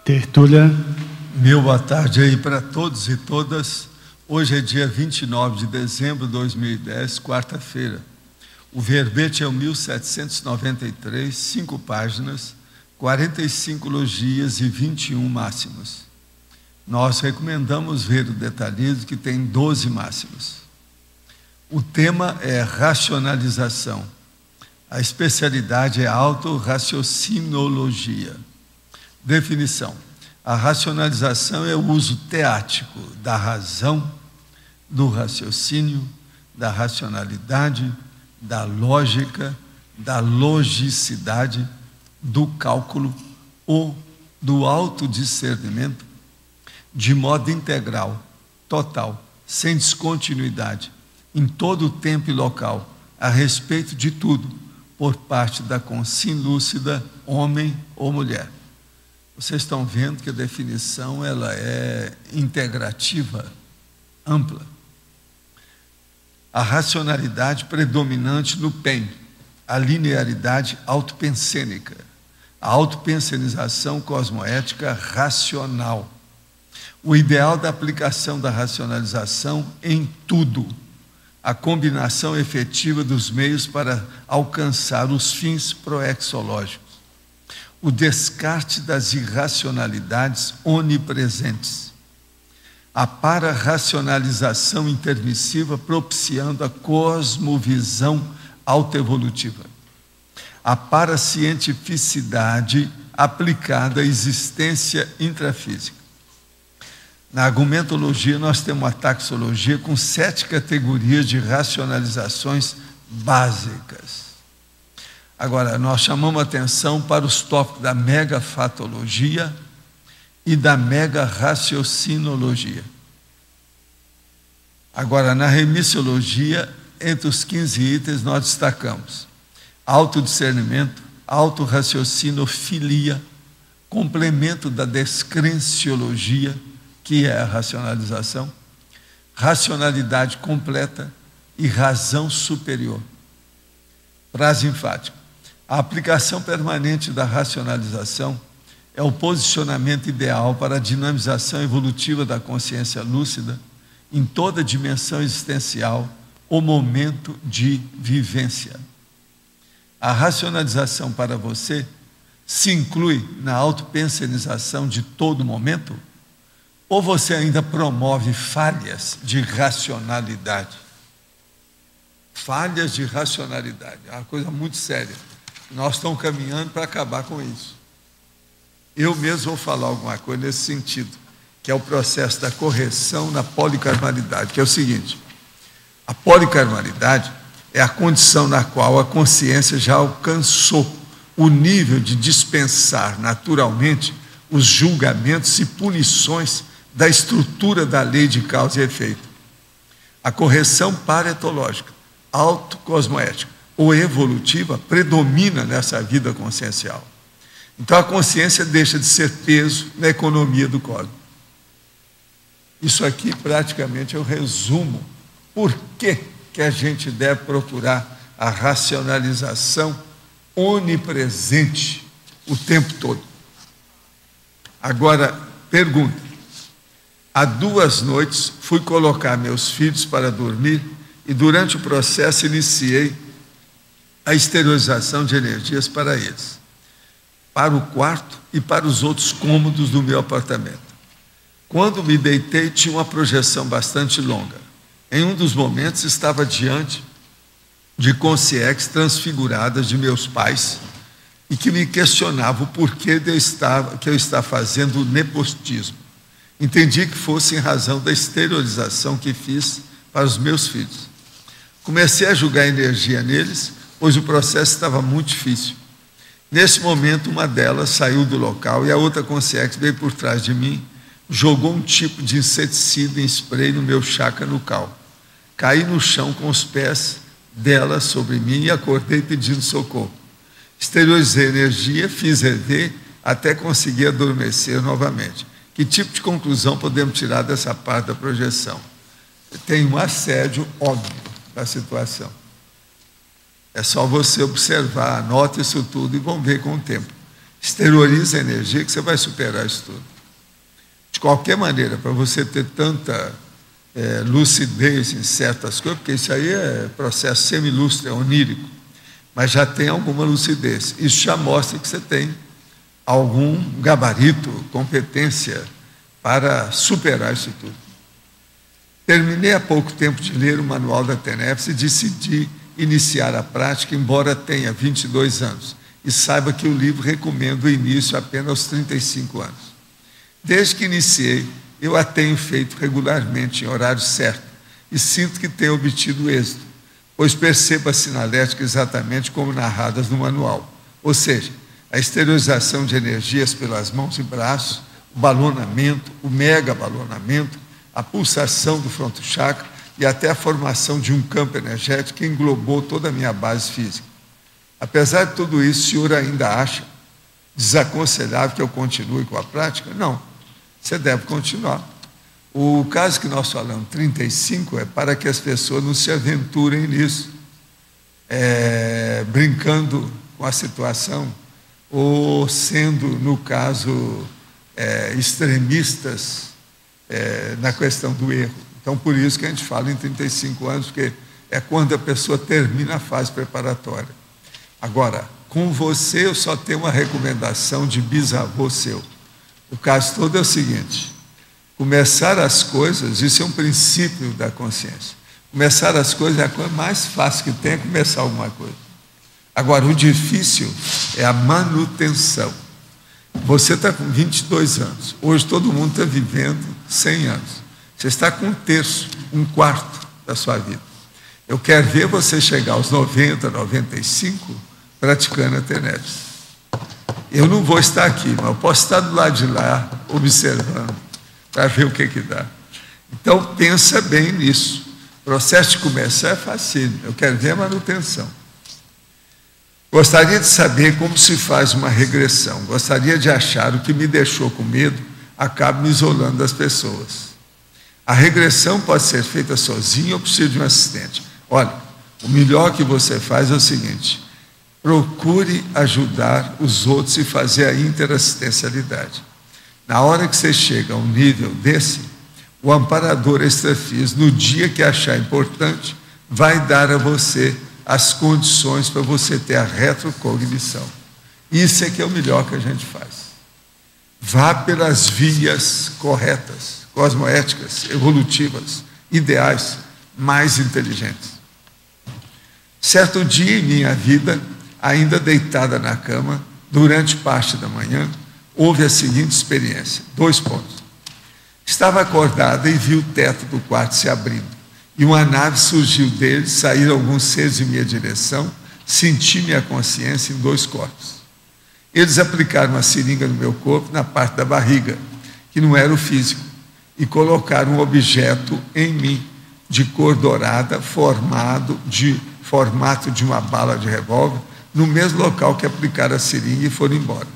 Tertúlia. Meu boa tarde aí para todos e todas. Hoje é dia 29 de dezembro de 2010, quarta-feira. O verbete é o 1793, 5 páginas, 45 logias e 21 máximos. Nós recomendamos ver o detalhismo, que tem 12 máximos. O tema é racionalização. A especialidade é autorraciocinologia. Definição: a racionalização é o uso teático da razão, do raciocínio, da racionalidade, da lógica, da logicidade, do cálculo ou do autodiscernimento, de modo integral, total, sem descontinuidade, em todo o tempo e local, a respeito de tudo, por parte da consciência lúcida, homem ou mulher. Vocês estão vendo que a definição ela é integrativa, ampla. A racionalidade predominante no PEN, a linearidade autopensênica, a autopensenização cosmoética racional, o ideal da aplicação da racionalização em tudo, a combinação efetiva dos meios para alcançar os fins proexológicos, o descarte das irracionalidades onipresentes, a para-racionalização intermissiva propiciando a cosmovisão autoevolutiva, a paracientificidade aplicada à existência intrafísica. Na argumentologia, nós temos uma taxologia com 7 categorias de racionalizações básicas. Agora, nós chamamos atenção para os tópicos da megafatologia e da mega-raciocinologia. Agora, na remissiologia, entre os 15 itens, nós destacamos autodiscernimento, autorraciocinofilia, complemento da descrenciologia, que é a racionalização, racionalidade completa e razão superior. Frase enfática: a aplicação permanente da racionalização é o posicionamento ideal para a dinamização evolutiva da consciência lúcida em toda dimensão existencial ou momento de vivência. A racionalização para você se inclui na autopensenização de todo momento? Ou você ainda promove falhas de racionalidade? Falhas de racionalidade, é uma coisa muito séria. Nós estamos caminhando para acabar com isso. Eu mesmo vou falar alguma coisa nesse sentido, que é o processo da correção na policarnalidade, que é o seguinte: a policarnalidade é a condição na qual a consciência já alcançou o nível de dispensar naturalmente os julgamentos e punições da estrutura da lei de causa e efeito. A correção paretológica, autocosmoética ou evolutiva predomina nessa vida consciencial. Então a consciência deixa de ser peso na economia do cosmos. Isso aqui praticamente é o resumo. Por que a gente deve procurar a racionalização onipresente o tempo todo? Agora, pergunta: há 2 noites fui colocar meus filhos para dormir e durante o processo iniciei a exteriorização de energias para eles, para o quarto e para os outros cômodos do meu apartamento. Quando me deitei, tinha uma projeção bastante longa. Em um dos momentos estava diante de consciências transfiguradas de meus pais e que me questionavam o porquê que eu estava fazendo o nepotismo. Entendi que fosse em razão da exteriorização que fiz para os meus filhos. Comecei a julgar energia neles, pois o processo estava muito difícil. Nesse momento, uma delas saiu do local e a outra consciência veio por trás de mim, jogou um tipo de inseticida em spray no meu chakra nucal. Caí no chão com os pés dela sobre mim e acordei pedindo socorro. Exteriorizei a energia, fiz rever até conseguir adormecer novamente. Que tipo de conclusão podemos tirar dessa parte da projeção? Tem um assédio óbvio da situação. É só você observar, anota isso tudo e vão ver com o tempo. exterioriza a energia que você vai superar isso tudo. De qualquer maneira, para você ter tanta lucidez em certas coisas, porque isso aí é processo semilúcido, é onírico, mas já tem alguma lucidez. Isso já mostra que você tem algum gabarito, competência para superar isso tudo. Terminei há pouco tempo de ler o manual da TENEPS e decidi iniciar a prática, embora tenha 22 anos, e saiba que o livro recomenda o início apenas aos 35 anos. Desde que iniciei, eu a tenho feito regularmente em horário certo e sinto que tenho obtido êxito, pois percebo a sinalética exatamente como narradas no manual, ou seja, a exteriorização de energias pelas mãos e braços, o balonamento, o mega balonamento, a pulsação do fronto chakra e até a formação de um campo energético que englobou toda a minha base física. Apesar de tudo isso, o senhor ainda acha desaconselhável que eu continue com a prática? Não, você deve continuar. O caso que nós falamos, 35, é para que as pessoas não se aventurem nisso, brincando com a situação, ou sendo, no caso, extremistas na questão do erro. Então, por isso que a gente fala em 35 anos, porque é quando a pessoa termina a fase preparatória. Agora, com você, eu só tenho uma recomendação de bisavô seu. O caso todo é o seguinte: começar as coisas, isso é um princípio da consciência. Começar as coisas é a coisa mais fácil que tem, é começar alguma coisa. Agora, o difícil é a manutenção. Você está com 22 anos, hoje todo mundo está vivendo 100 anos. Você está com um terço, um quarto da sua vida. Eu quero ver você chegar aos 90, 95, praticando a TENEPS. Eu não vou estar aqui, mas eu posso estar do lado de lá, observando, para ver o que dá. Então, pensa bem nisso. O processo de começar é fácil, eu quero ver a manutenção. Gostaria de saber como se faz uma regressão. Gostaria de achar o que me deixou com medo, acaba me isolando das pessoas. A regressão pode ser feita sozinho ou precisa de um assistente. Olha, o melhor que você faz é o seguinte: procure ajudar os outros e fazer a interassistencialidade. Na hora que você chega a um nível desse, o amparador extrafísico, no dia que achar importante, vai dar a você as condições para você ter a retrocognição. Isso é que é o melhor que a gente faz. Vá pelas vias corretas, cosmoéticas, evolutivas, ideais, mais inteligentes. Certo dia em minha vida, ainda deitada na cama, durante parte da manhã, houve a seguinte experiência, 2 pontos. Estava acordada e vi o teto do quarto se abrindo, e uma nave surgiu dele, saíram alguns seres em minha direção, senti minha consciência em 2 corpos. Eles aplicaram uma seringa no meu corpo, na parte da barriga, que não era o físico, e colocaram um objeto em mim, de cor dourada, formato de uma bala de revólver, no mesmo local que aplicaram a seringa e foram embora.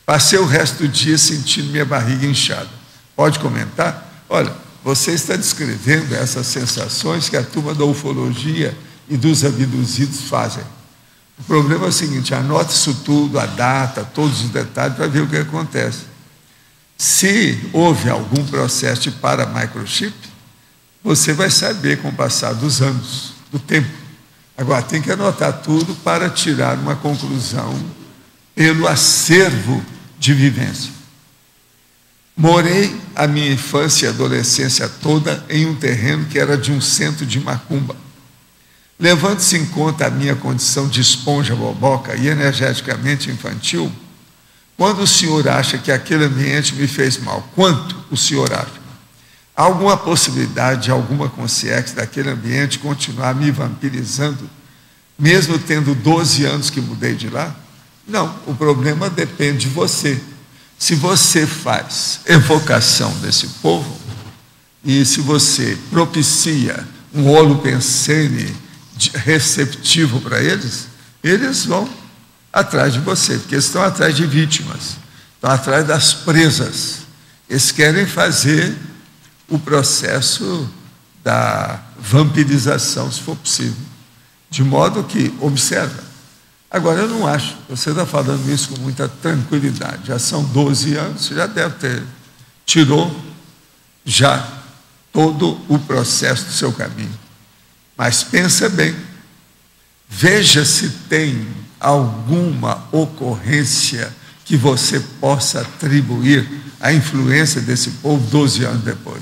Passei o resto do dia sentindo minha barriga inchada. Pode comentar? Olha, você está descrevendo essas sensações que a turma da ufologia e dos abduzidos fazem. O problema é o seguinte: anote isso tudo, a data, todos os detalhes, para ver o que acontece. Se houve algum processo de paramicrochip, você vai saber com o passar dos anos, do tempo. Agora, tem que anotar tudo para tirar uma conclusão pelo acervo de vivência. Morei a minha infância e adolescência toda em um terreno que era de um centro de macumba. Levando-se em conta a minha condição de esponja boboca e energeticamente infantil, quando o senhor acha que aquele ambiente me fez mal, quanto o senhor acha? Há alguma possibilidade de alguma consciência daquele ambiente continuar me vampirizando, mesmo tendo 12 anos que mudei de lá? Não, o problema depende de você. Se você faz evocação desse povo, e se você propicia um holopensene receptivo para eles, eles vão atrás de você, porque eles estão atrás de vítimas, estão atrás das presas. Eles querem fazer o processo da vampirização, se for possível. De modo que, observa, Agora, eu não acho, você está falando isso com muita tranquilidade, já são 12 anos, você já deve ter, tirou já todo o processo do seu caminho. Mas pensa bem, veja se tem alguma ocorrência que você possa atribuir à influência desse povo 12 anos depois.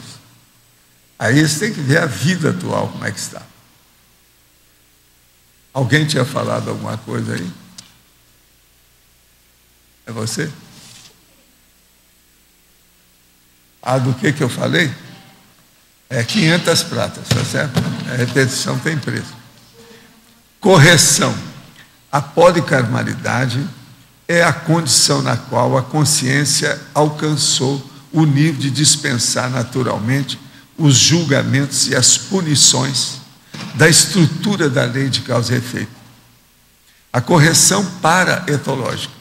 Aí você tem que ver a vida atual, como é que está. Alguém tinha falado alguma coisa aí? É você? Do que eu falei? 500 pratas, tá certo? A repetição tem preço. Correção. A policarnalidade é a condição na qual a consciência alcançou o nível de dispensar naturalmente os julgamentos e as punições da estrutura da lei de causa e efeito. A correção para-etológica,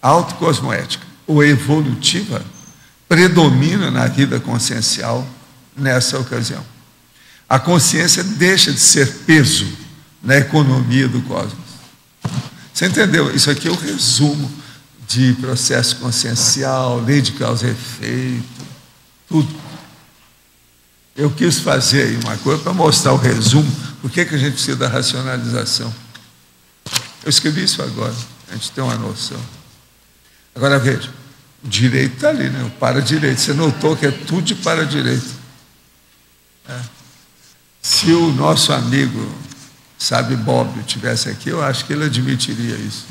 autocosmoética ou evolutiva predomina na vida consciencial nessa ocasião. A consciência deixa de ser peso na economia do cosmos. Você entendeu? Isso aqui é o resumo de processo consciencial, lei de causa e efeito, tudo. Eu quis fazer aí uma coisa para mostrar o resumo, por que a gente precisa da racionalização. Eu escrevi isso agora, a gente tem uma noção. Agora veja, o direito está ali, né? O para-direito. Você notou que é tudo de para-direito. Se o nosso amigo, sabe, Bob, estivesse aqui, eu acho que ele admitiria isso.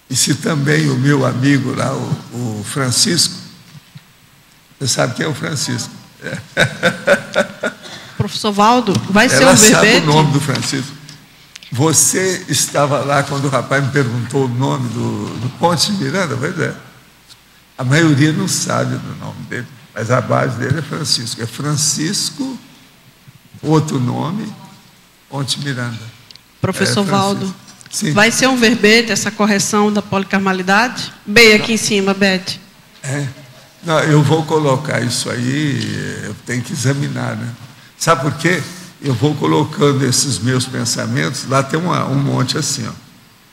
E se também o meu amigo lá, o Francisco, você sabe quem é o Francisco? Professor Valdo, vai ser Ela um verbete? sabe o nome do Francisco. Você estava lá quando o rapaz me perguntou o nome do Ponte de Miranda? Pois é. A maioria não sabe do nome dele, mas a base dele é Francisco. É Francisco, outro nome, Ponte Miranda. Professor Valdo, sim. Vai ser um verbete essa correção da policarnalidade? Bem aqui em cima, Beth. Não, eu vou colocar isso aí, eu tenho que examinar, né? Sabe por quê? Eu vou colocando esses meus pensamentos, lá tem um monte assim, ó.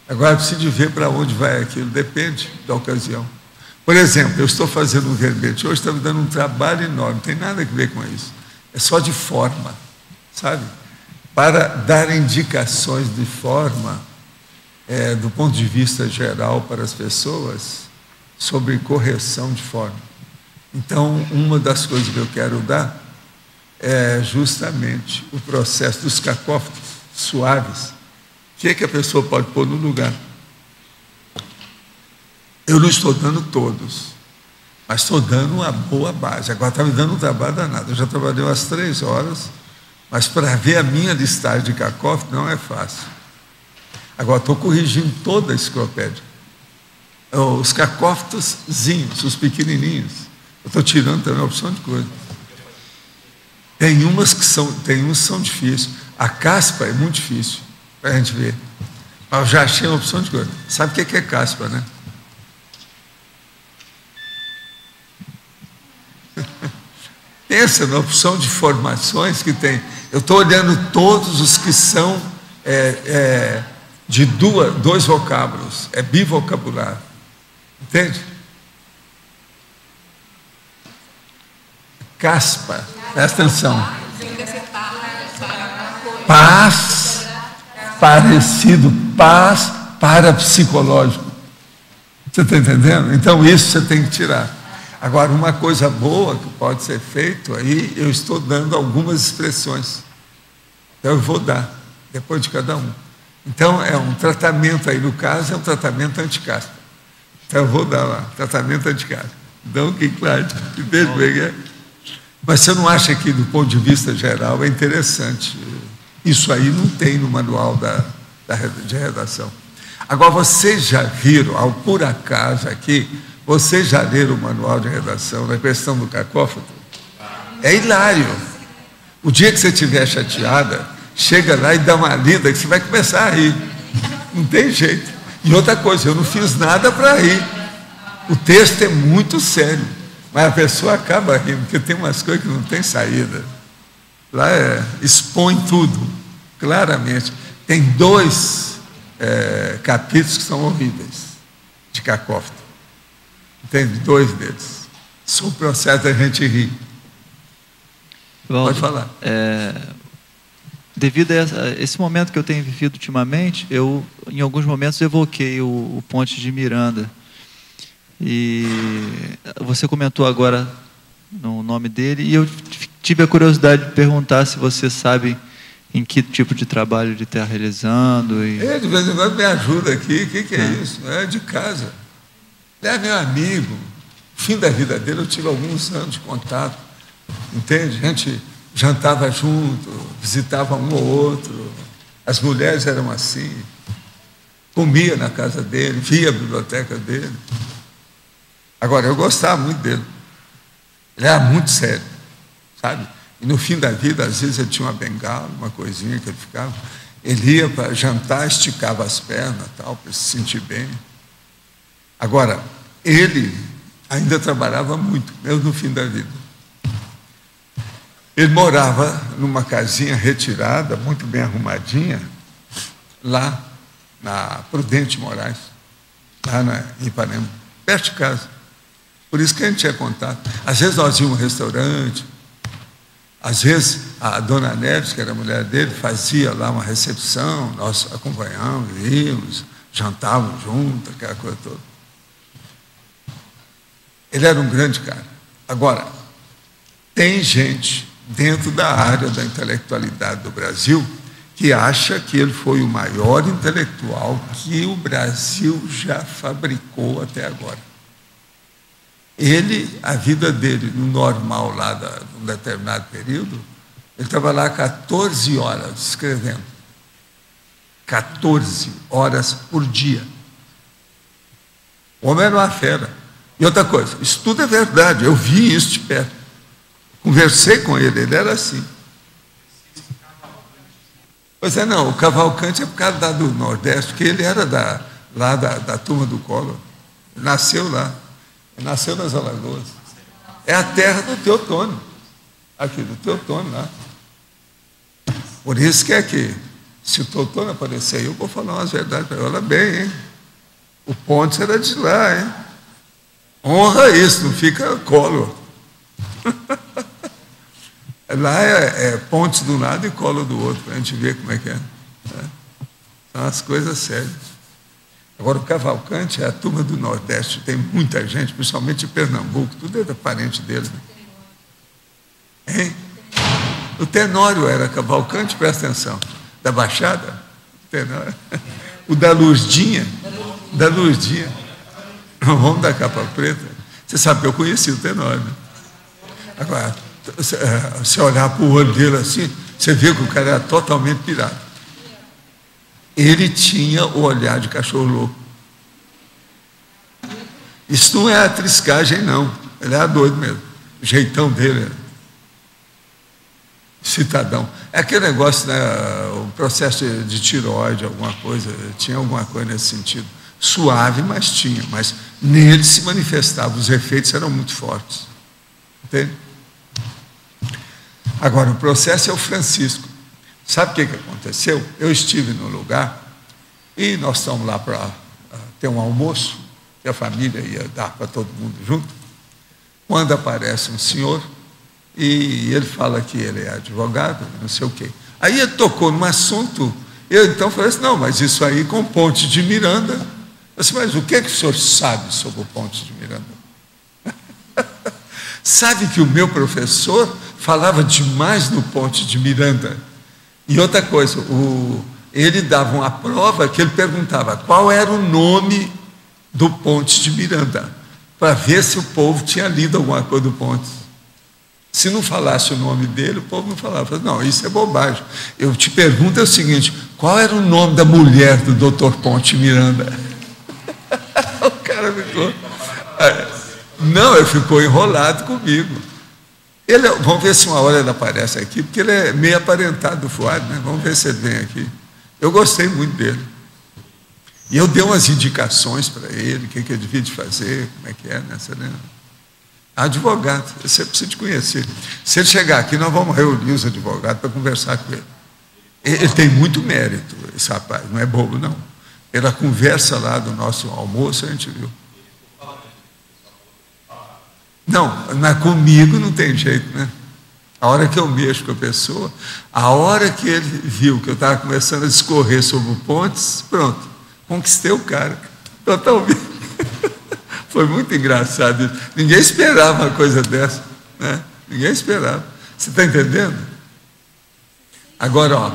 Agora eu preciso de ver para onde vai aquilo, depende da ocasião. Por exemplo, eu estou fazendo um verbete hoje, está me dando um trabalho enorme, não tem nada a ver com isso. É só de forma, sabe? Para dar indicações de forma, do ponto de vista geral para as pessoas, sobre correção de forma. Então, uma das coisas que eu quero dar é justamente o processo dos cacófonos suaves. O que é que a pessoa pode pôr no lugar? Eu não estou dando todos, mas estou dando uma boa base. Agora está me dando um trabalho danado. Eu já trabalhei umas 3 horas, mas para ver a minha listagem de cacófonos não é fácil. Agora estou corrigindo toda a enciclopédia. Os cacófonozinhos, os pequenininhos. Eu estou tirando também uma opção de coisa. Tem uns que são difíceis. A caspa é muito difícil para a gente ver. Mas eu já achei uma opção de coisa. Sabe o que é caspa, né? Pensa na opção de formações que tem. Eu estou olhando todos os que são de dois vocábulos. É bivocabular. Entende? Caspa, presta atenção. Paz, parecido, paz parapsicológico. Você está entendendo? Então isso você tem que tirar. Agora, uma coisa boa que pode ser feito aí, eu estou dando algumas expressões. Então eu vou dar, depois de cada um. Então é um tratamento aí, no caso, é um tratamento anticaspa. Então eu vou dar lá, tratamento anticaspa. Então, que claro, veja bem que é. Mas você não acha que, do ponto de vista geral, é interessante? Isso aí não tem no manual de redação. Agora, vocês já viram, ao por acaso aqui, vocês já leram o manual de redação na questão do cacófato? É hilário. O dia que você estiver chateada, chega lá e dá uma lida que você vai começar a rir. Não tem jeito. E outra coisa, eu não fiz nada para rir. O texto é muito sério. Mas a pessoa acaba rindo, porque tem umas coisas que não tem saída. Lá expõe tudo, claramente. Tem 2 capítulos que são horríveis, de cacófito. Entende? 2 deles. Sobre o processo da gente rir. Valdo, pode falar. Devido a esse momento que eu tenho vivido ultimamente, eu, em alguns momentos, evoquei o Ponte de Miranda. E você comentou agora no nome dele, e eu tive a curiosidade de perguntar se você sabe em que tipo de trabalho ele está realizando. Ele, de vez em quando, me ajuda aqui. O que é isso? É de casa. Ele é meu amigo. No fim da vida dele, eu tive alguns anos de contato. Entende? A gente jantava junto, visitava um ou outro. As mulheres eram assim. Comia na casa dele, via a biblioteca dele. Agora, eu gostava muito dele. Ele era muito sério, sabe? E no fim da vida, às vezes, ele tinha uma bengala, uma coisinha que ele ficava. Ele ia para jantar, esticava as pernas, tal, para se sentir bem. Agora, ele ainda trabalhava muito, mesmo no fim da vida. Ele morava numa casinha retirada, muito bem arrumadinha, lá na Prudente Moraes, lá em Ipanema, perto de casa. Por isso que a gente tinha contato. Às vezes nós íamos a um restaurante, às vezes a dona Neves, que era a mulher dele, fazia lá uma recepção, nós acompanhamos, íamos, jantávamos juntos, aquela coisa toda. Ele era um grande cara. Agora, tem gente dentro da área da intelectualidade do Brasil que acha que ele foi o maior intelectual que o Brasil já fabricou até agora. Ele, a vida dele, no normal, lá num determinado período, ele estava lá 14 horas escrevendo. 14 horas por dia. O homem era uma fera. E outra coisa, isso tudo é verdade, eu vi isso de perto. Conversei com ele, ele era assim. Pois é, não, o Cavalcante é por causa do Nordeste, porque ele era lá da turma do Collor. Ele nasceu lá. Ele nasceu nas Alagoas. É a terra do Teotônio. Aqui, do Teotônio lá. Por isso que se o Teotônio aparecer aí, eu vou falar umas verdades para ele. Olha bem, hein? O Pontes era de lá, hein? Honra isso, não fica Collor. Lá é Pontes de um lado e Collor do outro, para a gente ver como é que é. São as coisas sérias. Agora, o Cavalcante é a turma do Nordeste, tem muita gente, principalmente de Pernambuco, tudo é parente dele. Né? Hein? O Tenório era Cavalcante, presta atenção, da Baixada, Tenório. O da Luzdinha, o homem da capa preta. Você sabe que eu conheci o Tenório. Né? Agora, se olhar para o olho dele assim, você vê que o cara era totalmente pirado. Ele tinha o olhar de cachorro louco. Isso não é a triscagem, não. Ele era doido mesmo. O jeitão dele era citadão. É aquele negócio, né, o processo de tireoide, alguma coisa, tinha alguma coisa nesse sentido. Suave, mas tinha. Mas nele se manifestava, os efeitos eram muito fortes. Entende? Agora, o processo é o Francisco. Sabe o que aconteceu? Eu estive no lugar e nós estamos lá para ter um almoço, que a família ia dar para todo mundo junto, quando aparece um senhor e ele fala que ele é advogado, não sei o quê. Aí ele tocou num assunto, eu então falei assim, não, mas isso aí com Ponte de Miranda. Eu disse, mas o que o senhor sabe sobre o Ponte de Miranda? Sabe que o meu professor falava demais no Ponte de Miranda. E outra coisa, ele dava uma prova que ele perguntava qual era o nome do Ponte de Miranda, para ver se o povo tinha lido alguma coisa do Ponte. Se não falasse o nome dele, o povo não falava. Não, isso é bobagem. Eu te pergunto o seguinte, qual era o nome da mulher do Dr. Ponte Miranda? O cara ficou... Não, ele ficou enrolado comigo. Vamos ver se uma hora ele aparece aqui, porque ele é meio aparentado do Fuad, né? Vamos ver se ele vem aqui. Eu gostei muito dele. E eu dei umas indicações para ele, o que ele devia de fazer, como é que é, né? Advogado, você precisa de conhecer. Se ele chegar aqui, nós vamos reunir os advogados para conversar com ele. Ele tem muito mérito, esse rapaz, não é bobo, não. Pela conversa lá do nosso almoço, a gente viu. Não, comigo não tem jeito, né? A hora que eu mexo com a pessoa, a hora que ele viu que eu estava começando a discorrer sobre o Pontes, pronto, conquistei o cara, totalmente. Foi muito engraçado isso. Ninguém esperava uma coisa dessa, né? Ninguém esperava. Você está entendendo? Agora, ó,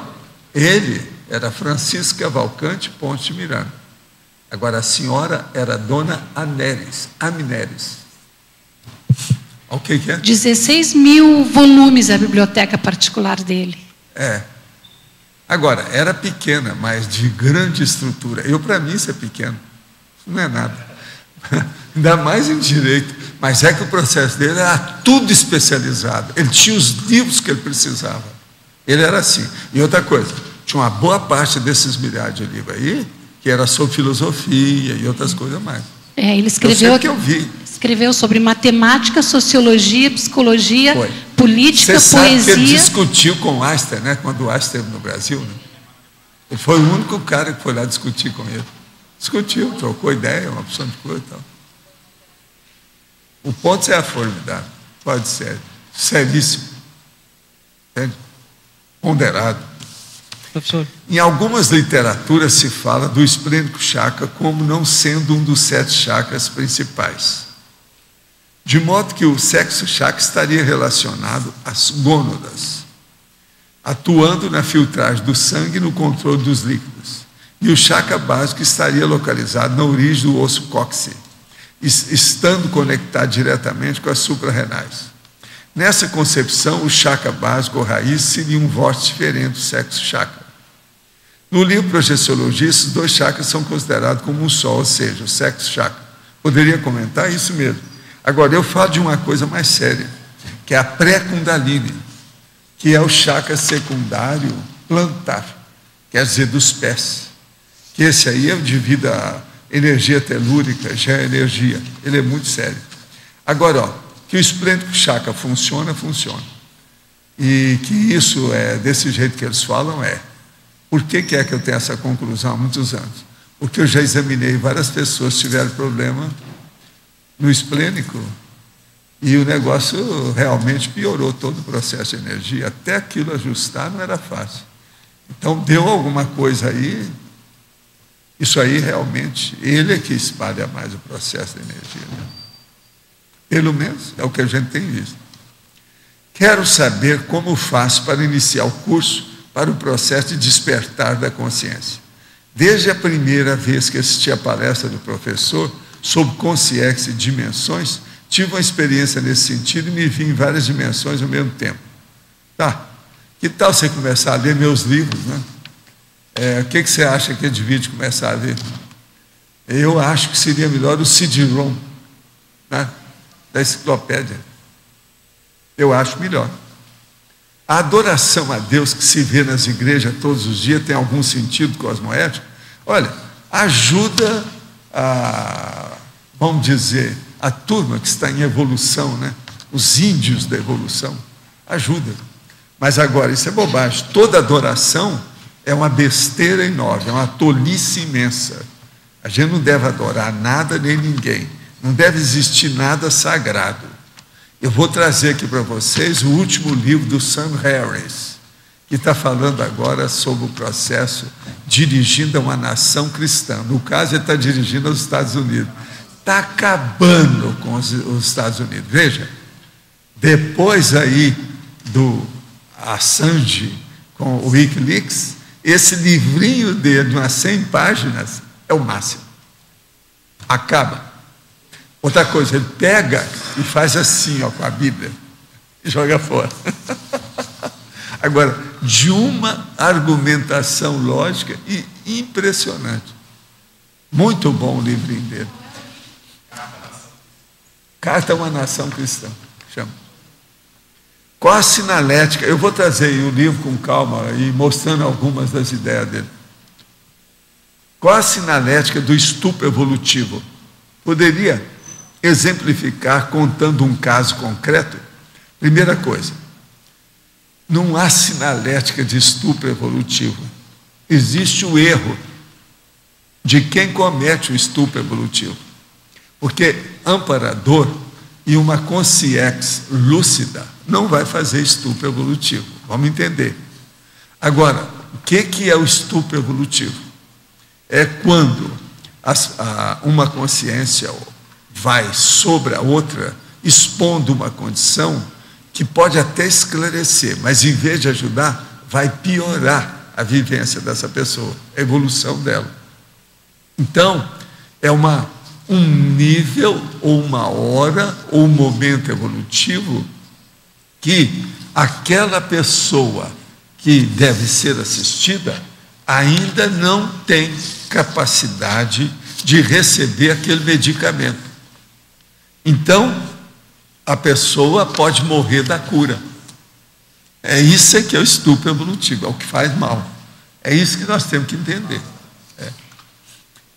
ele era Francisco Cavalcante Ponte de Miranda. Agora, a senhora era Dona Amineres. O que é? 16 mil volumes a biblioteca particular dele. Agora, era pequena, mas de grande estrutura. Para mim, isso é pequeno. Não é nada. Ainda mais em direito. Mas é que o processo dele era tudo especializado. Ele tinha os livros que ele precisava. Ele era assim. E outra coisa, tinha uma boa parte desses milhares de livros aí, que era sobre filosofia e outras coisas mais. Ele escreveu... que eu vi. Escreveu sobre matemática, sociologia, psicologia, política, Você sabe poesia. Que ele discutiu com o Einstein, né? Quando o Einstein esteve no Brasil, né? Ele foi o único cara que foi lá discutir com ele. Discutiu, trocou ideia, uma opção de coisa e tal. O Pontes é formidável, pode ser seríssimo, entende? Ponderado. Professor. Em algumas literaturas se fala do esplênico chakra como não sendo um dos 7 chakras principais. De modo que o sexo chakra estaria relacionado às gônadas, atuando na filtragem do sangue e no controle dos líquidos. E o chakra básico estaria localizado na origem do osso cóccix, estando conectado diretamente com as suprarrenais. Nessa concepção, o chakra básico ou raiz seria um vórtice diferente do sexo chakra. No livro Projeciologia, esses 2 chakras são considerados como um só, ou seja, o sexo chakra. Poderia comentar isso mesmo. Agora, eu falo de uma coisa mais séria, que é a pré-kundalini, que é o chakra secundário plantar, quer dizer, dos pés. Que esse aí é devido à energia telúrica, já é energia. Ele é muito sério. Agora, ó, que o esplênico chakra funciona. E que isso é desse jeito que eles falam, Por que é que eu tenho essa conclusão há muitos anos? Porque eu já examinei várias pessoas que tiveram problema no esplênico e o negócio realmente piorou todo o processo de energia. Até aquilo ajustar não era fácil. Então, deu alguma coisa aí. Isso aí realmente, ele é que espalha mais o processo de energia. Né? Pelo menos é o que a gente tem visto. Quero saber como faço para iniciar o curso para o processo de despertar da consciência. Desde a primeira vez que assisti a palestra do professor sobre consciência e dimensões, tive uma experiência nesse sentido e me vi em várias dimensões ao mesmo tempo. Tá, que tal você começar a ler meus livros, né? O que você acha que eu devia começar a ler? Eu acho que seria melhor o CD-ROM, né? Da enciclopédia. Eu acho melhor. A adoração a Deus que se vê nas igrejas todos os dias tem algum sentido cosmoético? Olha, ajuda vamos dizer, a turma que está em evolução, né? Os índios da evolução, ajuda. Mas agora, isso é bobagem. Toda adoração é uma besteira enorme, é uma tolice imensa. A gente não deve adorar nada nem ninguém. Não deve existir nada sagrado. Eu vou trazer aqui para vocês o último livro do Sam Harris, que está falando agora sobre o processo dirigindo a uma nação cristã. No caso, ele está dirigindo aos Estados Unidos. Está acabando com os Estados Unidos. Veja, depois aí do Assange com o Wikileaks, esse livrinho dele, de umas 100 páginas, é o máximo. Acaba. Outra coisa, ele pega e faz assim, ó, com a Bíblia, e joga fora. Agora, de uma argumentação lógica e impressionante. Muito bom o livrinho dele. Carta a uma Nação Cristã, chama. Qual a sinalética? Eu vou trazer o livro com calma e mostrando algumas das ideias dele. Qual a sinalética do estupro evolutivo? Poderia exemplificar contando um caso concreto? Primeira coisa, não há sinalética de estupro evolutivo. Existe o erro. de quem comete o estupro evolutivo. Porque amparador e uma consciência lúcida não vai fazer estupro evolutivo. Vamos entender. Agora, o que é o estupro evolutivo? É quando uma consciência vai sobre a outra, expondo uma condição que pode até esclarecer, mas em vez de ajudar, vai piorar a vivência dessa pessoa, a evolução dela. Então, é um nível, ou uma hora, ou um momento evolutivo que aquela pessoa que deve ser assistida ainda não tem capacidade de receber aquele medicamento. Então, a pessoa pode morrer da cura. É isso que é o estupro evolutivo, é o que faz mal. É isso que nós temos que entender.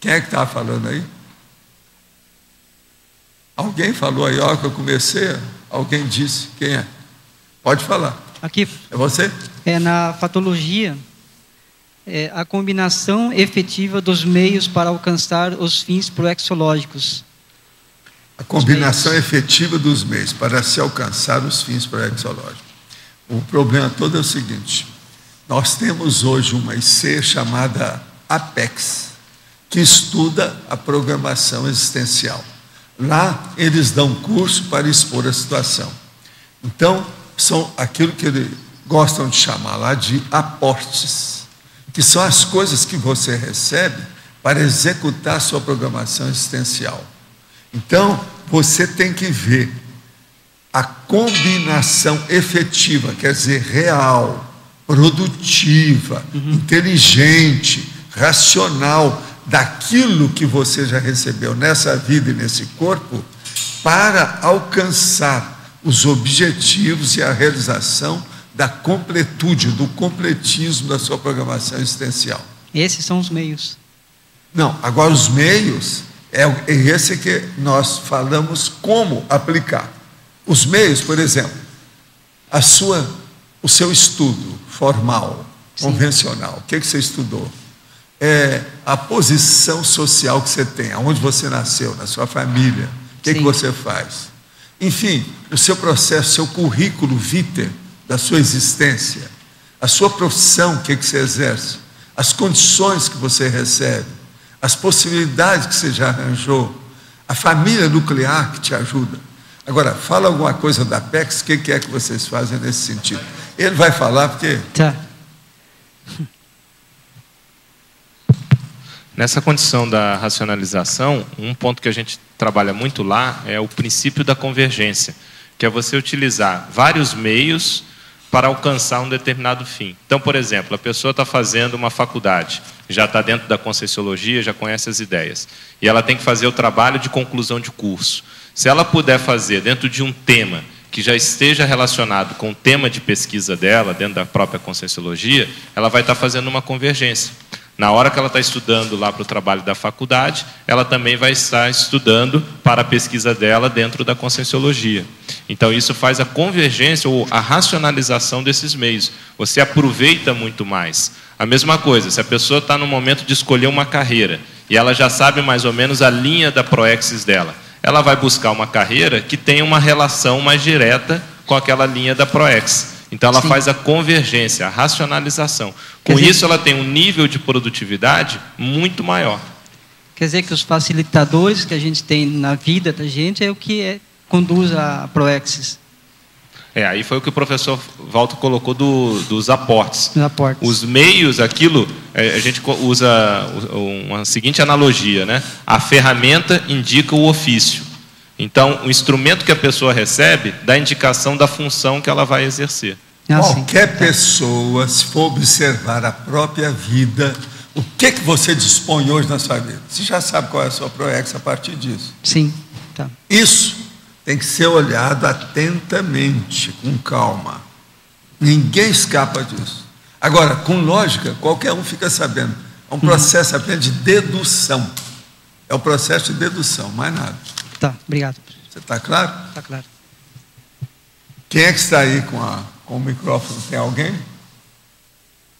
Quem é que estava falando aí? Alguém falou aí, ó, que eu comecei, alguém disse, quem é? Pode falar. Aqui. É você? Na patologia, a combinação efetiva dos meios para alcançar os fins proexológicos. A combinação efetiva dos meios para se alcançar os fins proexológicos. O problema todo é o seguinte: nós temos hoje uma IC chamada APEX, que estuda a programação existencial. Lá eles dão curso para expor a situação. Então, são aquilo que eles gostam de chamar lá de aportes, que são as coisas que você recebe para executar a sua programação existencial. Então, você tem que ver a combinação efetiva, quer dizer, real, produtiva, inteligente, racional, daquilo que você já recebeu nessa vida e nesse corpo, para alcançar os objetivos e a realização da completude, do completismo da sua programação existencial. Esses são os meios. Não, agora os meios, é esse que nós falamos como aplicar. Os meios, por exemplo, o seu estudo formal, convencional, o que você estudou? A posição social que você tem, aonde você nasceu, na sua família, o que você faz? Enfim, o seu processo, seu currículo vitae da sua existência, a sua profissão, o que você exerce, as condições que você recebe, as possibilidades que você já arranjou, a família nuclear que te ajuda. Agora, fala alguma coisa da PEX, o que é que vocês fazem nesse sentido? Ele vai falar porque... Tá. Nessa condição da racionalização, um ponto que a gente trabalha muito lá é o princípio da convergência, que é você utilizar vários meios para alcançar um determinado fim. Então, por exemplo, a pessoa está fazendo uma faculdade, já está dentro da Conscienciologia, já conhece as ideias, e ela tem que fazer o trabalho de conclusão de curso. Se ela puder fazer dentro de um tema que já esteja relacionado com o tema de pesquisa dela, dentro da própria Conscienciologia, ela vai estar fazendo uma convergência. Na hora que ela está estudando lá para o trabalho da faculdade, ela também vai estar estudando para a pesquisa dela dentro da Conscienciologia. Então, isso faz a convergência ou a racionalização desses meios. Você aproveita muito mais. A mesma coisa, se a pessoa está no momento de escolher uma carreira e ela já sabe mais ou menos a linha da proexis dela, ela vai buscar uma carreira que tenha uma relação mais direta com aquela linha da proexis. Então, ela faz a convergência, a racionalização. Com isso, ela tem um nível de produtividade muito maior. Quer dizer que os facilitadores que a gente tem na vida da gente é o que conduz a proexis. Aí foi o que o professor Walter colocou dos aportes. Os meios, aquilo, a gente usa uma seguinte analogia, né? A ferramenta indica o ofício. Então, o instrumento que a pessoa recebe dá indicação da função que ela vai exercer. Qualquer pessoa, se for observar a própria vida, o que você dispõe hoje na sua vida? Você já sabe qual é a sua proex a partir disso. Sim. Tá. Isso tem que ser olhado atentamente, com calma. Ninguém escapa disso. Agora, com lógica, qualquer um fica sabendo. É um processo apenas de dedução. É o processo de dedução, mais nada. Tá, obrigado. Você está claro? Está claro. Quem é que está aí com o microfone? Tem alguém?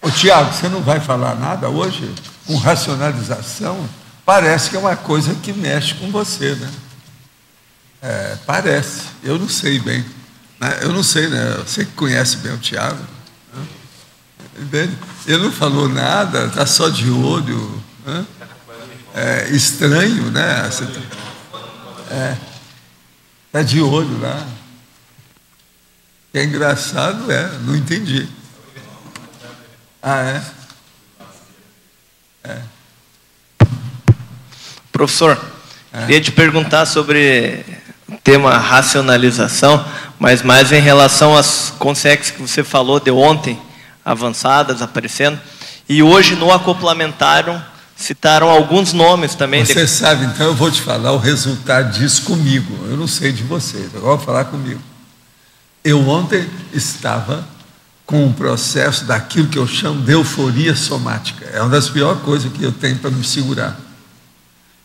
Ô, Tiago, você não vai falar nada hoje? com racionalização, parece que é uma coisa que mexe com você, né? Parece, eu não sei bem, né? Eu não sei, né? Você que conhece bem o Tiago, né? Entende? Ele não falou nada, está só de olho, né? É estranho, né? Está de olho lá. É engraçado, não entendi. Ah, Professor, queria te perguntar sobre o tema racionalização, mas mais em relação às consciências que você falou de ontem, avançadas, aparecendo, e hoje no acoplamentário citaram alguns nomes também. Você sabe, então eu vou te falar o resultado disso comigo. Eu não sei de vocês, agora eu vou falar comigo. Eu ontem estava com um processo daquilo que eu chamo de euforia somática. É uma das piores coisas que eu tenho para me segurar.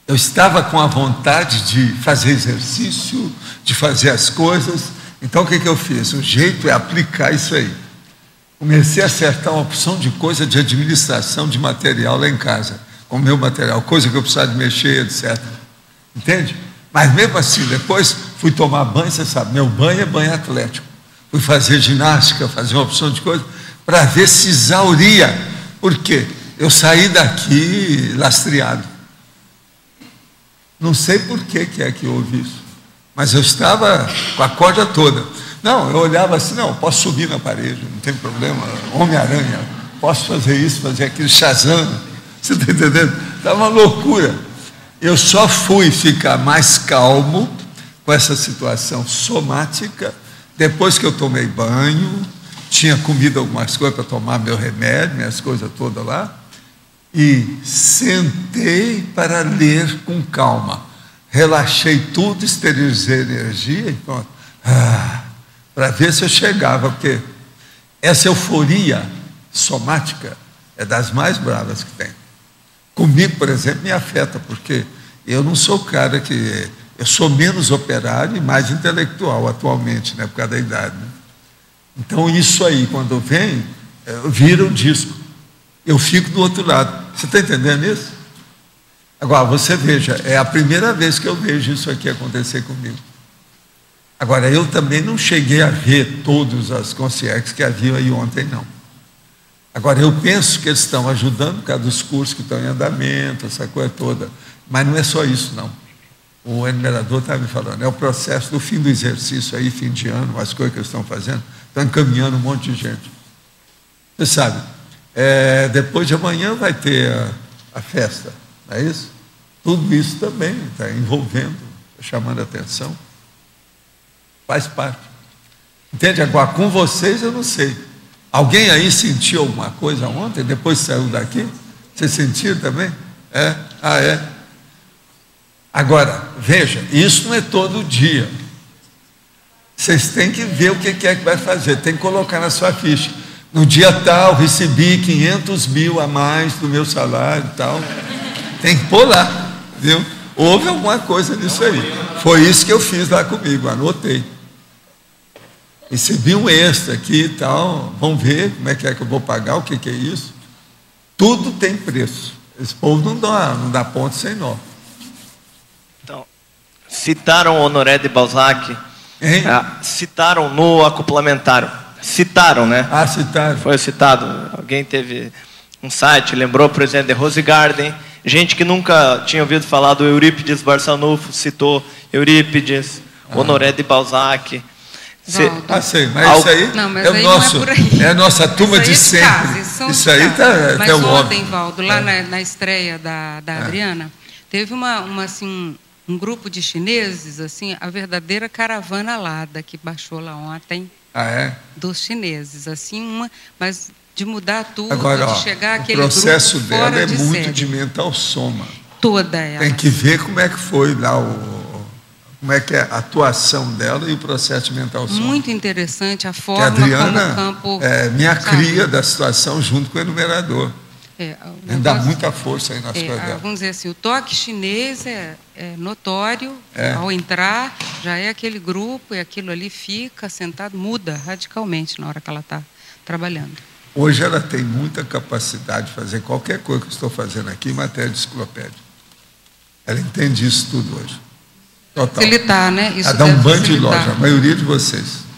Eu estava com a vontade de fazer exercício, de fazer as coisas. Então o que eu fiz? O jeito é aplicar isso aí. Comecei a acertar uma opção de coisa de administração de material lá em casa, com o meu material, coisa que eu precisava de mexer, etc. Entende? Mas mesmo assim, depois fui tomar banho, você sabe, meu banho é banho atlético. Fui fazer ginástica, fazer uma opção de coisa, para ver se exauria. Por quê? Eu saí daqui lastreado. Não sei por que é que houve isso, mas eu estava com a corda toda. Não, eu olhava assim, não, posso subir na parede, não tem problema, Homem-Aranha, posso fazer isso, fazer aquilo, Shazam, você está entendendo? Estava uma loucura. Eu só fui ficar mais calmo com essa situação somática depois que eu tomei banho, tinha comido algumas coisas para tomar meu remédio, minhas coisas todas lá, e sentei para ler com calma. Relaxei tudo, esterilizei energia e pronto. Para ver se eu chegava, porque essa euforia somática é das mais bravas que tem. Comigo, por exemplo, me afeta, porque eu não sou o cara que... Eu sou menos operário e mais intelectual atualmente, né, por causa da idade. Né? Então, isso aí, quando vem, vira um disco. Eu fico do outro lado. Você está entendendo isso? Agora, você veja, é a primeira vez que eu vejo isso aqui acontecer comigo. Agora, eu também não cheguei a ver todas as consciências que haviam aí ontem, não. Agora, eu penso que eles estão ajudando por causa dos cursos que estão em andamento, essa coisa toda. Mas não é só isso, não. O enumerador estava me falando, é o processo do fim do exercício aí, fim de ano, as coisas que eles estão fazendo, estão encaminhando um monte de gente. Você sabe, depois de amanhã vai ter a festa, não é isso? Tudo isso também está envolvendo, está chamando a atenção. Faz parte. Entende? Agora, com vocês eu não sei. Alguém aí sentiu alguma coisa ontem, depois saiu daqui? Vocês sentiram também? Agora, veja, isso não é todo dia. Vocês têm que ver o que é que vai fazer, tem que colocar na sua ficha. No dia tal, recebi 500 mil a mais do meu salário e tal. Tem que pôr lá, viu? Houve alguma coisa nisso aí. Foi isso que eu fiz lá comigo, anotei. Recebi um extra aqui e tal, vamos ver como é que eu vou pagar, o que é isso. Tudo tem preço. Esse povo não dá ponto sem nó. Então, citaram Honoré de Balzac, citaram no acoplamentário, citaram, né? Citaram. Foi citado, alguém teve um site, lembrou, por exemplo, de Rose Garden, gente que nunca tinha ouvido falar do Eurípides Barçanufo, citou Eurípides, Honoré de Balzac. Sei, mas isso aí não, mas é aí o nosso, não é por aí. É a nossa turma de sempre. Isso aí está até o óbvio. Ontem, Valdo, lá na estreia da Adriana, teve assim, um grupo de chineses, assim, a verdadeira caravana alada que baixou lá ontem, dos chineses, assim, mas de mudar tudo, agora, de chegar aquele grupo o processo dela é muito série. de mental soma. Toda ela. Tem que ver como é que foi lá como é que é a atuação dela e o processo de mental soma. Muito interessante a forma que a Adriana como o campo... minha cria da situação junto com o enumerador. Dá muita força aí nas coisas dela. Vamos dizer assim, o toque chinês é notório, ao entrar, já é aquele grupo, e aquilo ali fica sentado, muda radicalmente na hora que ela está trabalhando. Hoje ela tem muita capacidade de fazer qualquer coisa que eu estou fazendo aqui em matéria de enciclopédia. Ela entende isso tudo hoje. Total. Facilitar, né? Isso ela dá um banho de loja, a maioria de vocês.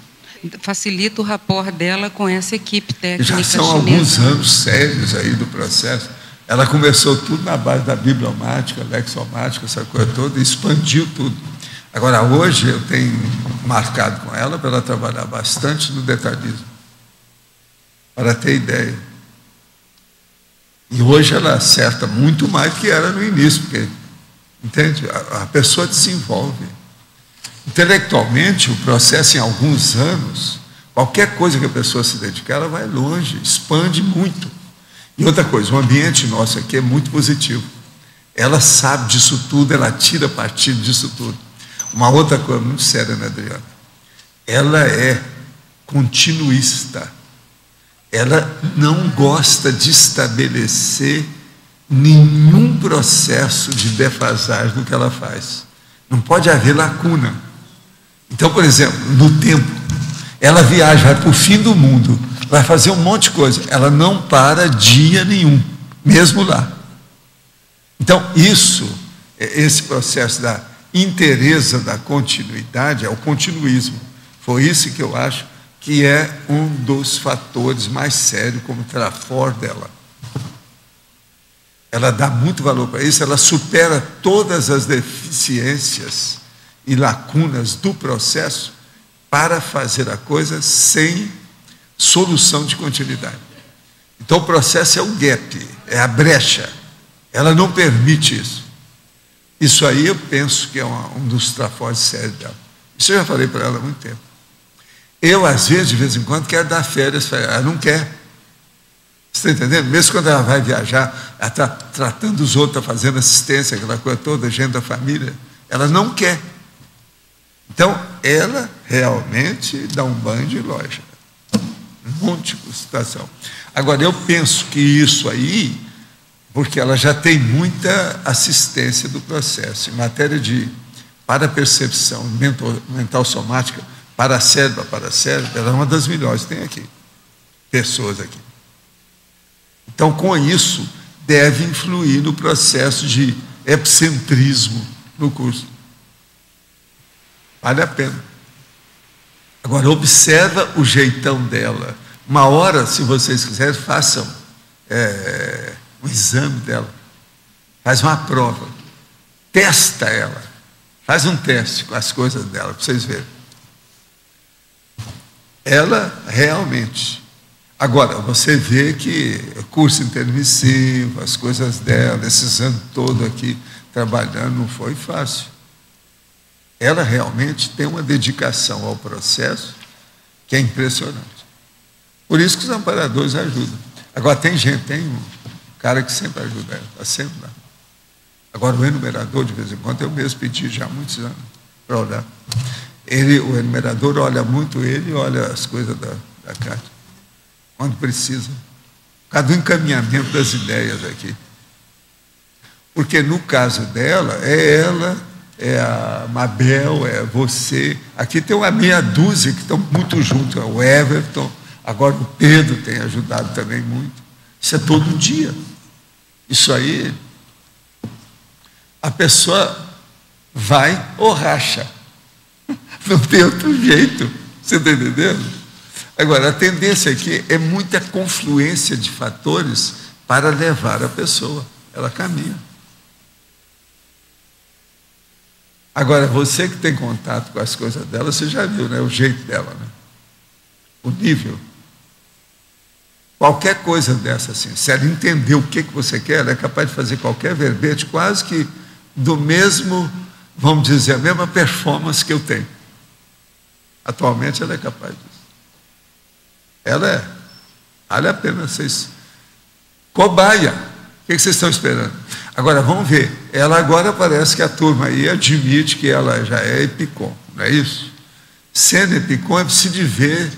Facilita o rapport dela com essa equipe técnica já são chinesa. Alguns anos sérios aí do processo. Ela começou tudo na base da bibliomática, lexomática, essa coisa toda, e expandiu tudo. Agora, hoje, eu tenho marcado com ela para ela trabalhar bastante no detalhismo, para ter ideia. E hoje ela acerta muito mais do que era no início, porque, entende? A pessoa desenvolve. Intelectualmente, o processo, em alguns anos, qualquer coisa que a pessoa se dedicar, ela vai longe, expande muito. E outra coisa, o ambiente nosso aqui é muito positivo. Ela sabe disso tudo, ela tira partido disso tudo. Uma outra coisa muito séria, né, Adriana? Ela é continuista. Ela não gosta de estabelecer nenhum processo de defasagem no que ela faz. Não pode haver lacuna. Então, por exemplo, no tempo, ela viaja, vai para o fim do mundo, vai fazer um monte de coisa. Ela não para dia nenhum, mesmo lá. Então, esse processo da inteireza da continuidade, é o continuismo. Foi isso que eu acho que é um dos fatores mais sérios como trafor dela. Ela dá muito valor para isso, ela supera todas as deficiências e lacunas do processo para fazer a coisa sem solução de continuidade. Então, o processo é o gap, é a brecha. Ela não permite isso. Isso aí eu penso que é um dos trafores sérios dela. Isso eu já falei para ela há muito tempo. Eu, às vezes, de vez em quando, quero dar férias, ela não quer. Você está entendendo? Mesmo quando ela vai viajar, ela está tratando os outros, está fazendo assistência, aquela coisa toda, gente da família, ela não quer. Então, ela realmente dá um banho de loja. Um monte de situação. Agora, eu penso que isso aí, porque ela já tem muita assistência do processo, em matéria de parapercepção, mental somática, paracérebro, ela é uma das melhores que tem aqui, pessoas aqui. Então, com isso, deve influir no processo de epicentrismo no curso. Vale a pena. Agora, observa o jeitão dela. Uma hora, se vocês quiserem, façam um exame dela. Faz uma prova. Testa ela. Faz um teste com as coisas dela, para vocês verem. Ela realmente. Agora, você vê que o curso intermissivo, as coisas dela, esses anos todos aqui trabalhando, não foi fácil. Ela realmente tem uma dedicação ao processo que é impressionante. Por isso que os amparadores ajudam. Agora, tem um cara que sempre ajuda ela, está sempre lá. Agora, o enumerador, de vez em quando, eu mesmo pedi já há muitos anos para olhar. O enumerador olha muito ele e olha as coisas da Cátia, quando precisa. Cada encaminhamento das ideias aqui. Porque, no caso dela, é ela, é a Mabel, é você. Aqui tem uma meia dúzia que estão muito juntos, o Everton, agora o Pedro tem ajudado também muito. Isso é todo dia. Isso aí, a pessoa vai ou racha. Não tem outro jeito. Você está entendendo? Agora, a tendência aqui é muita confluência de fatores para levar a pessoa. Ela caminha. Agora, você que tem contato com as coisas dela, você já viu, né? O jeito dela, né? O nível. Qualquer coisa dessa, assim, se ela entender o que você quer, ela é capaz de fazer qualquer verbete, quase que do mesmo, vamos dizer, a mesma performance que eu tenho. Atualmente ela é capaz disso. Ela vale a pena vocês. Cobaia. O que vocês estão esperando? Agora, vamos ver. Ela agora parece que a turma aí admite que ela já é Epicom, não é isso? Sendo Epicom, é preciso ver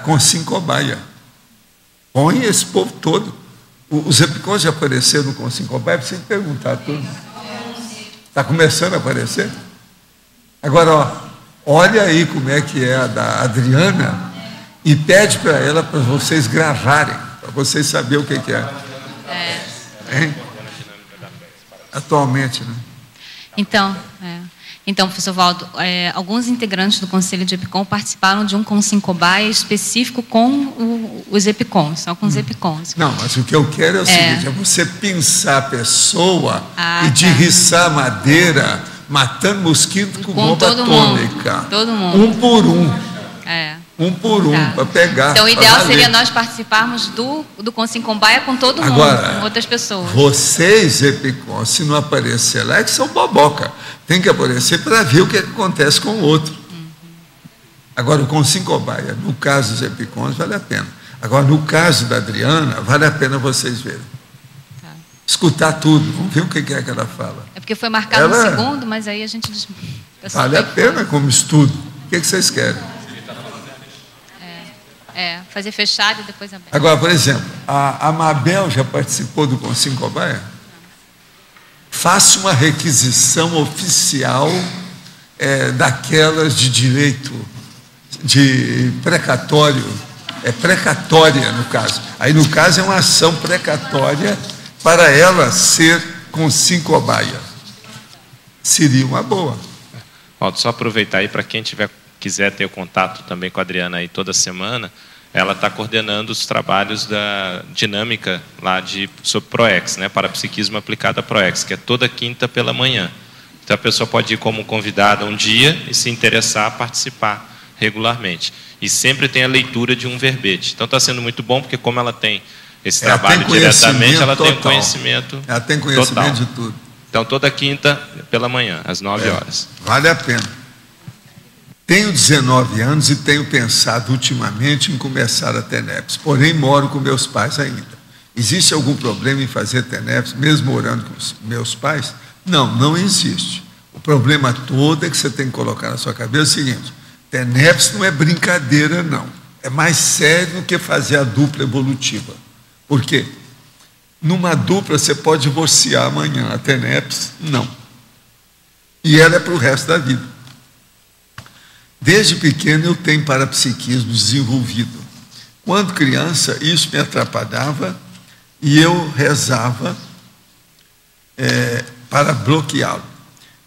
com 5 cobaia. Põe esse povo todo. Os Epicons já apareceram no Consim Cobaia, precisa perguntar a turma. Está começando a aparecer? Agora, olha aí como é que é a da Adriana e pede para ela para vocês gravarem. Vocês sabiam o que é? Hein? Atualmente, né? Então, professor Valdo, alguns integrantes do Conselho de EPICOM participaram de um Consim-Cobaia específico com os EPICOMs, só com os EPICOMs. Não, mas o que eu quero é o seguinte, é você pensar a pessoa e derriçar madeira, matando mosquito com bomba atômica. Todo mundo. Um por um. Um por um, para pegar. Então, o ideal seria nós participarmos do Consim-Cobaia com todo mundo, com outras pessoas. Vocês, EPICOM, se não aparecer lá, é que são boboca. Tem que aparecer para ver o que acontece com o outro. Agora, o Consim-Cobaia, no caso dos EPICOMs, vale a pena. Agora, no caso da Adriana, vale a pena vocês verem. Escutar tudo, vamos ver o que é que ela fala. É porque foi marcado no segundo, mas aí a gente... Vale a pena como estudo. O que vocês querem? Fazer fechado e depois aberto. Agora, por exemplo, a Mabel já participou do Consim-Cobaia? Faça uma requisição oficial daquelas de direito, de precatório, precatória no caso. Aí no caso é uma ação precatória para ela ser Consim-Cobaia. Seria uma boa. Valdo, só aproveitar aí para quem quiser ter o contato também com a Adriana aí toda semana, ela está coordenando os trabalhos da dinâmica lá sobre PROEX, né, Parapsiquismo aplicado a PROEX, que é toda quinta pela manhã. Então a pessoa pode ir como convidada um dia e se interessar a participar regularmente. E sempre tem a leitura de um verbete. Então está sendo muito bom, porque como ela tem esse trabalho diretamente, ela tem conhecimento. Ela tem conhecimento de tudo. Então toda quinta pela manhã, às 9 horas. Vale a pena. Tenho 19 anos e tenho pensado ultimamente em começar a TENEPS, porém moro com meus pais ainda. Existe algum problema em fazer TENEPS, mesmo morando com os meus pais? Não, não existe. O problema todo é que você tem que colocar na sua cabeça o seguinte: TENEPS não é brincadeira, não. É mais sério do que fazer a dupla evolutiva. Por quê? Numa dupla você pode divorciar amanhã, a TENEPS não. E ela é para o resto da vida. Desde pequeno eu tenho parapsiquismo desenvolvido. Quando criança, isso me atrapalhava e eu rezava para bloqueá-lo.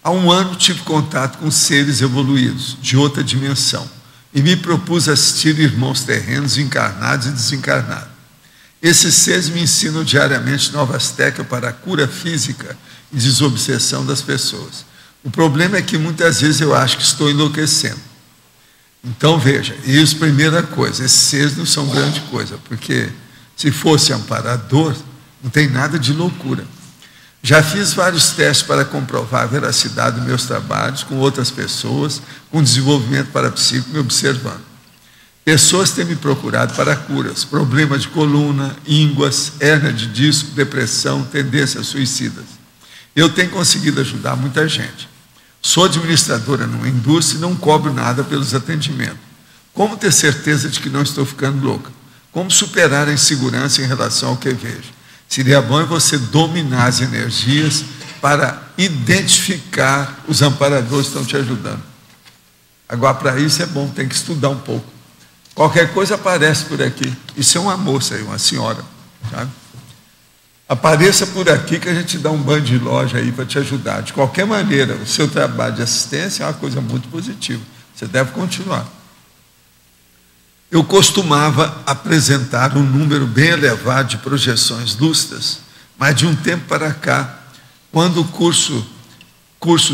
Há um ano tive contato com seres evoluídos, de outra dimensão, e me propus assistir irmãos terrenos encarnados e desencarnados. Esses seres me ensinam diariamente novas técnicas para a cura física e desobsessão das pessoas. O problema é que muitas vezes eu acho que estou enlouquecendo. Então, veja, isso, primeira coisa, esses seres não são grande coisa, porque se fosse amparador, não tem nada de loucura. Já fiz vários testes para comprovar a veracidade dos meus trabalhos com outras pessoas, com desenvolvimento parapsíquico, me observando. Pessoas têm me procurado para curas, problemas de coluna, ínguas, hérnia de disco, depressão, tendências suicidas. Eu tenho conseguido ajudar muita gente. Sou administradora numa indústria e não cobro nada pelos atendimentos. Como ter certeza de que não estou ficando louca? Como superar a insegurança em relação ao que vejo? Seria bom você dominar as energias para identificar os amparadores que estão te ajudando. Agora, para isso é bom, tem que estudar um pouco. Qualquer coisa aparece por aqui. Isso é uma moça aí, uma senhora, sabe? Apareça por aqui que a gente dá um banho de loja aí para te ajudar. De qualquer maneira, o seu trabalho de assistência é uma coisa muito positiva. Você deve continuar. Eu costumava apresentar um número bem elevado de projeções lúcidas, mas de um tempo para cá, quando cursos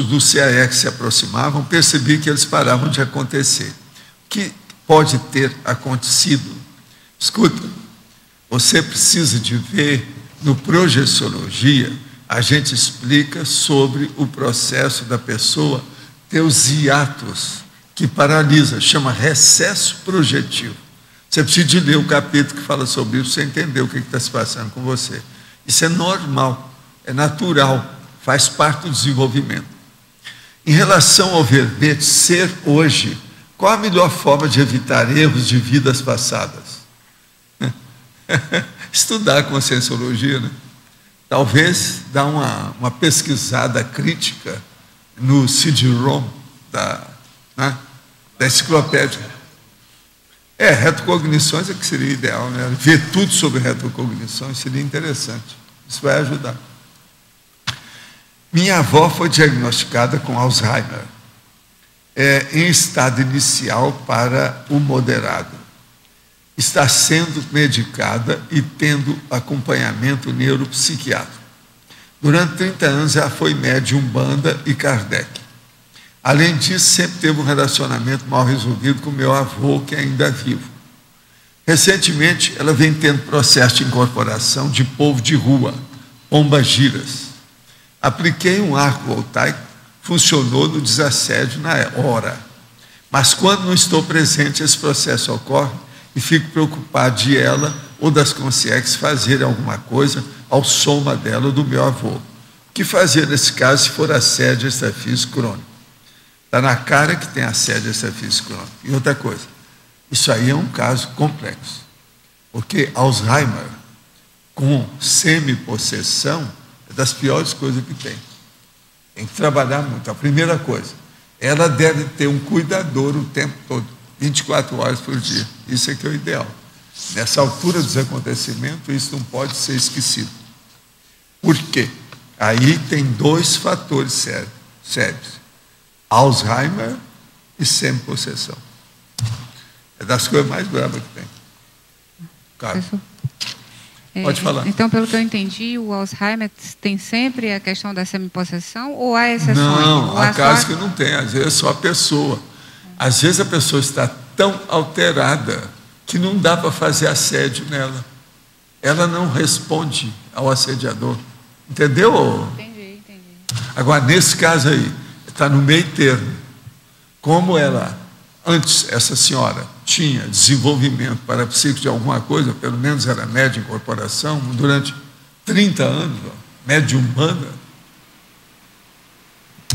do CAEX se aproximavam, percebi que eles paravam de acontecer. O que pode ter acontecido? Escuta, você precisa de ver. No Projeciologia, a gente explica sobre o processo da pessoa ter os hiatos que paralisa, chama recesso projetivo. Você precisa de ler o capítulo que fala sobre isso, para você entender o que está se passando com você. Isso é normal, é natural, faz parte do desenvolvimento. Em relação ao verbete ser hoje, qual a melhor forma de evitar erros de vidas passadas? Estudar a conscienciologia, né? Talvez dar uma pesquisada crítica no CD-ROM da enciclopédia. Retrocognições é que seria ideal, né? Ver tudo sobre retrocognições seria interessante. Isso vai ajudar. Minha avó foi diagnosticada com Alzheimer, em estado inicial para o moderado. Está sendo medicada e tendo acompanhamento neuropsiquiátrico. Durante 30 anos, ela foi médium Umbanda e Kardec. Além disso, sempre teve um relacionamento mal resolvido com meu avô, que ainda é vivo. Recentemente, ela vem tendo processo de incorporação de povo de rua, pombagiras. Apliquei um arco voltaico, funcionou no desassédio na hora. Mas quando não estou presente, esse processo ocorre e fico preocupado de ela ou das consciências fazerem alguma coisa ao soma dela ou do meu avô. O que fazer nesse caso se for assédio extrafísico crônico? Está na cara que tem assédio extrafísico crônico. E outra coisa, isso aí é um caso complexo, porque Alzheimer com semi-possessão é das piores coisas que tem. Tem que trabalhar muito. A primeira coisa, ela deve ter um cuidador o tempo todo, 24 horas por dia. Isso é que é o ideal. Nessa altura dos acontecimentos, isso não pode ser esquecido. Por quê? Aí tem 2 fatores sérios. Alzheimer e semi-possessão. É das coisas mais bravas que tem. Claro. Pode falar. Então, pelo que eu entendi, o Alzheimer tem sempre a questão da semi-possessão ou há exceções? Não, há casos que não tem, às vezes é só a pessoa. Às vezes a pessoa está tão alterada que não dá para fazer assédio nela. Ela não responde ao assediador. Entendeu? Entendi. Agora, nesse caso aí, está no meio termo. Como ela, antes, essa senhora tinha desenvolvimento parapsíquico de alguma coisa, pelo menos era média incorporação, durante 30 anos, média Umbanda.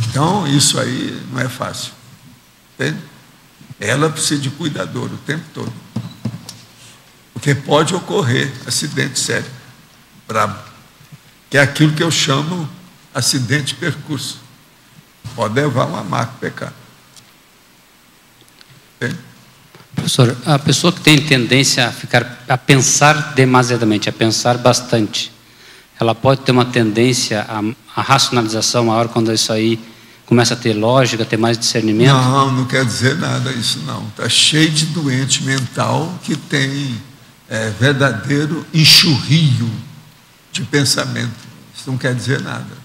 Então, isso aí não é fácil. Entende? Ela precisa de cuidador o tempo todo. Porque pode ocorrer acidente sério, brabo, que é aquilo que eu chamo acidente de percurso. Pode levar uma marca pecar. Entende? Professor, a pessoa que tem tendência a pensar demasiadamente, a pensar bastante, ela pode ter uma tendência à racionalização maior quando isso aí começa a ter lógica, ter mais discernimento? Não quer dizer nada isso não. Está cheio de doente mental que tem verdadeiro enxurrio de pensamento. Isso não quer dizer nada.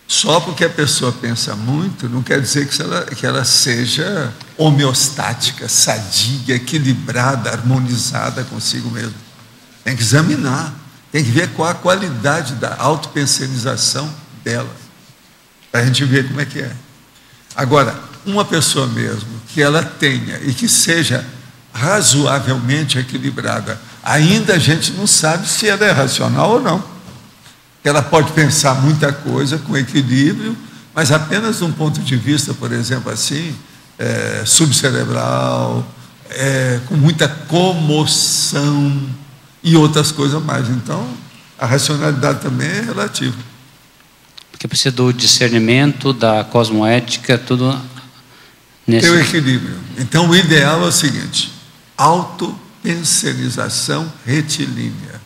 Só porque a pessoa pensa muito, não quer dizer que ela seja homeostática, sadia, equilibrada, harmonizada consigo mesma. Tem que examinar, tem que ver qual a qualidade da autopensenização dela, para a gente ver como é que é. Agora, uma pessoa mesmo, que ela tenha e que seja razoavelmente equilibrada, ainda a gente não sabe se ela é racional ou não. Ela pode pensar muita coisa com equilíbrio, mas apenas de um ponto de vista, por exemplo, assim, subcerebral, com muita comoção e outras coisas mais. Então, a racionalidade também é relativa. Porque precisa do discernimento, da cosmoética, tudo nesse... Tem o equilíbrio. Então, o ideal é o seguinte: autopensenização retilínea.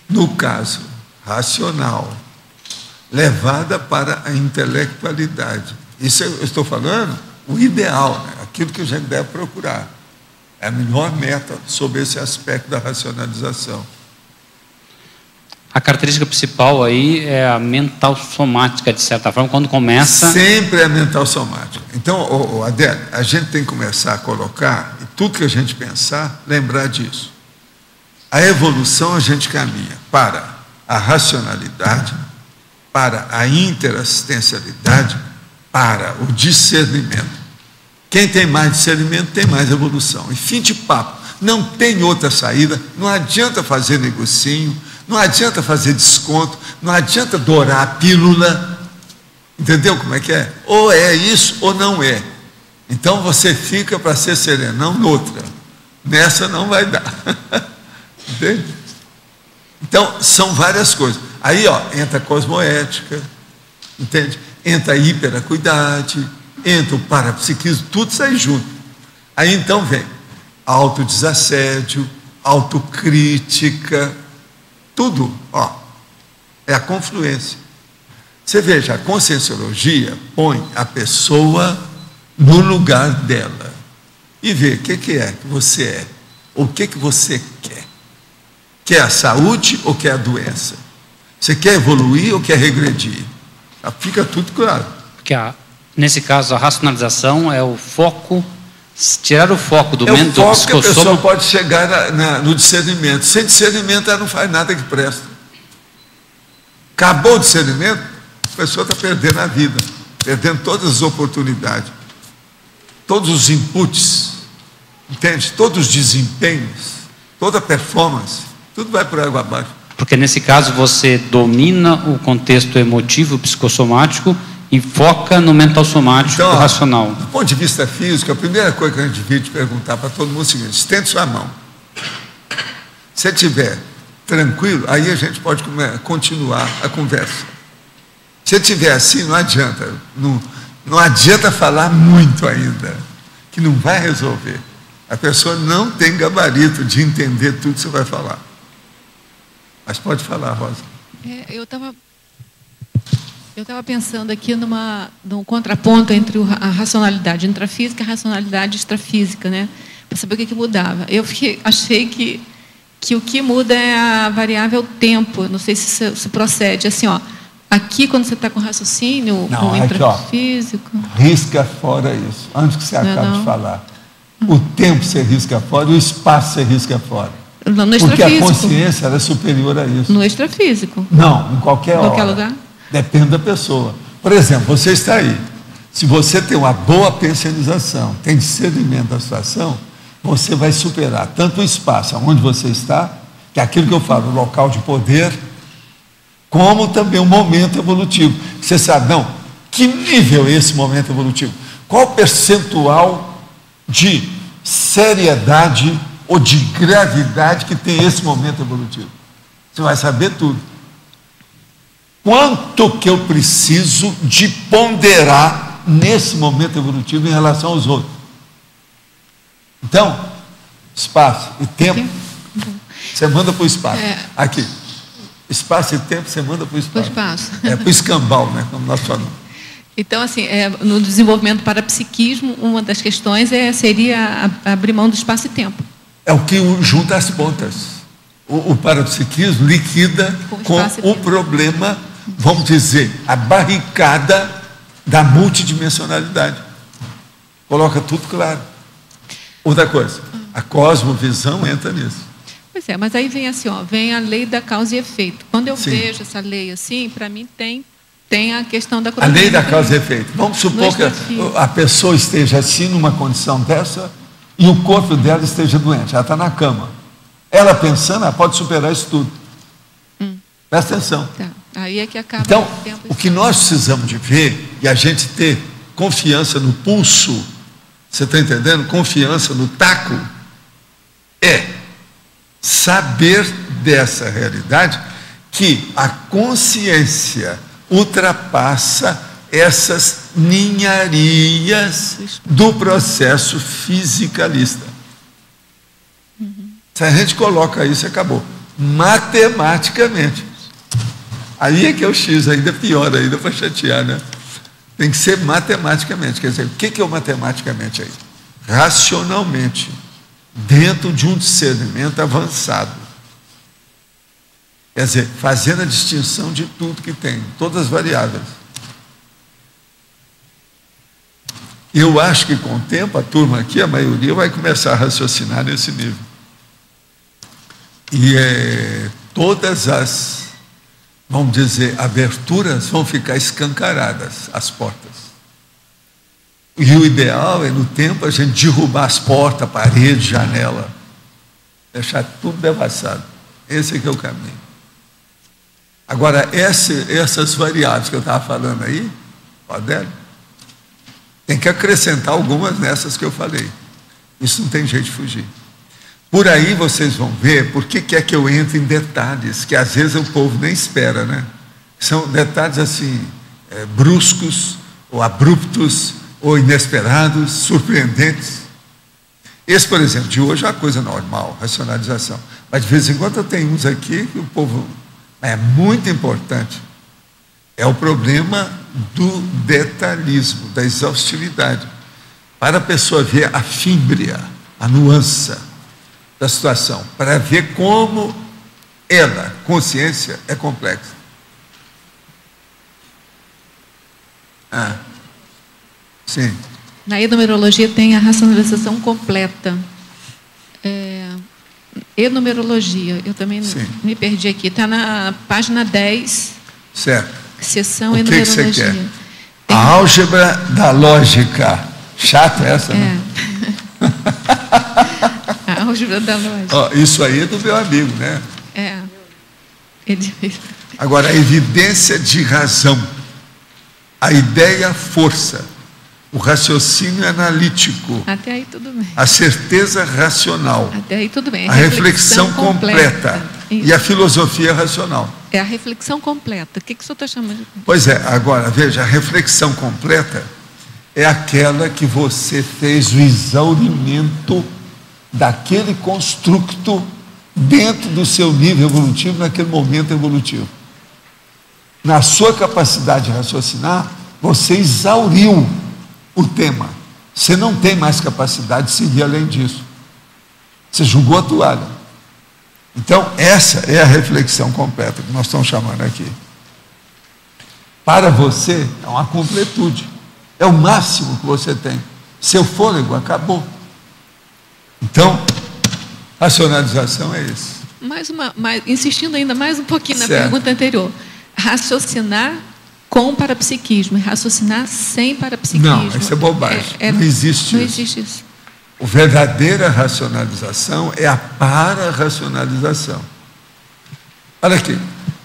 No caso, racional, levada para a intelectualidade. Isso eu estou falando o ideal, né? Aquilo que a gente deve procurar. É a melhor meta sobre esse aspecto da racionalização. A característica principal aí é a mental somática, de certa forma, quando começa... Sempre é a mental somática. Então, Adélio, a gente tem que começar a colocar, e tudo que a gente pensar, lembrar disso. A evolução a gente caminha para a racionalidade, para a interassistencialidade, para o discernimento. Quem tem mais discernimento tem mais evolução. E fim de papo, não tem outra saída, não adianta fazer negocinho, não adianta fazer desconto, não adianta dourar a pílula. Entendeu como é que é? Ou é isso ou não é. Então você fica para ser serenão noutra. Nessa não vai dar. Entende? Então, são várias coisas. Aí, entra a cosmoética, entende? Entra a hiperacuidade, entra o parapsiquismo, tudo sai junto. Aí então vem autodesassédio, autocrítica, tudo, é a confluência. Você veja, a conscienciologia põe a pessoa no lugar dela e vê o que é que você é, ou o que você quer. Quer a saúde ou quer a doença? Você quer evoluir ou quer regredir? Fica tudo claro. Porque nesse caso a racionalização é o foco, tirar o foco do mente do psicossoma. É o foco que a pessoa pode chegar no discernimento. Sem discernimento ela não faz nada que presta. Acabou o discernimento, a pessoa está perdendo a vida, perdendo todas as oportunidades, todos os inputs, entende? Todos os desempenhos, toda a performance, tudo vai por água abaixo. Porque nesse caso você domina o contexto emotivo, psicossomático e foca no mental somático, então, racional. Do ponto de vista físico, a primeira coisa que a gente devia te perguntar para todo mundo é o seguinte: estende sua mão. Se estiver tranquilo, aí a gente pode continuar a conversa. Se estiver assim, não adianta. Não adianta falar muito ainda, que não vai resolver. A pessoa não tem gabarito de entender tudo que você vai falar. Mas pode falar, Rosa. Eu estava pensando aqui num contraponto entre a racionalidade intrafísica e a racionalidade extrafísica, né? Para saber o que mudava. Achei que o que muda é a variável tempo. Não sei se procede. Assim, aqui, quando você está com raciocínio, com intrafísico... Risca fora isso, antes que você acabe de falar. O tempo você risca fora e o espaço você risca fora. No porque a consciência é superior a isso. No extrafísico? Não, em qualquer lugar. Depende da pessoa. Por exemplo, você está aí. Se você tem uma boa pensionização, tem discernimento da situação, você vai superar tanto o espaço onde você está, que é aquilo que eu falo, o local de poder, como também o momento evolutivo. Você sabe, que nível é esse momento evolutivo? Qual o percentual de seriedade ou de gravidade que tem esse momento evolutivo? Você vai saber tudo. Quanto que eu preciso de ponderar nesse momento evolutivo em relação aos outros? Então, espaço e tempo, você manda para o espaço. Aqui. Espaço e tempo, você manda para o espaço. Para o escambau, né, como nós falamos. Então, assim, no desenvolvimento parapsiquismo, uma das questões seria abrir mão do espaço e tempo. É o que junta as pontas. O parapsiquismo liquida com o problema, vamos dizer, a barricada da multidimensionalidade. Coloca tudo claro. Outra coisa, a cosmovisão entra nisso. Pois é, mas aí vem assim, vem a lei da causa e efeito. Quando eu vejo essa lei assim, para mim tem a questão da... A lei da causa e efeito. Vamos supor que a pessoa esteja assim, numa condição dessa, e o corpo dela esteja doente, ela está na cama. Ela pensando, ela pode superar isso tudo. Presta atenção. Tá. Aí é que acaba. Então, o que nós precisamos de ver, e a gente ter confiança no pulso, você está entendendo? Confiança no taco, é saber dessa realidade, que a consciência ultrapassa essas ninharias do processo fisicalista. Se a gente coloca isso, acabou. Matematicamente. Aí é que é o X, ainda pior, ainda para chatear, né? Tem que ser matematicamente. Quer dizer, o que é o matematicamente aí? Racionalmente, dentro de um discernimento avançado. Quer dizer, fazendo a distinção de tudo que tem, todas as variáveis. Eu acho que com o tempo, a turma aqui, a maioria, vai começar a raciocinar nesse nível. E todas as, vamos dizer, aberturas vão ficar escancaradas, as portas. E o ideal é, no tempo, a gente derrubar as portas, parede, janela, deixar tudo devassado. Esse aqui é o caminho. Agora, essas variáveis que eu estava falando aí, Adélio, tem que acrescentar algumas nessas que eu falei. Isso não tem jeito de fugir. Por aí vocês vão ver por que é que eu entro em detalhes, que às vezes o povo nem espera, né? São detalhes assim, bruscos, ou abruptos, ou inesperados, surpreendentes. Esse, por exemplo, de hoje é uma coisa normal, racionalização. Mas de vez em quando eu tenho uns aqui que o povo... É muito importante. É o problema do detalhismo, da exaustividade. Para a pessoa ver a fímbria, a nuance da situação, para ver como ela, consciência, é complexa. Sim. Na enumerologia tem a racionalização completa. Enumerologia, eu também me perdi aqui. Está na página 10. Certo. Seção enumerologia. Que você quer? A álgebra da lógica. Chato essa, né? A álgebra da lógica. Isso aí é do meu amigo, né? Ele... Agora, a evidência de razão, a ideia força, o raciocínio analítico. Até aí tudo bem. A certeza racional. Até aí tudo bem. A reflexão completa. E a filosofia racional. É a reflexão completa. O que o senhor está chamando de... Pois é, agora, veja, a reflexão completa é aquela que você fez o exaurimento daquele construto dentro do seu nível evolutivo, naquele momento evolutivo. Na sua capacidade de raciocinar, você exauriu o tema. Você não tem mais capacidade de seguir além disso. Você jogou a toalha. Então, essa é a reflexão completa que nós estamos chamando aqui. Para você, é uma completude. É o máximo que você tem. Seu fôlego acabou. Então, racionalização é isso. Insistindo ainda mais um pouquinho na pergunta anterior. Raciocinar com parapsiquismo e raciocinar sem parapsiquismo. Não, isso é bobagem. Não existe isso. A verdadeira racionalização é a para-racionalização. Olha aqui,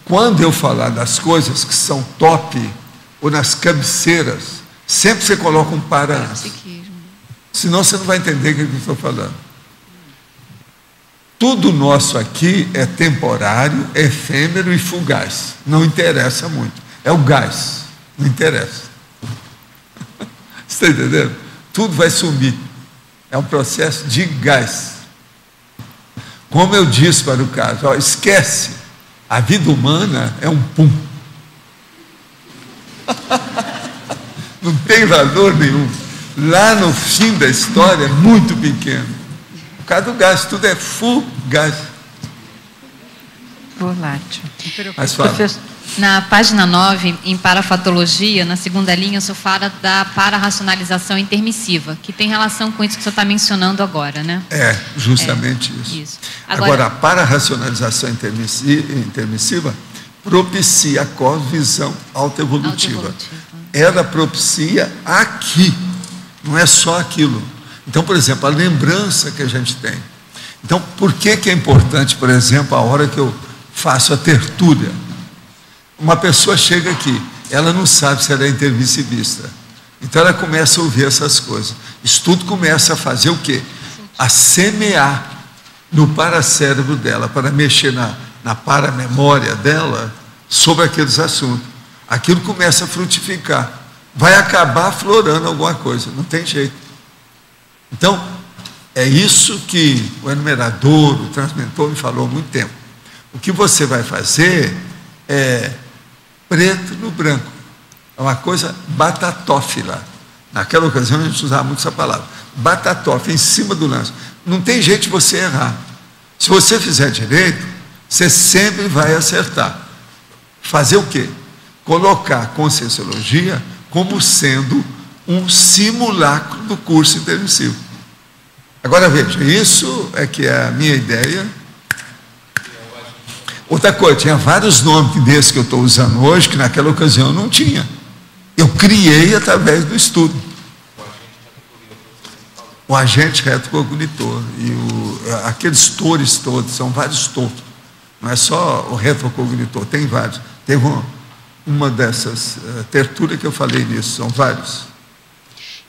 quando eu falar das coisas que são top ou nas cabeceiras, sempre você coloca um para. Senão você não vai entender o que eu estou falando. Tudo nosso aqui é temporário, efêmero e fugaz. Não interessa muito. É o gás. Não interessa. Você está entendendo? Tudo vai sumir. É um processo de gás. Como eu disse para o caso, esquece. A vida humana é um pum. Não tem valor nenhum. Lá no fim da história é muito pequeno. Por causa do gás, tudo é fugaz. Volátil. Mas fala. Na página 9, em parafatologia, na segunda linha, o senhor fala da para-racionalização intermissiva, que tem relação com isso que o senhor está mencionando agora, né? Justamente isso. Agora, a para-racionalização intermissiva propicia a cosvisão autoevolutiva. Ela propicia aqui, não é só aquilo. Então, por exemplo, a lembrança que a gente tem. Então, por que é importante, por exemplo, a hora que eu faço a tertúlia? Uma pessoa chega aqui, ela não sabe se ela é intermissivista. Então ela começa a ouvir essas coisas. Isso tudo começa a fazer o quê? A semear no paracérebro dela, para mexer na paramemória dela sobre aqueles assuntos. Aquilo começa a frutificar. Vai acabar aflorando alguma coisa, não tem jeito. Então, é isso que o enumerador, o transmentor me falou há muito tempo. O que você vai fazer é preto no branco. É uma coisa batatófila. Naquela ocasião a gente usava muito essa palavra. Batatófila, em cima do lance. Não tem jeito de você errar. Se você fizer direito, você sempre vai acertar. Fazer o quê? Colocar a Conscienciologia como sendo um simulacro do curso intermissivo. Agora veja, isso é que é a minha ideia. Outra coisa, tinha vários nomes desses que eu estou usando hoje, que naquela ocasião não tinha. Eu criei através do estudo. O agente retrocognitor e aqueles tores todos, são vários tores. Não é só o retrocognitor, tem vários. Teve uma dessas tertúlias que eu falei nisso, são vários.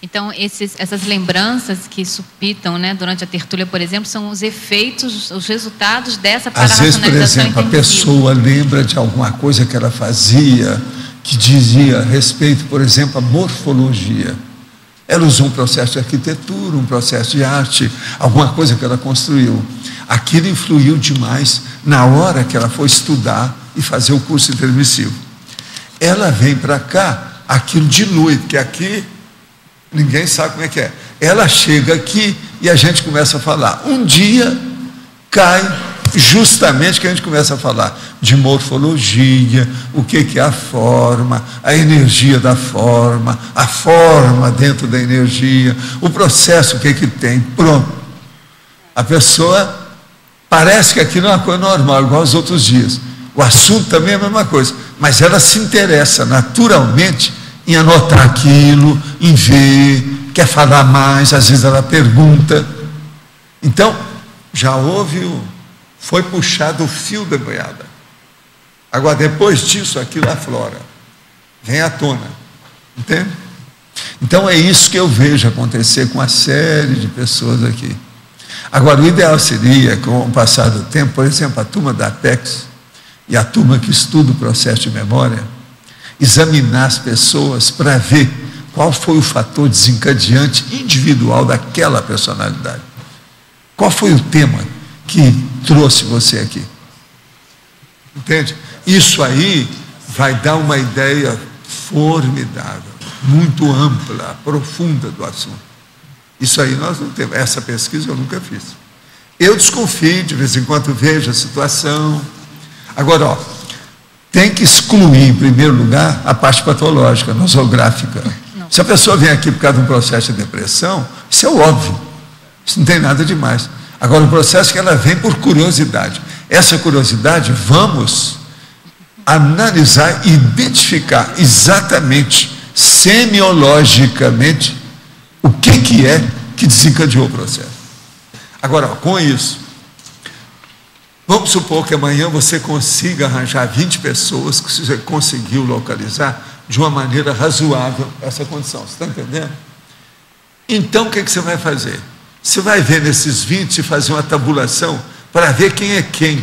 Então, essas lembranças que supitam, né, durante a tertúlia, por exemplo, são os efeitos, os resultados dessa para-racionalização intermissiva. Às vezes, por exemplo, a pessoa lembra de alguma coisa que ela fazia, que dizia respeito, por exemplo, à morfologia. Ela usou um processo de arquitetura, um processo de arte, alguma coisa que ela construiu. Aquilo influiu demais na hora que ela foi estudar e fazer o curso intermissivo. Ela vem para cá, aquilo dilui, porque aqui ninguém sabe como é que é. Ela chega aqui e a gente começa a falar. Um dia cai justamente que a gente começa a falar de morfologia, o que é a forma, a energia da forma, a forma dentro da energia, o processo, o que tem, pronto. A pessoa parece que aquilo é uma coisa normal, igual aos outros dias. O assunto também é a mesma coisa, mas ela se interessa naturalmente em anotar aquilo, em ver, quer falar mais, às vezes ela pergunta. Então, já houve foi puxado o fio da boiada. Agora, depois disso, aquilo aflora, vem à tona, entende? Então, é isso que eu vejo acontecer com uma série de pessoas aqui. Agora, o ideal seria, com o passar do tempo, por exemplo, a turma da Apex e a turma que estuda o processo de memória, examinar as pessoas para ver qual foi o fator desencadeante individual daquela personalidade. Qual foi o tema que trouxe você aqui? Entende? Isso aí vai dar uma ideia formidável, muito ampla, profunda do assunto. Isso aí nós não temos. Essa pesquisa eu nunca fiz. Eu desconfio, de vez em quando vejo a situação. Agora, tem que excluir, em primeiro lugar, a parte patológica, nosográfica. Não. Se a pessoa vem aqui por causa de um processo de depressão, isso é óbvio. Isso não tem nada demais. Agora, o processo é que ela vem por curiosidade. Essa curiosidade, vamos analisar e identificar exatamente, semiologicamente, o que é que desencadeou o processo. Agora, com isso, vamos supor que amanhã você consiga arranjar 20 pessoas que você conseguiu localizar de uma maneira razoável essa condição. Você está entendendo? Então, o que você vai fazer? Você vai ver nesses 20 e fazer uma tabulação para ver quem é quem,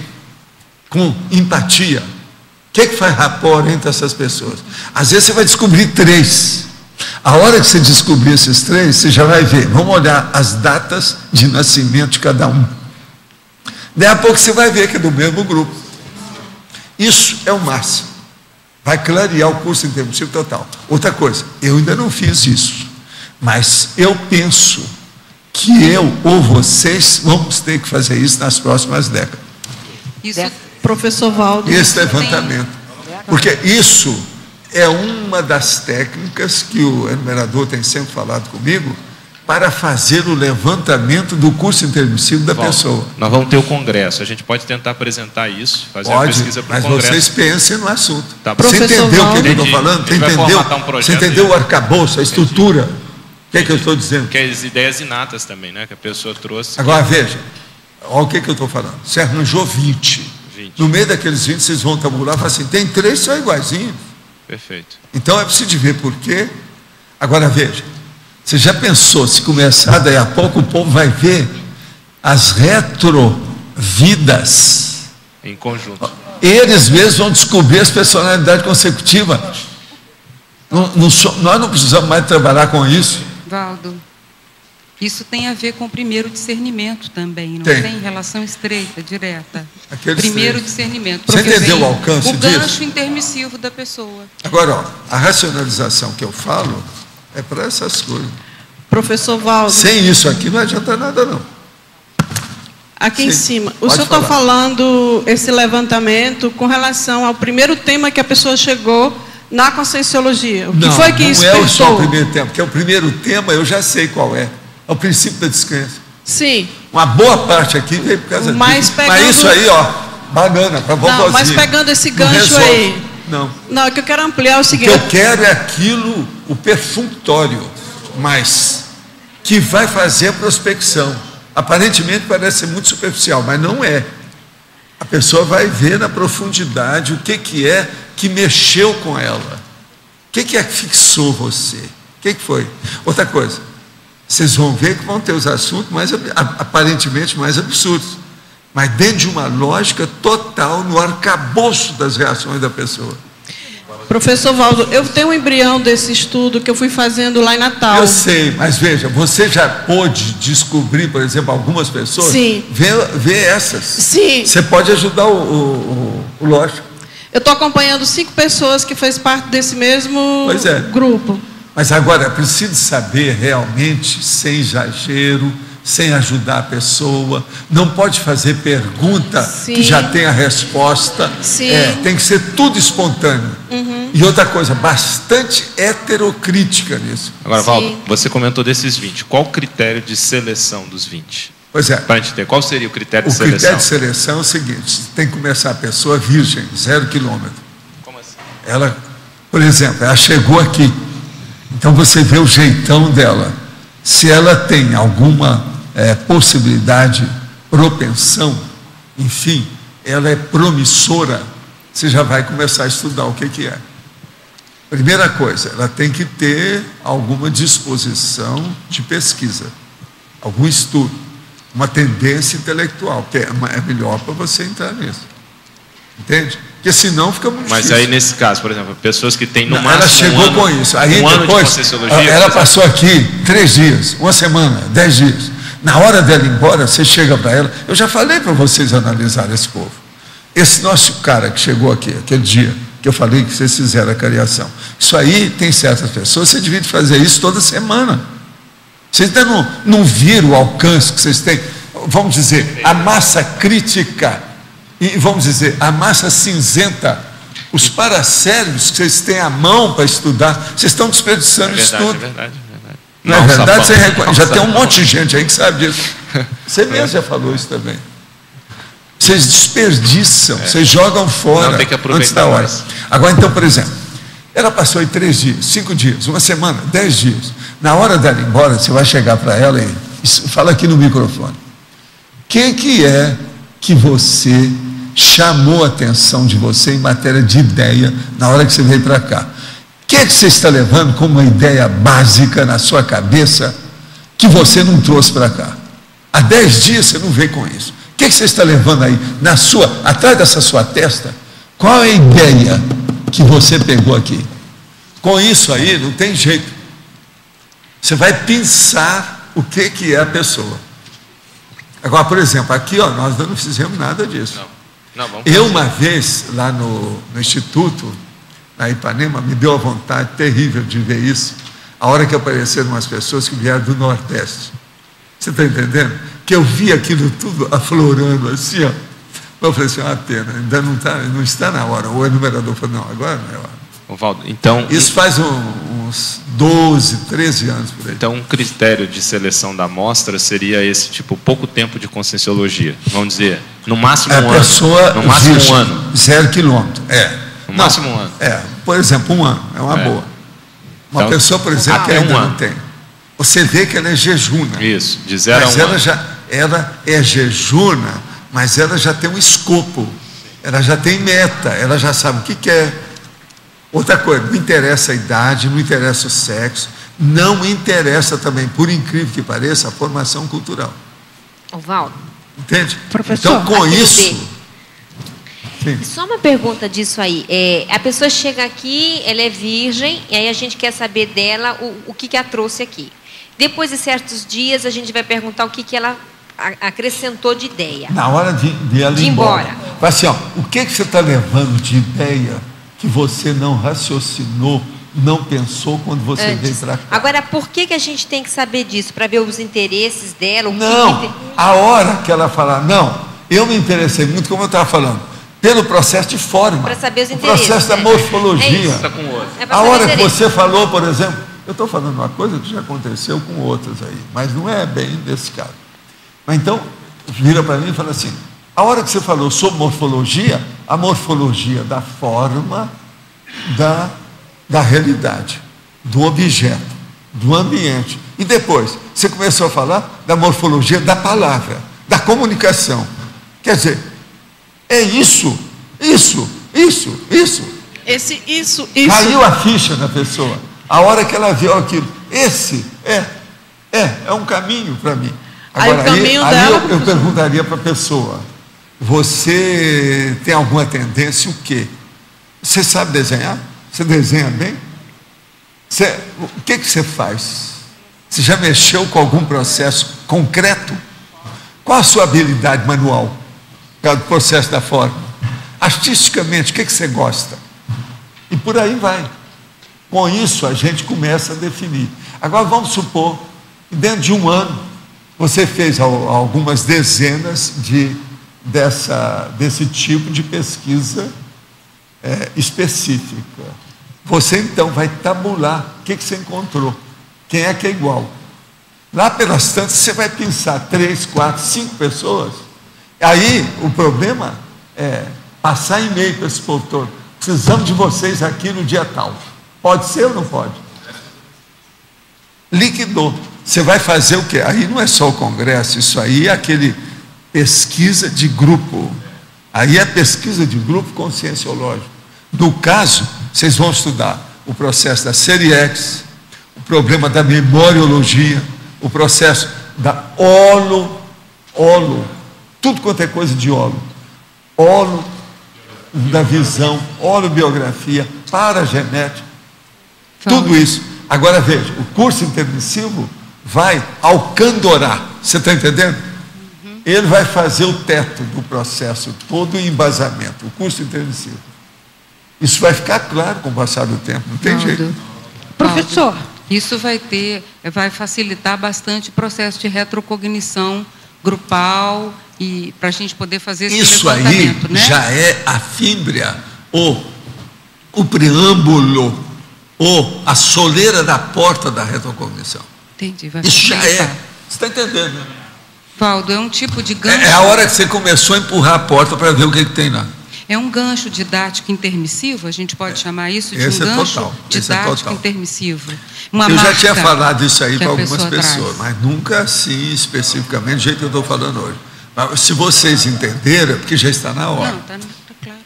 com empatia. O que faz rapport entre essas pessoas? Às vezes você vai descobrir 3. A hora que você descobrir esses 3, você já vai ver. Vamos olhar as datas de nascimento de cada um. Daí a pouco você vai ver que é do mesmo grupo. Isso é o máximo. Vai clarear o curso intermissivo total. Outra coisa, eu ainda não fiz isso, mas eu penso que eu ou vocês vamos ter que fazer isso nas próximas décadas. Isso, professor Valdo. Esse levantamento. Porque isso é uma das técnicas que o enumerador tem sempre falado comigo para fazer o levantamento do curso intermissivo da pessoa. Nós vamos ter o congresso, a gente pode tentar apresentar isso, fazer uma pesquisa para o congresso. Mas vocês pensem no assunto. Tá. Você entendeu o que eu estou falando? Você entendeu o arcabouço, a estrutura? O que é que eu estou dizendo? Que as ideias inatas também, né? Que a pessoa trouxe. Agora, veja, olha o que eu estou falando. Você arranjou 20. No meio daqueles 20, vocês vão tabular e falar assim, tem 3 que são iguaizinhos. Perfeito. Então, é preciso ver por quê. Agora, veja, você já pensou, se começar daí a pouco, o povo vai ver as retrovidas. Em conjunto. Eles mesmos vão descobrir as personalidades consecutivas. Nós não precisamos mais trabalhar com isso. Valdo, isso tem a ver com o primeiro discernimento também, não tem relação estreita, direta. Primeiro discernimento. Você entendeu o alcance disso? O gancho intermissivo da pessoa. Agora, a racionalização que eu falo é para essas coisas. Professor Valdo. Sem isso aqui não adianta nada, não. Aqui em cima. O senhor está falando esse levantamento com relação ao primeiro tema que a pessoa chegou na Conscienciologia. O que foi que despertou? Não é só o primeiro tema, porque o primeiro tema eu já sei qual é. É o princípio da descrença. Sim. Uma boa parte aqui veio por causa disso. Mas isso aí, ó, banana, para vovozinha. Não, mas pegando esse gancho aí. Não. Não, o que eu quero ampliar é o seguinte. O que eu quero é aquilo, o perfunctório, mas que vai fazer a prospecção. Aparentemente parece ser muito superficial, mas não é. A pessoa vai ver na profundidade o que é que mexeu com ela. O que é que fixou você? O que foi? Outra coisa, vocês vão ver que vão ter os assuntos aparentemente mais absurdos, mas dentro de uma lógica total no arcabouço das reações da pessoa. Professor Valdo, eu tenho um embrião desse estudo que eu fui fazendo lá em Natal. Eu sei, mas veja, você já pôde descobrir, por exemplo, algumas pessoas? Sim. Vê essas. Sim. Você pode ajudar o lógico. Eu estou acompanhando 5 pessoas que fazem parte desse mesmo grupo. Mas agora, é preciso saber realmente, sem exagero, sem ajudar a pessoa. Não pode fazer pergunta que já tem a resposta. Sim. Tem que ser tudo espontâneo. E outra coisa, bastante heterocrítica nisso. Agora, Valdo, você comentou desses 20. Qual o critério de seleção dos 20? Pois é. Para a gente ter, qual seria o critério de seleção? O critério de seleção é o seguinte: tem que começar a pessoa virgem, 0 quilômetro. Como assim? Ela, por exemplo, ela chegou aqui. Então você vê o jeitão dela. Se ela tem alguma possibilidade, propensão, enfim, ela é promissora, você já vai começar a estudar o que é. Primeira coisa, ela tem que ter alguma disposição de pesquisa, algum estudo, uma tendência intelectual, que é melhor para você entrar nisso. Entende? Porque senão fica muito difícil. Mas aí, nesse caso, por exemplo, pessoas que têm no máximo ela chegou com isso. Aí depois, ela passou aqui 3 dias, 1 semana, 10 dias. Na hora dela ir embora, você chega para ela. Eu já falei para vocês analisar esse povo. Esse nosso cara que chegou aqui, aquele dia, que eu falei que vocês fizeram a cariação. Isso aí, tem certas pessoas, você devia fazer isso toda semana. Vocês ainda não viram o alcance que vocês têm. Vamos dizer, a massa crítica, e vamos dizer, a massa cinzenta, os paracérebros que vocês têm à mão para estudar, vocês estão desperdiçando isso tudo. É verdade. Não é verdade? Você já tem um monte de gente aí que sabe disso. Você mesmo já falou isso também. Vocês desperdiçam, vocês jogam fora antes da hora. Agora, então, por exemplo, ela passou aí 3 dias, 5 dias, 1 semana, 10 dias. Na hora dela ir embora, você vai chegar para ela e fala aqui no microfone. Quem que é que você chamou a atenção de você em matéria de ideia na hora que você veio para cá? O que é que você está levando como uma ideia básica na sua cabeça que você não trouxe para cá? Há 10 dias você não veio com isso. O que é que você está levando aí atrás dessa sua testa? Qual é a ideia que você pegou aqui? Com isso aí não tem jeito. Você vai pensar o que é a pessoa. Agora, por exemplo, aqui nós não fizemos nada disso. Eu uma vez lá no Instituto, na Ipanema, me deu a vontade terrível de ver isso, a hora que apareceram umas pessoas que vieram do Nordeste. Você está entendendo? Que eu vi aquilo tudo aflorando assim, ó. Eu falei assim, uma pena, ainda não está na hora. O enumerador falou, não, agora não é hora. Valdo, então... Isso faz uns 12, 13 anos por aí. Então, um critério de seleção da amostra seria esse, tipo, pouco tempo de conscienciologia. Vamos dizer, no máximo um ano. No máximo um ano. 0 quilômetro, No máximo um ano. Por exemplo, 1 ano, é uma boa. Uma pessoa, por exemplo, que ainda não tem. Você vê que ela é jejuna. Isso, de 0 a 1 ano. Ela é jejuna, mas ela já tem um escopo. Ela já tem meta, ela já sabe o que quer. Outra coisa, não interessa a idade, não interessa o sexo, não interessa também, por incrível que pareça, a formação cultural. Valdo. Entende? Professor, então, com isso... Sim. Só uma pergunta disso aí. A pessoa chega aqui, ela é virgem, e aí a gente quer saber dela o que a trouxe aqui. Depois de certos dias, a gente vai perguntar o que ela acrescentou de ideia. Na hora de ela ir embora. Mas assim, o que você está levando de ideia que você não raciocinou, não pensou quando você veio para cá? Agora, por que a gente tem que saber disso? Para ver os interesses dela? A hora que ela falar, eu me interessei muito, como eu estava falando, pelo processo de forma. Para saber os interesses. O processo da morfologia. A hora que você falou, por exemplo, eu estou falando uma coisa que já aconteceu com outras aí, mas não é bem desse caso. Mas então, vira para mim e fala assim, a hora que você falou sobre morfologia, a morfologia da forma, da realidade, do objeto, do ambiente. E depois, você começou a falar da morfologia da palavra, da comunicação. Quer dizer, é isso. Caiu a ficha na pessoa. A hora que ela viu aquilo, esse é um caminho para mim. Agora, eu perguntaria para a pessoa, você tem alguma tendência o quê? Você sabe desenhar? Você desenha bem? O que você faz? Você já mexeu com algum processo concreto? Qual a sua habilidade manual? Do processo da forma. Artisticamente, o que você gosta? E por aí vai. Com isso, a gente começa a definir. Agora, vamos supor que dentro de um ano, você fez algumas dezenas desse tipo de pesquisa específica. Você, então, vai tabular o que você encontrou. Quem é que é igual? Lá pelas tantas, você vai pensar 3, 4, 5 pessoas. Aí, o problema é passar e-mail para esse povo todo. Precisamos de vocês aqui no dia tal. Pode ser ou não pode? Liquidou. Você vai fazer o quê? Aí não é só o congresso, isso aí é aquele pesquisa de grupo. Aí é pesquisa de grupo conscienciológico. No caso, vocês vão estudar o processo da série X, o problema da memoriologia, o processo da tudo quanto é coisa de olo da visão, holobiografia, paragenética, tudo isso. Agora veja, o curso intermissivo vai alcandorar, você está entendendo? Ele vai fazer o teto do processo todo em embasamento, o curso intermissivo. Isso vai ficar claro com o passar do tempo, não tem jeito. Professor, isso vai facilitar bastante o processo de retrocognição grupal e para a gente poder fazer esse isso aí, né? Já é a fímbria, o preâmbulo, ou a soleira da porta da retrocognição. Entendi. Isso já é. Você está entendendo, né? Valdo, é um tipo de gancho. É a hora que você começou a empurrar a porta para ver o que tem lá. É um gancho didático intermissivo, a gente pode chamar isso de um gancho didático intermissivo. Eu já tinha falado isso aí para algumas pessoas, mas nunca assim especificamente, do jeito que eu estou falando hoje. Mas se vocês entenderam, é porque já está na hora. Não, está claro.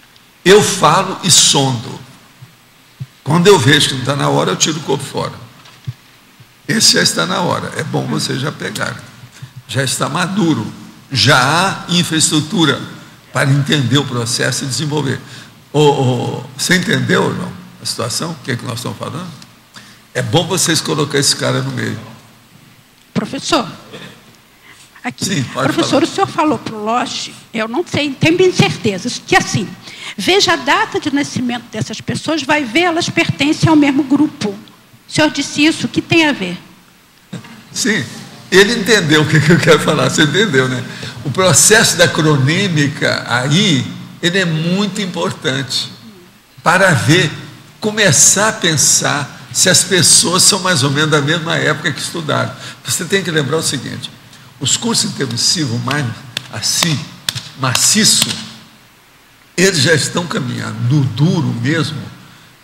Eu falo e sondo. Quando eu vejo que não está na hora, eu tiro o corpo fora. Esse já está na hora. É bom vocês já pegarem. Já está maduro. Já há infraestrutura para entender o processo e desenvolver. Você entendeu ou não a situação? O que é que nós estamos falando? É bom vocês colocar esse cara no meio. Professor, aqui. Sim, pode professor, falar. O senhor falou para o Loche, eu não sei, tenho bem certeza, que assim, veja a data de nascimento dessas pessoas, vai ver, elas pertencem ao mesmo grupo. O senhor disse isso, o que tem a ver? Sim, ele entendeu o que eu quero falar, você entendeu, né? O processo da cronímica aí, ele é muito importante para começar a pensar se as pessoas são mais ou menos da mesma época que estudaram. Você tem que lembrar o seguinte, os cursos intermissivos mais assim, maciço, eles já estão caminhando, no duro mesmo,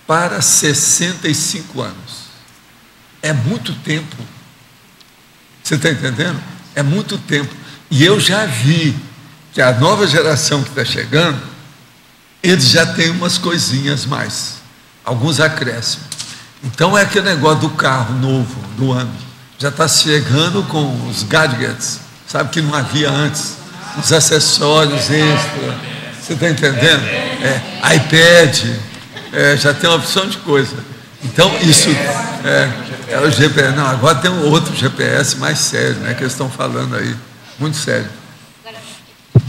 para 65 anos. É muito tempo. Você está entendendo? É muito tempo. E eu já vi que a nova geração que está chegando, eles já têm umas coisinhas mais, alguns acréscimos. Então é aquele negócio do carro novo, do ano. Já está chegando com os gadgets, sabe, que não havia antes. Os acessórios extra. Você está entendendo? iPad, já tem uma opção de coisa. Então, isso é o GPS. Não, agora tem um outro GPS mais sério, né, que eles estão falando aí. Muito sério. O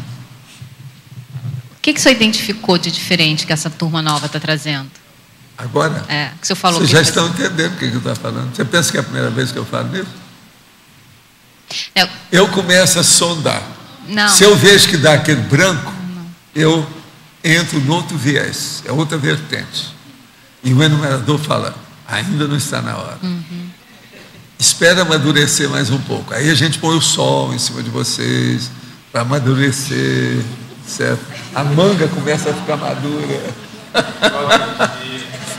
que o senhor identificou de diferente que essa turma nova está trazendo? Agora? Que o senhor falou. Vocês já estão entendendo o que eu estou falando. Você pensa que é a primeira vez que eu falo nisso? Eu começo a sondar. Não. Se eu vejo que dá aquele branco, eu entro no outro viés, é outra vertente. E o enumerador fala, ainda não está na hora. Espera amadurecer mais um pouco. Aí a gente põe o sol em cima de vocês, para amadurecer, certo? A manga começa a ficar madura.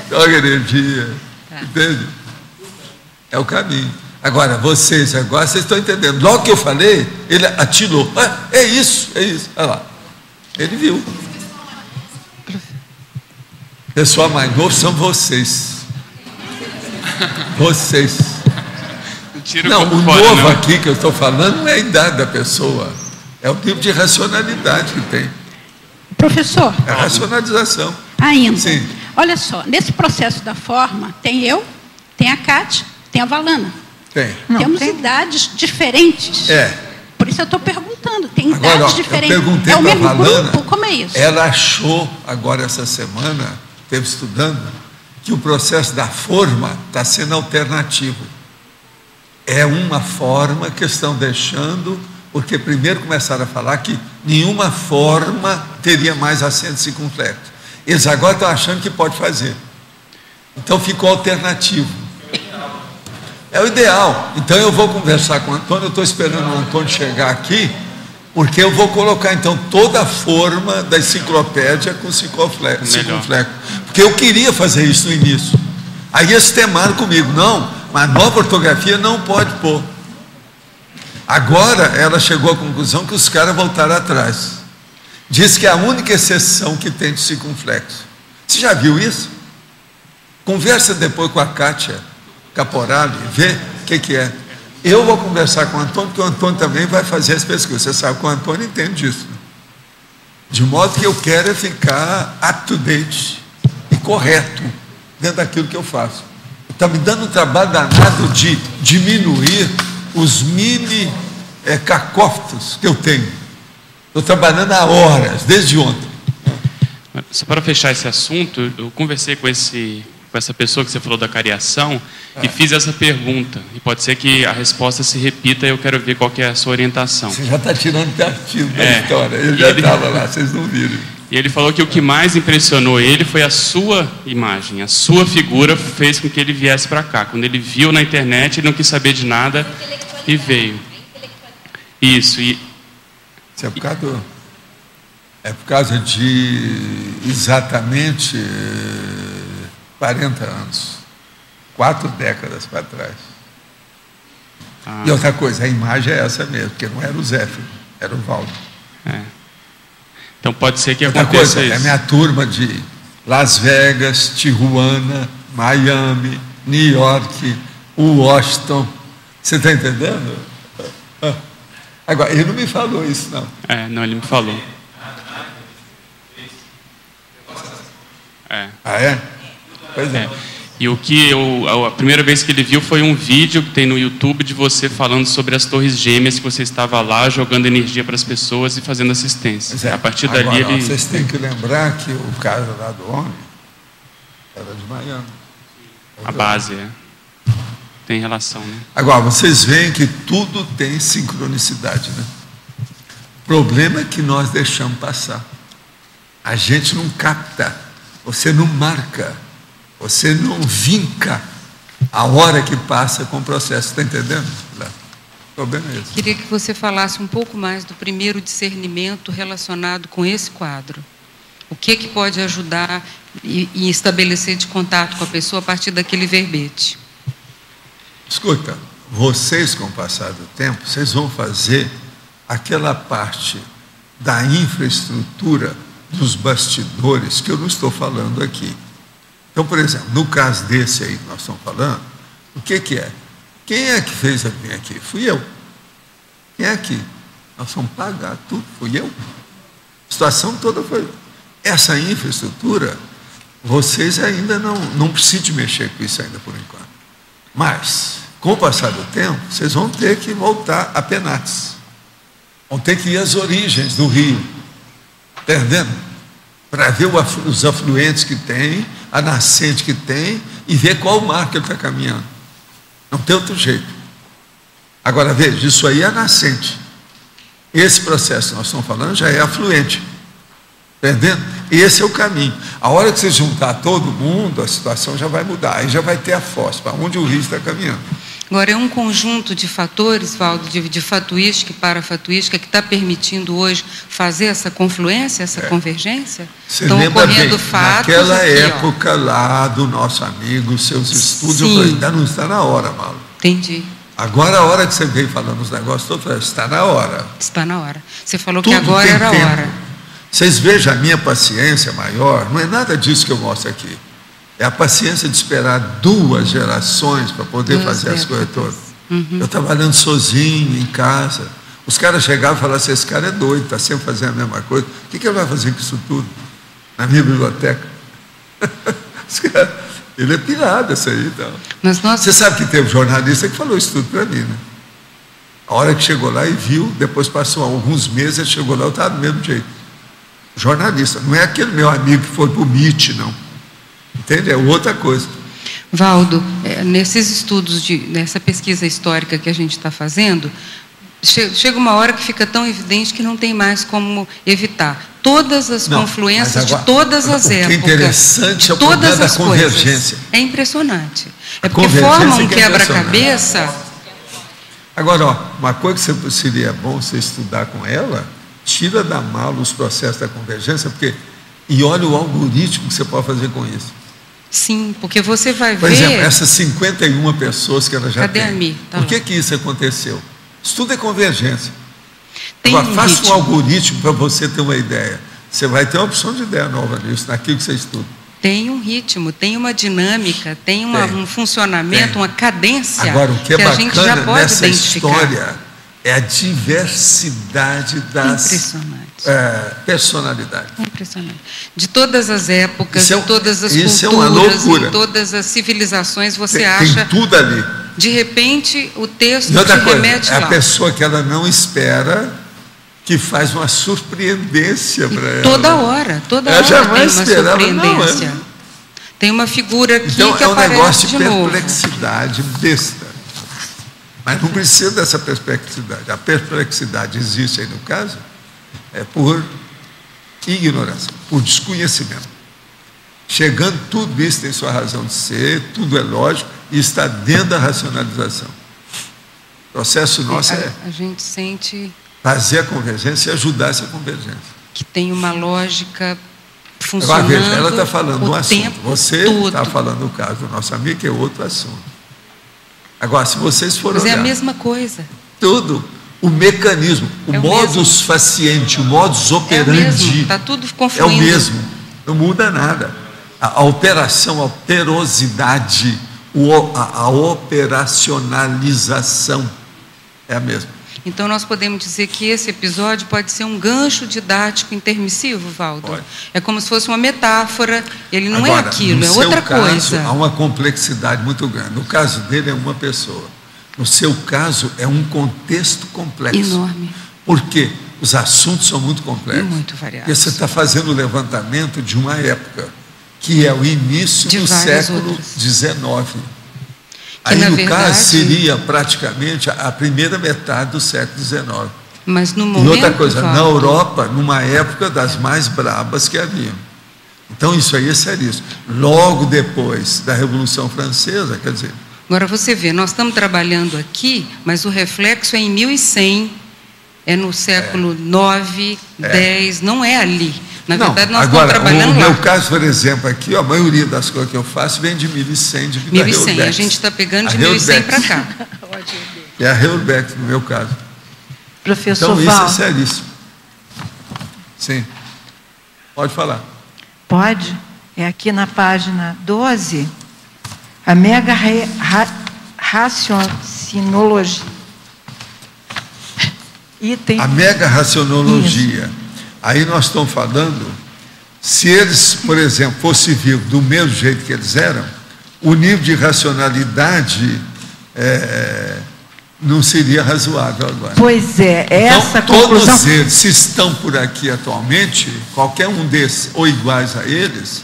Joga energia. Entende? É o caminho. Agora, vocês estão entendendo. Logo que eu falei, ele atirou. É isso. Olha lá. Ele viu. Pessoal mais novo são vocês. Vocês. Não, o novo aqui que eu estou falando não é a idade da pessoa. É o tipo de racionalidade que tem. Professor. É a racionalização. Ainda. Sim. olha só, nesse processo da forma, tem eu, tem a Cátia, tem a Valana. Temos idades diferentes. Por isso eu estou perguntando, tem idades diferentes. Eu perguntei é o mesmo Valana, grupo? Como é isso? Ela achou, agora essa semana, esteve estudando, que o processo da forma está sendo alternativo. É uma forma que estão deixando, porque primeiro começaram a falar que nenhuma forma teria mais acento circunflexo. Eles agora estão achando que pode fazer. Então ficou alternativo. É o ideal. Então eu vou conversar com o Antônio, eu estou esperando o Antônio chegar aqui, porque eu vou colocar então toda a forma da enciclopédia com circunflexo. Porque eu queria fazer isso no início. Aí eles temaram comigo, não, mas nova ortografia não pode pôr. Agora ela chegou à conclusão que os caras voltaram atrás. Diz que é a única exceção que tem de circunflexo. Você já viu isso? Conversa depois com a Cátia Caporali, vê o que é. Eu vou conversar com o Antônio, porque o Antônio também vai fazer as pesquisas. Você sabe que o Antônio entende disso. Né? De modo que eu quero ficar up-to-date e correto dentro daquilo que eu faço. Está me dando um trabalho danado de diminuir os mini cacófitos que eu tenho. Estou trabalhando há horas, desde ontem. Só para fechar esse assunto, eu conversei com essa pessoa que você falou da cariação e fiz essa pergunta. E pode ser que a resposta se repita e eu quero ver qual que é a sua orientação. Você já está tirando partido da história. Ele já estava lá, vocês não viram. E ele falou que o que mais impressionou ele foi a sua imagem, a sua figura fez com que ele viesse para cá. Quando ele viu na internet, ele não quis saber de nada e veio. Isso. Isso é por causa de exatamente 40 anos, 4 décadas para trás. E outra coisa, a imagem é essa mesmo, porque não era o Zé, era o Valdo. Então pode ser que aconteça isso. É minha turma de Las Vegas, Tijuana, Miami, New York, Washington. Você está entendendo? Agora, ele não me falou isso, não. Não, ele me falou. Ah, é? Pois é. E o que a primeira vez que ele viu foi um vídeo que tem no YouTube de você falando sobre as torres gêmeas, que você estava lá jogando energia para as pessoas e fazendo assistência. A partir dali ele... Vocês têm que lembrar que o cara lá do homem era de Miami. A base, tem relação, né? Agora, vocês veem que tudo tem sincronicidade, né? O problema é que nós deixamos passar. A gente não capta, você não marca, você não vinca a hora que passa com o processo. Está entendendo? O problema é esse. Queria que você falasse um pouco mais do primeiro discernimento relacionado com esse quadro. O que pode ajudar e estabelecer de contato com a pessoa a partir daquele verbete? Escuta, vocês, com o passar do tempo, vocês vão fazer aquela parte da infraestrutura dos bastidores que eu não estou falando aqui. Então, por exemplo, no caso desse aí que nós estamos falando, o que é? Quem é que fez a minha aqui? Fui eu. Quem é aqui? Nós vamos pagar tudo, fui eu. A situação toda foi... Essa infraestrutura, vocês ainda não precisam de mexer com isso ainda por enquanto. Mas, com o passar do tempo, vocês vão ter que voltar a Penates. Vão ter que ir às origens do rio. Está entendendo? Para ver os afluentes que tem, a nascente que tem, e ver qual mar que ele está caminhando. Não tem outro jeito. Agora, veja, isso aí é a nascente. Esse processo que nós estamos falando já é afluente. Entendendo? Esse é o caminho. A hora que você juntar todo mundo, a situação já vai mudar. Aí já vai ter a foz, para onde o rio está caminhando. Agora, é um conjunto de fatores, Valdo, de fatuística e parafatuística, que está permitindo hoje fazer essa confluência, essa convergência? Você lembra bem, naquela época lá do nosso amigo, seus estudos, eu falei, ainda não está na hora, Mauro. Entendi. Agora, a hora que você veio falando os negócios, eu falei, está na hora. Está na hora. Você falou que agora era a hora. Vocês vejam a minha paciência maior, não é nada disso que eu mostro aqui. É a paciência de esperar 2 gerações para poder fazer as coisas todas. Eu trabalhando sozinho, em casa. Os caras chegavam e falavam assim, esse cara é doido, está sempre fazendo a mesma coisa. O que ele vai fazer com isso tudo? Na minha biblioteca? Ele é pirado, isso aí. Então. Mas nós... Você sabe que teve um jornalista que falou isso tudo para mim, né? A hora que chegou lá e viu, depois passou alguns meses, ele chegou lá, eu estava do mesmo jeito. Jornalista, não é aquele meu amigo que foi para o MIT, não. Entende? É outra coisa. Valdo, nesses estudos, nessa pesquisa histórica que a gente está fazendo, chega uma hora que fica tão evidente que não tem mais como evitar. Todas as confluências de todas as épocas. O que é interessante é o problema da convergência. É impressionante. É porque forma um quebra-cabeça. Agora, ó, uma coisa que seria bom você estudar com ela, tira da mala os processos da convergência, e olha o algoritmo que você pode fazer com isso. Sim, porque você vai ver... Por exemplo, essas 51 pessoas que ela já tem. Cadê a Mi? Por que isso aconteceu? Isso tudo é convergência. Agora, faça um algoritmo para você ter uma ideia. Você vai ter uma opção de ideia nova nisso, naquilo que você estuda. Tem um ritmo, tem uma dinâmica, tem um funcionamento, uma cadência. Agora, o que é bacana a gente já pode nessa identificar. História é a diversidade das personalidades. Impressionante. De todas as épocas, de todas as culturas, é uma loucura. Em todas as civilizações, você acha... Tem tudo ali. De repente, o texto te remete lá. É a pessoa que ela não espera, que faz uma surpreendência para ela. Toda hora tem uma surpreendência. Tem uma figura aqui que aparece de novo. Então, é um negócio de perplexidade besta. Mas não precisa dessa perplexidade. A perplexidade existe aí no caso, é por ignorância, por desconhecimento. Chegando, tudo isso tem sua razão de ser, tudo é lógico e está dentro da racionalização. O processo nosso a gente sente... fazer a convergência e ajudar essa convergência. Que tem uma lógica funcionando. Agora, veja, ela está falando um assunto. Você está falando o caso do nosso amigo, que é outro assunto. Agora, se vocês forem olhar... Mas é a mesma coisa. Tudo. O mecanismo, o modus faciente, o modus operandi. Está tudo confluindo. É o mesmo. Não muda nada. A operação, a operosidade, a operacionalização é a mesma. Então, nós podemos dizer que esse episódio pode ser um gancho didático intermissivo, Valdo? Pode. É como se fosse uma metáfora, ele não é aquilo, é outra coisa. Há uma complexidade muito grande. No caso dele, é uma pessoa. No seu caso, é um contexto complexo. Enorme. Por quê? Os assuntos são muito complexos. E muito variados. Porque você está fazendo o levantamento de uma época, que é o início do século XIX. Aí, no caso, seria praticamente a primeira metade do século XIX. Mas no momento, e outra coisa, na Europa, numa época das mais brabas que havia. Então, isso aí é seríssimo. Logo depois da Revolução Francesa, quer dizer... Agora, você vê, nós estamos trabalhando aqui, mas o reflexo é em 1100, é no século IX, X, não é ali. Na verdade, nós estamos trabalhando lá. No meu caso, por exemplo, aqui, a maioria das coisas que eu faço vem de 1100, de 1100, a gente está pegando de 1100 para cá. É a Heuerbeck, no meu caso. Professor Então, Val. isso é seríssimo. Sim. Pode falar. Pode. É aqui na página 12, a mega raciocinologia. A mega racionologia. Isso. Aí nós estamos falando, se eles, por exemplo, fossem vivos do mesmo jeito que eles eram, o nível de racionalidade não seria razoável agora. Pois é, essa então, conclusão... todos eles, se estão por aqui atualmente, qualquer um desses, ou iguais a eles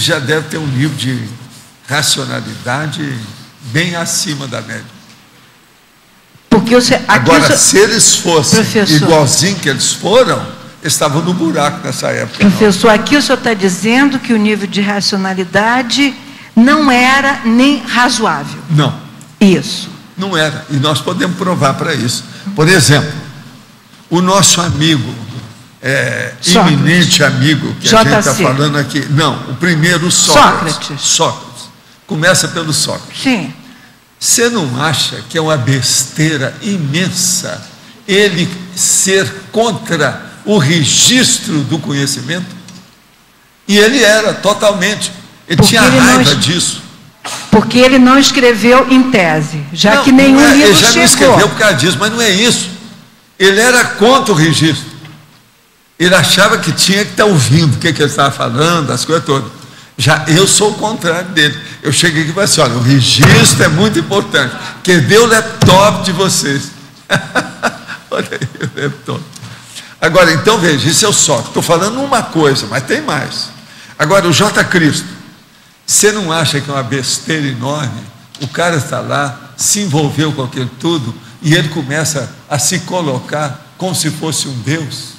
já deve ter um nível de racionalidade bem acima da média. Porque agora, se eles fossem igualzinho que eles foram, estavam no buraco nessa época. Professor, aqui o senhor está dizendo que o nível de racionalidade não era nem razoável. Não. Isso. Não era. E nós podemos provar para isso. Por exemplo, o nosso amigo, eminente amigo, que a gente está falando aqui. Não, o primeiro, Sócrates. Sócrates. Começa pelo Sócrates. Sim. Você não acha que é uma besteira imensa ele ser contra o registro do conhecimento? E ele era totalmente. Ele tinha raiva disso. Porque ele não escreveu em tese, já que nenhum livro ele já não escreveu por causa disso, mas não é isso. Ele era contra o registro. Ele achava que tinha que estar ouvindo o que ele estava falando, as coisas todas. Já eu sou o contrário dele. Eu cheguei aqui e falei assim, olha, o registro é muito importante. Cadê o laptop de vocês? Olha aí o laptop. Agora, então veja, isso é o só. Estou falando uma coisa, mas tem mais. Agora, o J. Cristo, você não acha que é uma besteira enorme? O cara está lá, se envolveu com aquilo tudo, e ele começa a se colocar como se fosse um Deus.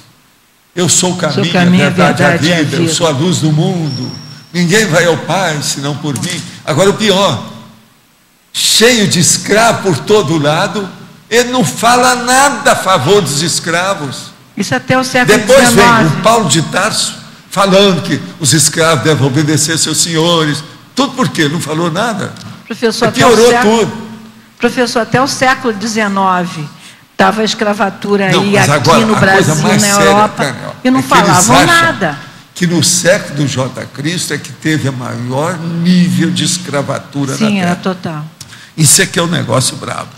Eu sou o caminho, a verdade, a vida, eu sou a luz do mundo. Ninguém vai ao Pai senão por mim. Agora o pior, cheio de escravo por todo lado, ele não fala nada a favor dos escravos. Isso até o século XIX. Depois vem o Paulo de Tarso falando que os escravos devem obedecer seus senhores. Tudo por quê? Não falou nada. Professor, piorou tudo. Professor, até o século XIX estava a escravatura aí aqui agora, no Brasil, na Europa, Daniel, e não falavam nada. Que no século do J. Cristo é que teve o maior nível de escravatura na Terra. Sim, era total. Isso é que é um negócio bravo.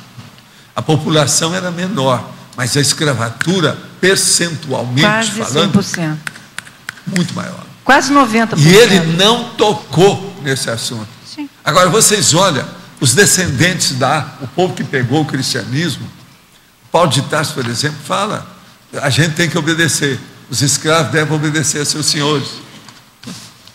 A população era menor, mas a escravatura, percentualmente quase falando, 100%. Muito maior. Quase 90%. E ele não tocou nesse assunto. Sim. Agora, vocês olham, os descendentes o povo que pegou o cristianismo, Paulo de Tarso, por exemplo, fala, a gente tem que obedecer. Os escravos devem obedecer a seus senhores.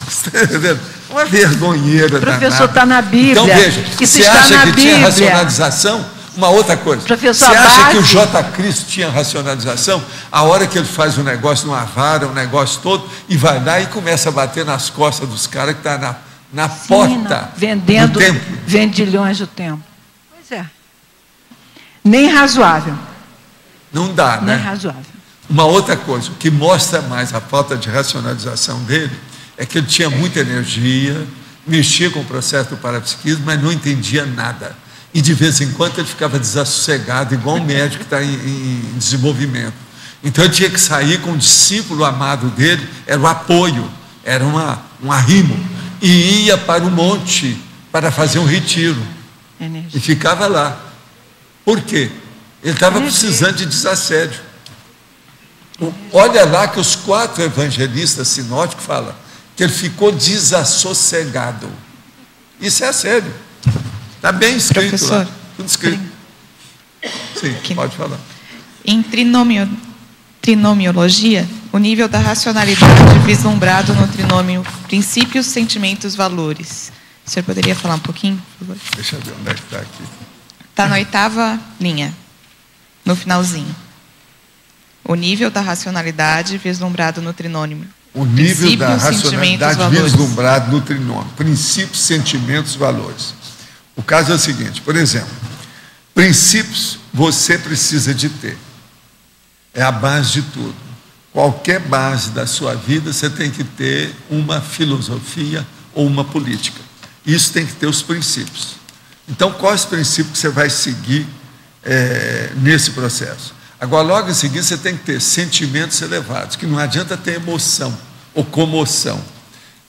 Está entendendo? Uma vergonheira. Professor, está na Bíblia. Então, veja, isso você está acha na que Bíblia. tinha racionalização? Uma outra coisa. Professor, você acha que o J. Cristo tinha racionalização? A hora que ele faz um negócio numa vara, um negócio todo, e vai lá e começa a bater nas costas dos caras que estão na porta vendendo, do templo. Vendilhões do templo. Pois é. Nem razoável. Não dá, né? Nem razoável. Uma outra coisa, o que mostra mais a falta de racionalização dele, é que ele tinha muita energia, mexia com o processo do parapsiquismo, mas não entendia nada. E de vez em quando ele ficava desassossegado, igual um médico que está em desenvolvimento. Então ele tinha que sair com o discípulo amado dele, era o apoio, era um arrimo, e ia para o monte para fazer um retiro. E ficava lá. Por quê? Ele estava precisando de desassédio. Olha lá que os 4 evangelistas sinóticos falam que ele ficou desassossegado. Isso é sério. Está bem escrito, professor, lá. Tudo escrito. Sim, pode falar. Em trinomiologia, o nível da racionalidade vislumbrado no trinômio princípios, sentimentos, valores. O senhor poderia falar um pouquinho, por favor? Deixa eu ver onde é que está aqui. Está na 8ª linha, no finalzinho. O nível da racionalidade vislumbrado no trinômio. O nível da racionalidade vislumbrado no trinômio. Princípios, sentimentos, valores. O caso é o seguinte, por exemplo, princípios você precisa de ter. É a base de tudo. Qualquer base da sua vida, você tem que ter uma filosofia ou uma política. Isso tem que ter os princípios. Então, quais princípios que você vai seguir nesse processo? Agora, logo em seguida, você tem que ter sentimentos elevados, que não adianta ter emoção ou comoção.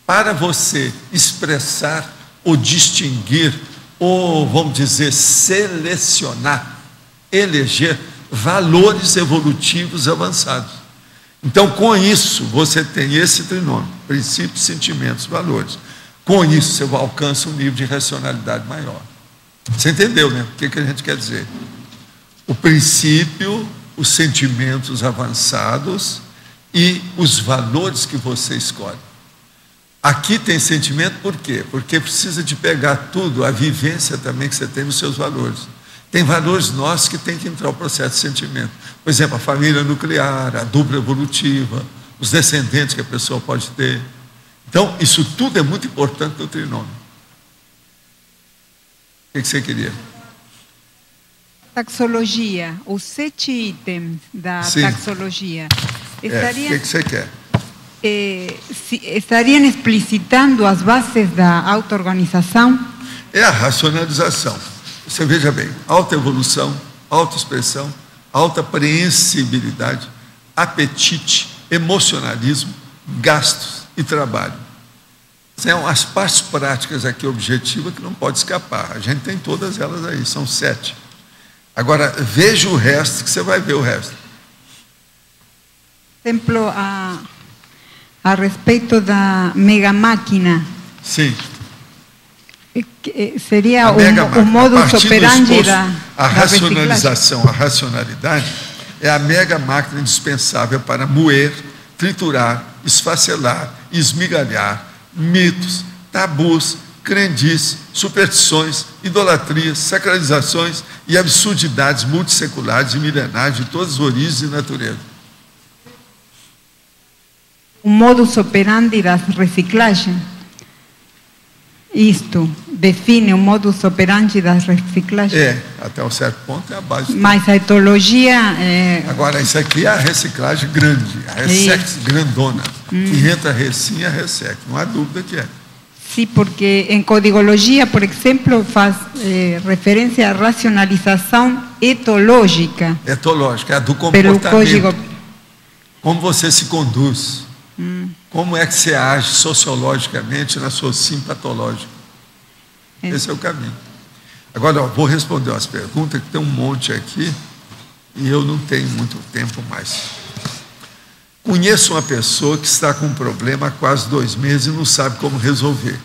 Para você expressar ou distinguir, ou, vamos dizer, selecionar, eleger valores evolutivos avançados. Então, com isso, você tem esse trinômio, princípios, sentimentos, valores. Com isso, você alcança um nível de racionalidade maior. Você entendeu, né? O que a gente quer dizer? O princípio, os sentimentos avançados e os valores que você escolhe. Aqui tem sentimento por quê? Porque precisa de pegar tudo, a vivência também que você tem nos seus valores. Tem valores nossos que tem que entrar no processo de sentimento. Por exemplo, a família nuclear, a dupla evolutiva, os descendentes que a pessoa pode ter. Então, isso tudo é muito importante no trinômio. O que você queria? Taxologia, os 7 itens da taxologia. O que você quer? Estariam explicitando as bases da auto-organização? É a racionalização. Você veja bem, autoevolução, autoexpressão, alta preensibilidade, apetite, emocionalismo, gastos e trabalho. São as partes práticas aqui objetivas que não pode escapar. A gente tem todas elas aí, são 7. Agora, veja o resto, que você vai ver o resto. Exemplo, a respeito da mega máquina Sim. Seria o modus operandi a racionalização, a racionalidade é a mega máquina indispensável para moer, triturar, esfacelar, esmigalhar mitos, tabus, crendices, superstições, idolatrias, sacralizações e absurdidades multisseculares e milenares de todas as origens e natureza. O modus operandi da reciclagem. Isto define o modus operandi da reciclagem? Até um certo ponto é a base. Mas a etologia Agora, isso aqui é a reciclagem grande, a ressex grandona. Que entra recinha, ressex. Não há dúvida que é. Sim, porque em codigologia, por exemplo, faz referência à racionalização etológica. Etológica, é a do comportamento. Como você se conduz. Como é que você age sociologicamente na sua simpatológica? Esse é o caminho. Agora, vou responder umas perguntas, que tem um monte aqui, e eu não tenho muito tempo mais. Conheço uma pessoa que está com um problema há quase 2 meses e não sabe como resolver.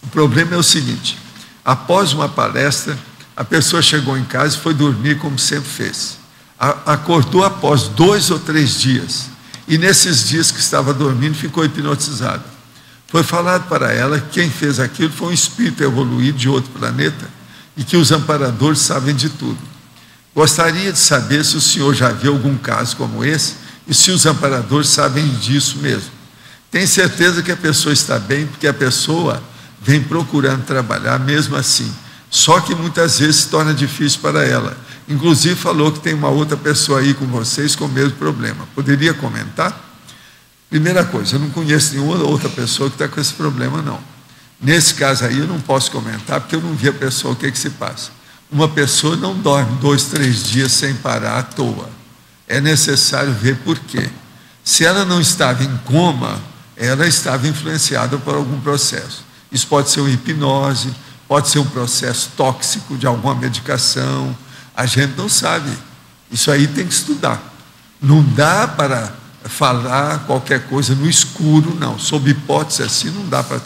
O problema é o seguinte: após uma palestra, a pessoa chegou em casa e foi dormir como sempre fez. Acordou após 2 ou 3 dias. E nesses dias que estava dormindo, ficou hipnotizada. Foi falado para ela que quem fez aquilo foi um espírito evoluído de outro planeta e que os amparadores sabem de tudo. Gostaria de saber se o senhor já viu algum caso como esse e se os amparadores sabem disso mesmo. Tem certeza que a pessoa está bem, porque a pessoa vem procurando trabalhar mesmo assim. Só que muitas vezes se torna difícil para ela. Inclusive falou que tem uma outra pessoa aí com vocês com o mesmo problema. Poderia comentar? Primeira coisa, eu não conheço nenhuma outra pessoa que está com esse problema, não. Nesse caso aí eu não posso comentar, porque eu não vi a pessoa, o que se passa. Uma pessoa não dorme 2, 3 dias sem parar à toa. É necessário ver por quê. Se ela não estava em coma, ela estava influenciada por algum processo. Isso pode ser uma hipnose, pode ser um processo tóxico de alguma medicação. A gente não sabe. Isso aí tem que estudar. Não dá para falar qualquer coisa no escuro, não. Sob hipótese assim, não dá para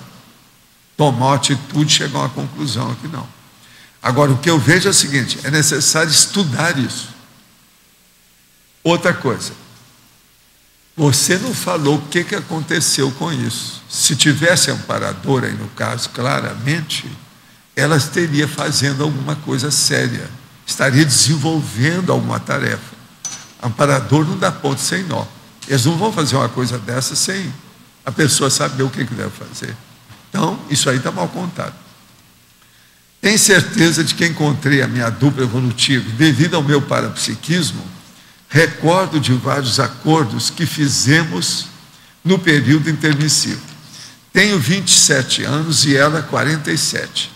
tomar uma atitude e chegar a uma conclusão aqui, não. Agora, o que eu vejo é o seguinte: é necessário estudar isso. Outra coisa, você não falou o que aconteceu com isso. Se tivesse amparadora aí no caso, claramente, ela estaria fazendo alguma coisa séria. Estaria desenvolvendo alguma tarefa. Amparador não dá ponto sem nó. Eles não vão fazer uma coisa dessa sem a pessoa saber o que deve fazer. Então, isso aí está mal contado. Tenho certeza de que encontrei a minha dupla evolutiva. Devido ao meu parapsiquismo, recordo de vários acordos que fizemos no período intermissivo. Tenho 27 anos e ela 47.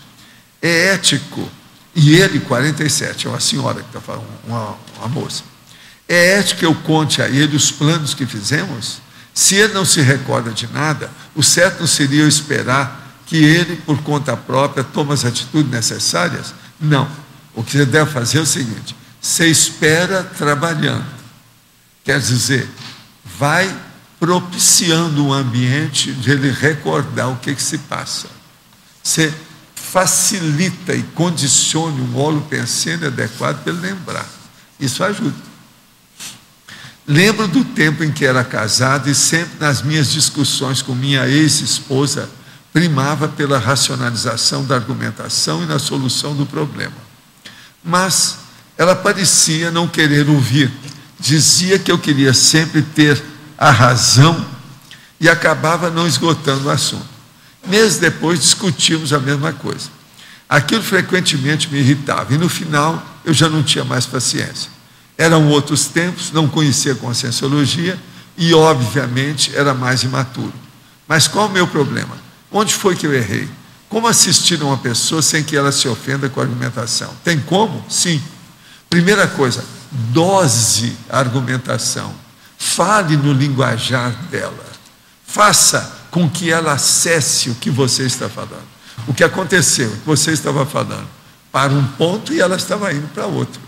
É ético. E ele, 47, é uma senhora que está falando, uma moça. É ético que eu conte a ele os planos que fizemos? Se ele não se recorda de nada, o certo não seria eu esperar que ele, por conta própria, tome as atitudes necessárias? Não. O que você deve fazer é o seguinte: você espera trabalhando. Quer dizer, vai propiciando um ambiente de ele recordar o que se passa. Você facilita e condicione um holopensene adequado para ele lembrar. Isso ajuda. Lembro do tempo em que era casado e sempre nas minhas discussões com minha ex-esposa primava pela racionalização da argumentação e na solução do problema. Mas ela parecia não querer ouvir. Dizia que eu queria sempre ter a razão e acabava não esgotando o assunto. Meses depois discutimos a mesma coisa. Aquilo frequentemente me irritava e no final eu já não tinha mais paciência. Eram outros tempos, não conhecia a conscienciologia e obviamente era mais imaturo. Mas qual o meu problema? Onde foi que eu errei? Como assistir a uma pessoa sem que ela se ofenda com a argumentação? Tem como? Sim. Primeira coisa, dose a argumentação. Fale no linguajar dela. Faça com que ela acesse o que você está falando. O que aconteceu, o que você estava falando, para um ponto e ela estava indo para outro.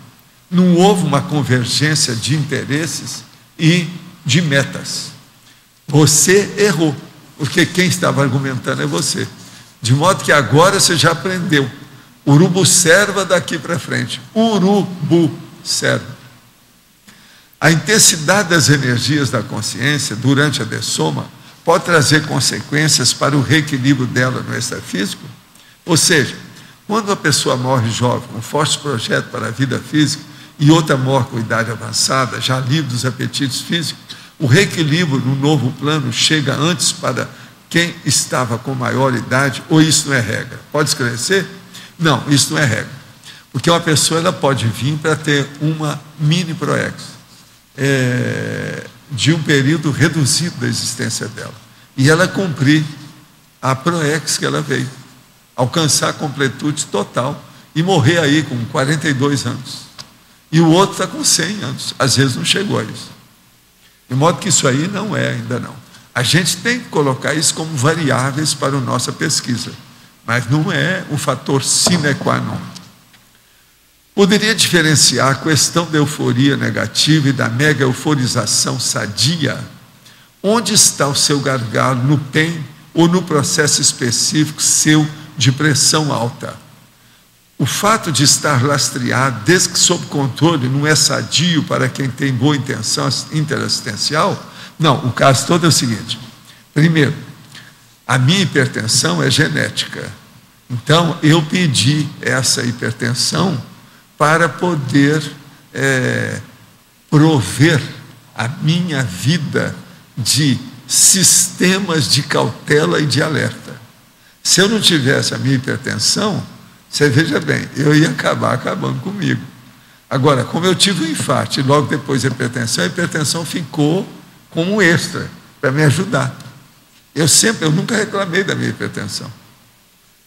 Não houve uma convergência de interesses e de metas. Você errou, porque quem estava argumentando é você. De modo que agora você já aprendeu. Urubucerva daqui para frente. Urubucerva. A intensidade das energias da consciência durante a dessoma pode trazer consequências para o reequilíbrio dela no extrafísico. Ou seja, quando a pessoa morre jovem, com forte projeto para a vida física, e outra morre com idade avançada, já livre dos apetites físicos, o reequilíbrio no novo plano chega antes para quem estava com maior idade, ou isso não é regra? Pode esclarecer? Não, isso não é regra. Porque uma pessoa ela pode vir para ter uma mini proex de um período reduzido da existência dela. E ela cumprir a proex que ela veio. Alcançar a completude total e morrer aí com 42 anos. E o outro está com 100 anos. Às vezes não chegou a isso. De modo que isso aí não é ainda não. A gente tem que colocar isso como variáveis para a nossa pesquisa. Mas não é um fator sine qua non. Poderia diferenciar a questão da euforia negativa e da mega euforização sadia? Onde está o seu gargalo, no PEN ou no processo específico seu de pressão alta? O fato de estar lastreado, desde que sob controle, não é sadio para quem tem boa intenção interassistencial? Não, o caso todo é o seguinte. Primeiro, a minha hipertensão é genética. Então, eu pedi essa hipertensão para poder prover a minha vida de sistemas de cautela e de alerta. Se eu não tivesse a minha hipertensão, você veja bem, eu ia acabar acabando comigo. Agora, como eu tive um infarto e logo depois a hipertensão ficou como um extra para me ajudar. Eu nunca reclamei da minha hipertensão.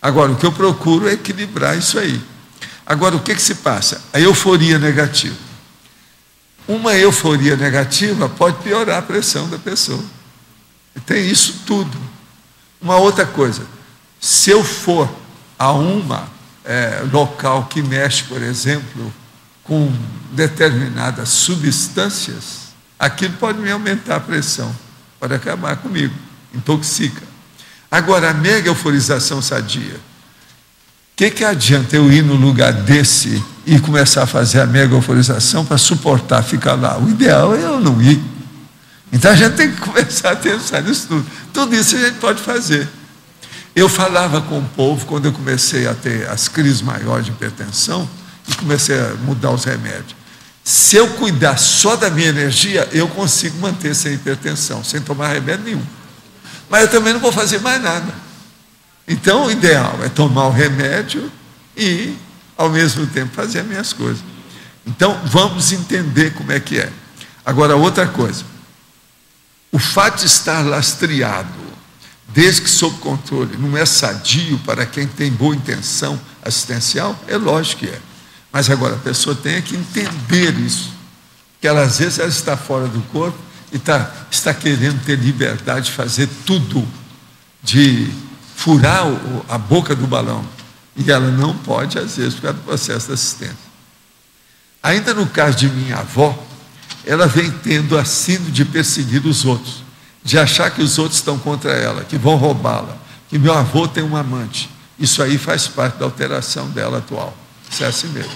Agora, o que eu procuro é equilibrar isso aí. Agora, o que se passa? A euforia negativa. Uma euforia negativa pode piorar a pressão da pessoa. Tem isso tudo. Uma outra coisa, se eu for a local que mexe, por exemplo, com determinadas substâncias, aquilo pode me aumentar a pressão, pode acabar comigo, intoxica. Agora, a mega euforização sadia. O que adianta eu ir no lugar desse e começar a fazer a mega euforização para suportar ficar lá? O ideal é eu não ir. Então a gente tem que começar a pensar nisso tudo. Tudo isso a gente pode fazer. Eu falava com o povo quando eu comecei a ter as crises maiores de hipertensão e comecei a mudar os remédios. Se eu cuidar só da minha energia, eu consigo manter sem hipertensão, sem tomar remédio nenhum. Mas eu também não vou fazer mais nada. Então, o ideal é tomar o remédio e, ao mesmo tempo, fazer as minhas coisas. Então, vamos entender como é que é. Agora, outra coisa. O fato de estar lastreado, desde que sob controle, não é sadio para quem tem boa intenção assistencial? É lógico que é. Mas agora, a pessoa tem que entender isso. Porque ela, às vezes, ela está fora do corpo e está querendo ter liberdade de fazer tudo, de furar a boca do balão. E ela não pode, às vezes, por causa do processo de assistência. Ainda no caso de minha avó, ela vem tendo a síndrome de perseguir os outros, de achar que os outros estão contra ela, que vão roubá-la, que meu avô tem um amante. Isso aí faz parte da alteração dela atual. Isso é assim mesmo.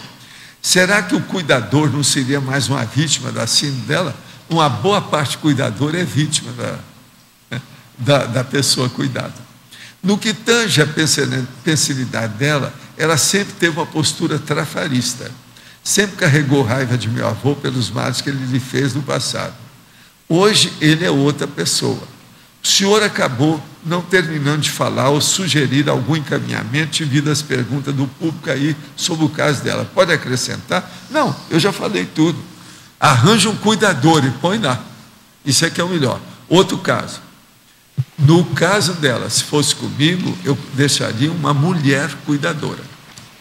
Será que o cuidador não seria mais uma vítima da síndrome dela? Uma boa parte do cuidador é vítima da pessoa cuidada. No que tange a pensilidade dela, ela sempre teve uma postura trafarista. Sempre carregou raiva de meu avô pelos males que ele lhe fez no passado. Hoje ele é outra pessoa. O senhor acabou não terminando de falar ou sugerir algum encaminhamento devido às perguntas do público aí sobre o caso dela. Pode acrescentar? Não, eu já falei tudo. Arranja um cuidador e põe lá. Isso é que é o melhor. Outro caso. No caso dela, se fosse comigo, eu deixaria uma mulher cuidadora.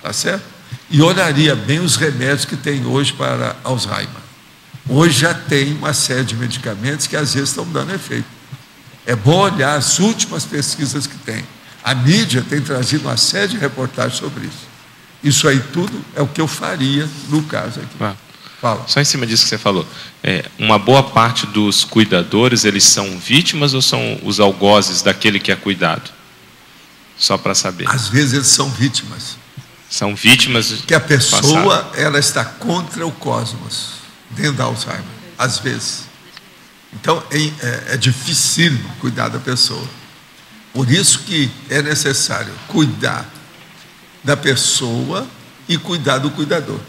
Tá certo? E olharia bem os remédios que tem hoje para Alzheimer. Hoje já tem uma série de medicamentos que às vezes estão dando efeito. É bom olhar as últimas pesquisas que tem. A mídia tem trazido uma série de reportagens sobre isso. Isso aí tudo é o que eu faria no caso aqui. Fala. Só em cima disso que você falou, uma boa parte dos cuidadores, eles são vítimas ou são os algozes daquele que é cuidado? Só para saber. Às vezes eles são vítimas. São vítimas que a pessoa ela está contra o cosmos, dentro da Alzheimer, às vezes. Então é difícil cuidar da pessoa. Por isso que é necessário cuidar da pessoa e cuidar do cuidador.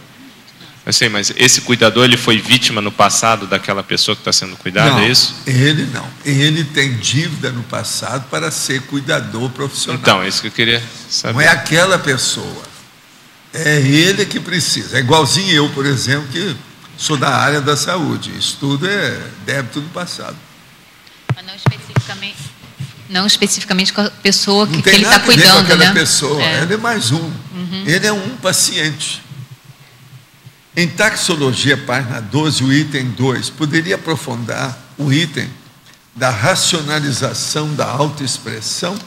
Eu sei, mas esse cuidador ele foi vítima no passado daquela pessoa que está sendo cuidada, não, é isso? Ele não. Ele tem dívida no passado para ser cuidador profissional. Então, é isso que eu queria saber. Não é aquela pessoa. É ele que precisa. É igualzinho eu, por exemplo, que sou da área da saúde. Isso tudo é débito do passado. Mas não especificamente com a pessoa que ele está cuidando, com aquela né? pessoa. Ele é mais um. Ele é um paciente. Em taxologia, página 12, o item 2, poderia aprofundar o item da racionalização da autoexpressão?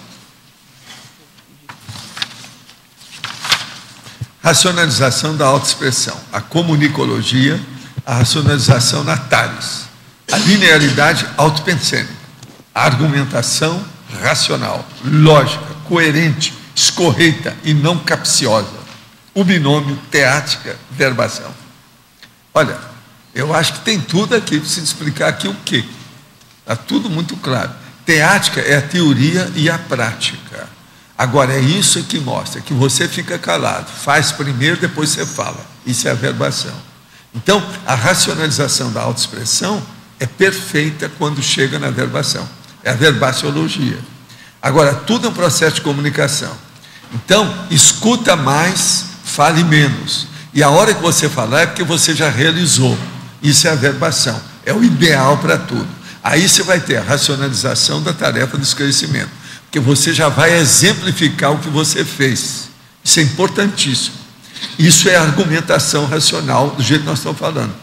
Racionalização da autoexpressão, a comunicologia, a racionalização na Tales, a linearidade autopensênica, a argumentação racional, lógica, coerente, escorreita e não capciosa, o binômio teática-verbação. Olha, eu acho que tem tudo aqui, preciso explicar aqui o quê. Está tudo muito claro. Teática é a teoria e a prática. Agora, é isso que mostra, que você fica calado, faz primeiro, depois você fala. Isso é a verbação. Então, a racionalização da autoexpressão é perfeita quando chega na verbação. É a verbaciologia. Agora, tudo é um processo de comunicação. Então, escuta mais, fale menos. E a hora que você falar é porque você já realizou. Isso é a verbação. É o ideal para tudo. Aí você vai ter a racionalização da tarefa do esclarecimento. Porque você já vai exemplificar o que você fez. Isso é importantíssimo. Isso é argumentação racional, do jeito que nós estamos falando.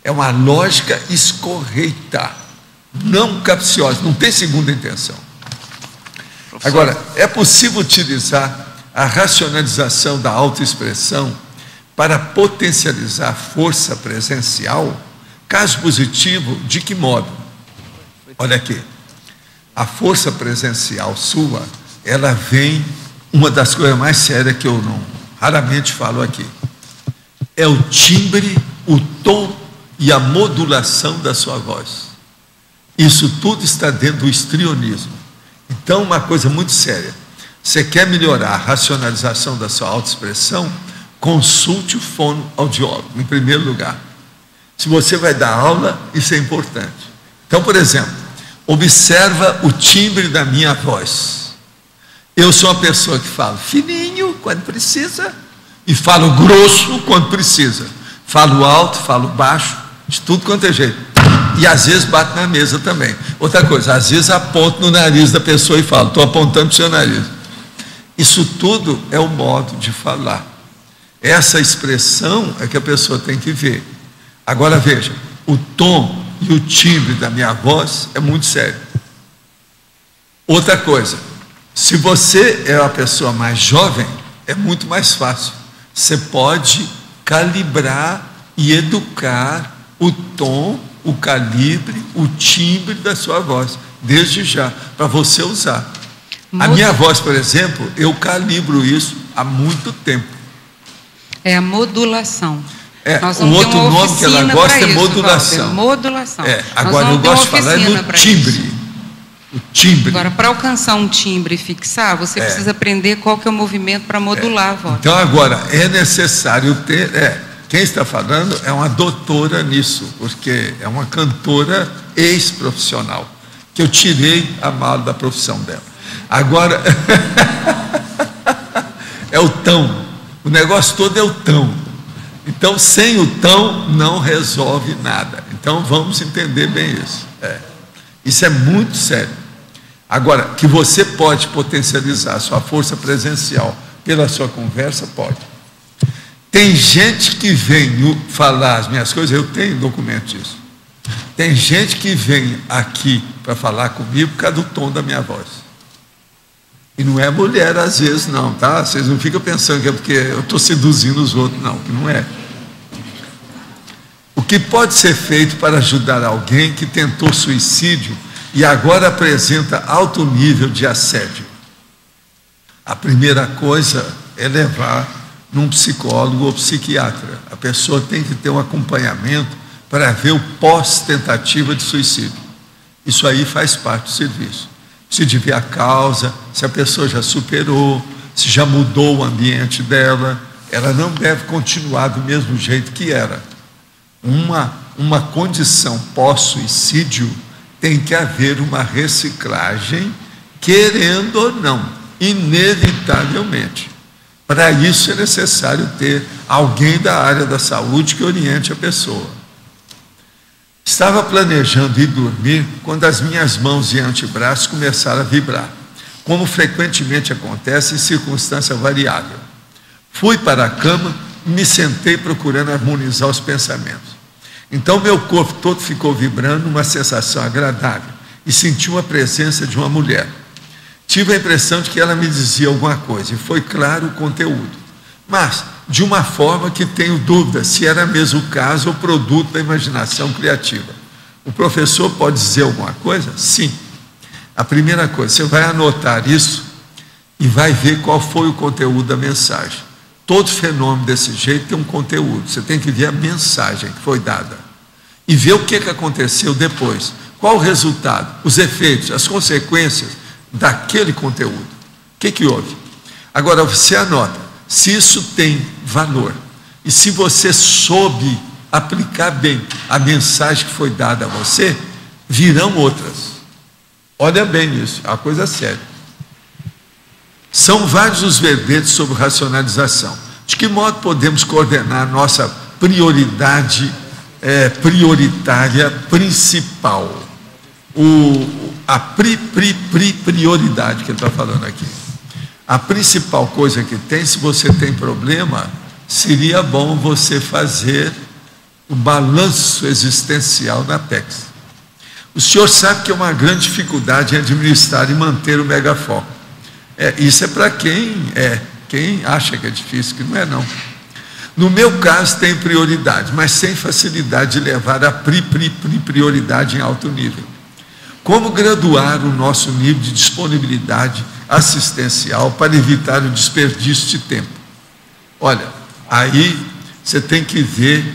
É uma lógica escorreita, não capciosa, não tem segunda intenção. Agora, é possível utilizar a racionalização da autoexpressão para potencializar a força presencial? Caso positivo, de que modo? Olha aqui. A força presencial sua, ela vem, uma das coisas mais sérias que eu raramente falo aqui, é o timbre, o tom e a modulação da sua voz. Isso tudo está dentro do histrionismo. Então, uma coisa muito séria. Você quer melhorar a racionalização da sua autoexpressão? Consulte o fonoaudiólogo, em primeiro lugar. Se você vai dar aula, isso é importante. Então, por exemplo, observa o timbre da minha voz. Eu sou uma pessoa que falo fininho quando precisa e falo grosso quando precisa. Falo alto, falo baixo, de tudo quanto é jeito. E às vezes bato na mesa também. Outra coisa, às vezes aponto no nariz da pessoa e falo, estou apontando para o seu nariz. Isso tudo é o modo de falar. Essa expressão é que a pessoa tem que ver. Agora veja, o tom e o timbre da minha voz é muito sério. Outra coisa, se você é uma pessoa mais jovem, é muito mais fácil. Você pode calibrar e educar o tom, o calibre, o timbre da sua voz, desde já, para você usar. A minha voz, por exemplo, eu calibro isso há muito tempo. É a modulação. O outro nome que ela gosta é modulação. Walter, modulação. Agora eu gosto de falar no timbre. O timbre. Agora, para alcançar um timbre e fixar, você precisa aprender qual que é o movimento para modular a voz. Então, agora, é necessário ter... quem está falando é uma doutora nisso, porque é uma cantora ex-profissional, que eu tirei a mala da profissão dela. Agora, é o tão. O negócio todo é o tão. Então, sem o tão, não resolve nada. Então, vamos entender bem isso. Isso é muito sério. Agora, que você pode potencializar a sua força presencial pela sua conversa, pode. Tem gente que vem falar as minhas coisas, eu tenho documento disso. Tem gente que vem aqui para falar comigo por causa do tom da minha voz. E não é mulher às vezes não, tá? Vocês não ficam pensando que é porque eu estou seduzindo os outros, não, que não é. O que pode ser feito para ajudar alguém que tentou suicídio e agora apresenta alto nível de assédio? A primeira coisa é levar num psicólogo ou psiquiatra. A pessoa tem que ter um acompanhamento para ver o pós-tentativa de suicídio. Isso aí faz parte do serviço. Se de ver a causa, se a pessoa já superou, se já mudou o ambiente dela, ela não deve continuar do mesmo jeito que era. Uma condição pós-suicídio tem que haver uma reciclagem, querendo ou não, inevitavelmente. Para isso é necessário ter alguém da área da saúde que oriente a pessoa. Estava planejando ir dormir quando as minhas mãos e antebraços começaram a vibrar, como frequentemente acontece em circunstância variável. Fui para a cama e me sentei procurando harmonizar os pensamentos. Então meu corpo todo ficou vibrando uma sensação agradável e senti uma presença de uma mulher. Tive a impressão de que ela me dizia alguma coisa, e foi claro o conteúdo, mas de uma forma que tenho dúvida se era mesmo o caso ou produto da imaginação criativa. O professor pode dizer alguma coisa? Sim. A primeira coisa, você vai anotar isso e vai ver qual foi o conteúdo da mensagem. Todo fenômeno desse jeito tem um conteúdo, você tem que ver a mensagem que foi dada e ver o que aconteceu depois, qual o resultado, os efeitos, as consequências daquele conteúdo. O que houve? Agora você anota se isso tem valor e se você soube aplicar bem a mensagem que foi dada a você, virão outras. Olha bem isso, é uma coisa séria. São vários os verbetes sobre racionalização. De que modo podemos coordenar nossa prioridade prioritária principal? A prioridade que ele está falando aqui. A principal coisa que tem, se você tem problema, seria bom você fazer o balanço existencial na Apex. O senhor sabe que é uma grande dificuldade em administrar e manter o megafoco. Isso é para quem acha que é difícil, que não é não. No meu caso tem prioridade, mas sem facilidade de levar a prioridade em alto nível. Como graduar o nosso nível de disponibilidade assistencial para evitar o desperdício de tempo? Olha, aí você tem que ver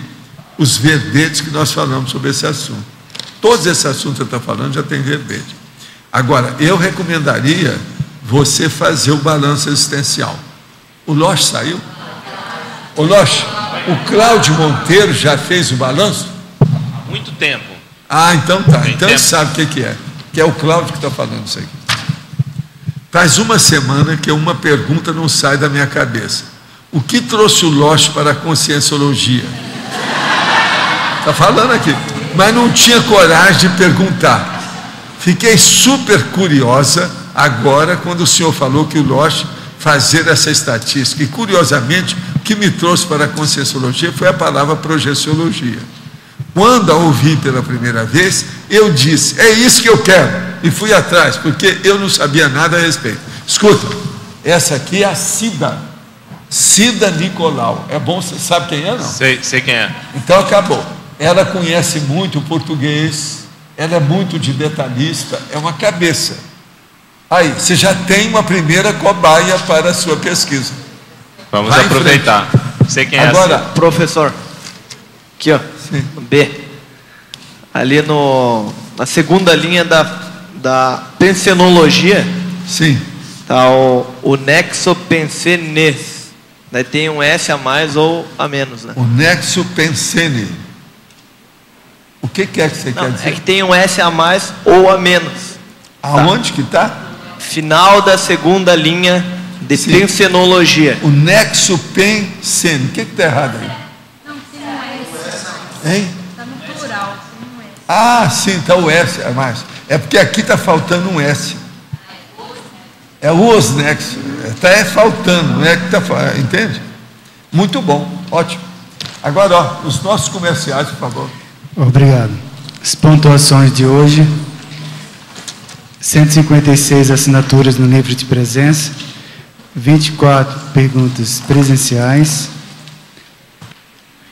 os verbetes que nós falamos sobre esse assunto. Todos esses assuntos que eu estou falando já tem verbete. Agora, eu recomendaria você fazer o balanço existencial. O Loche saiu? Ô Loche, o Cláudio Monteiro já fez o balanço? Há muito tempo. Ah, então tá. Então ele sabe o que é. Que é o Cláudio que está falando isso aqui. Faz uma semana que uma pergunta não sai da minha cabeça. O que trouxe o Loche para a conscienciologia? Está falando aqui. Mas não tinha coragem de perguntar. Fiquei super curiosa agora quando o senhor falou que o Loche fazer essa estatística. E curiosamente, o que me trouxe para a conscienciologia foi a palavra projeciologia. Quando a ouvi pela primeira vez, eu disse, é isso que eu quero. E fui atrás, porque eu não sabia nada a respeito. Escuta, essa aqui é a Cida Nicolau. É bom, você sabe quem é, não? Sei quem é. Então acabou. Ela conhece muito o português, ela é muito de detalhista, é uma cabeça. Aí, você já tem uma primeira cobaia para a sua pesquisa. Vamos aproveitar. Sei quem é. Agora, professor, aqui ó, sim. B. Ali na segunda linha da pensenologia, sim, está o nexo pensenes. Daí tem um S a mais ou a menos, né? O nexo pensene. O que é que você quer dizer? É que tem um S a mais ou a menos. Aonde que está? Final da segunda linha de pensenologia. O nexo pensene. O que está errado aí? Não, tem um S. Hein? Está no plural, tem um S. Ah, sim, está o S a mais. É porque aqui está faltando um S. É os nexo. Está faltando, não é que está faltando. Entende? Muito bom, ótimo. Agora, ó, os nossos comerciais, por favor. Obrigado. As pontuações de hoje: 156 assinaturas no livro de presença, 24 perguntas presenciais,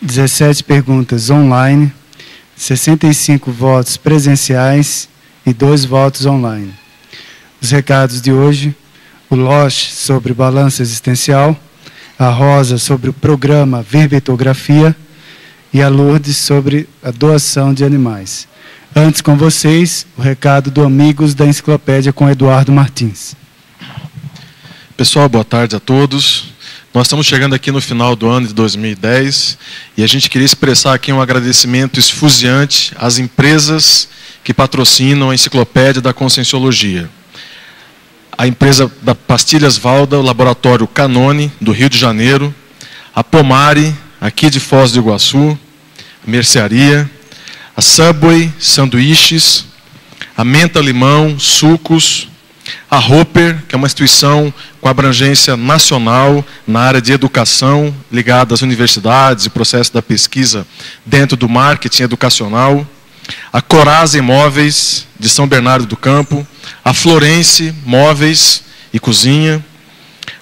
17 perguntas online, 65 votos presenciais e 2 votos online. Os recados de hoje: o Loche sobre balanço existencial, a Rosa sobre o programa Verbetografia e a Lourdes sobre a doação de animais. Antes com vocês, o recado do Amigos da Enciclopédia com Eduardo Martins. Pessoal, boa tarde a todos. Nós estamos chegando aqui no final do ano de 2010 e a gente queria expressar aqui um agradecimento esfuziante às empresas que patrocinam a Enciclopédia da Conscienciologia. A empresa da Pastilhas Valda, o Laboratório Canone, do Rio de Janeiro, a Pomare, aqui de Foz do Iguaçu, a Mercearia, a Subway, Sanduíches, a Menta Limão, Sucos, a Roper, que é uma instituição com abrangência nacional na área de educação, ligada às universidades e processo da pesquisa dentro do marketing educacional, a Coraza Imóveis, de São Bernardo do Campo, a Florence Móveis e Cozinha,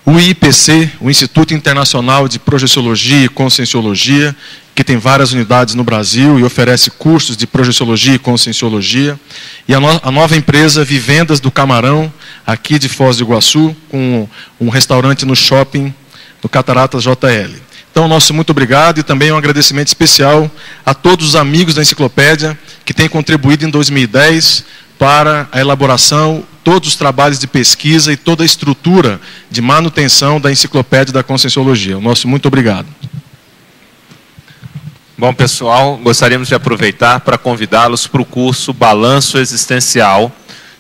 o IPC, o Instituto Internacional de Projeciologia e Conscienciologia, que tem várias unidades no Brasil e oferece cursos de Projeciologia e Conscienciologia, e a nova empresa Vivendas do Camarão, aqui de Foz do Iguaçu, com um restaurante no shopping do Cataratas JL. Então, nosso muito obrigado e também um agradecimento especial a todos os amigos da Enciclopédia que têm contribuído em 2010 para a elaboração, todos os trabalhos de pesquisa e toda a estrutura de manutenção da Enciclopédia da Conscienciologia. O nosso muito obrigado. Bom, pessoal, gostaríamos de aproveitar para convidá-los para o curso Balanço Existencial,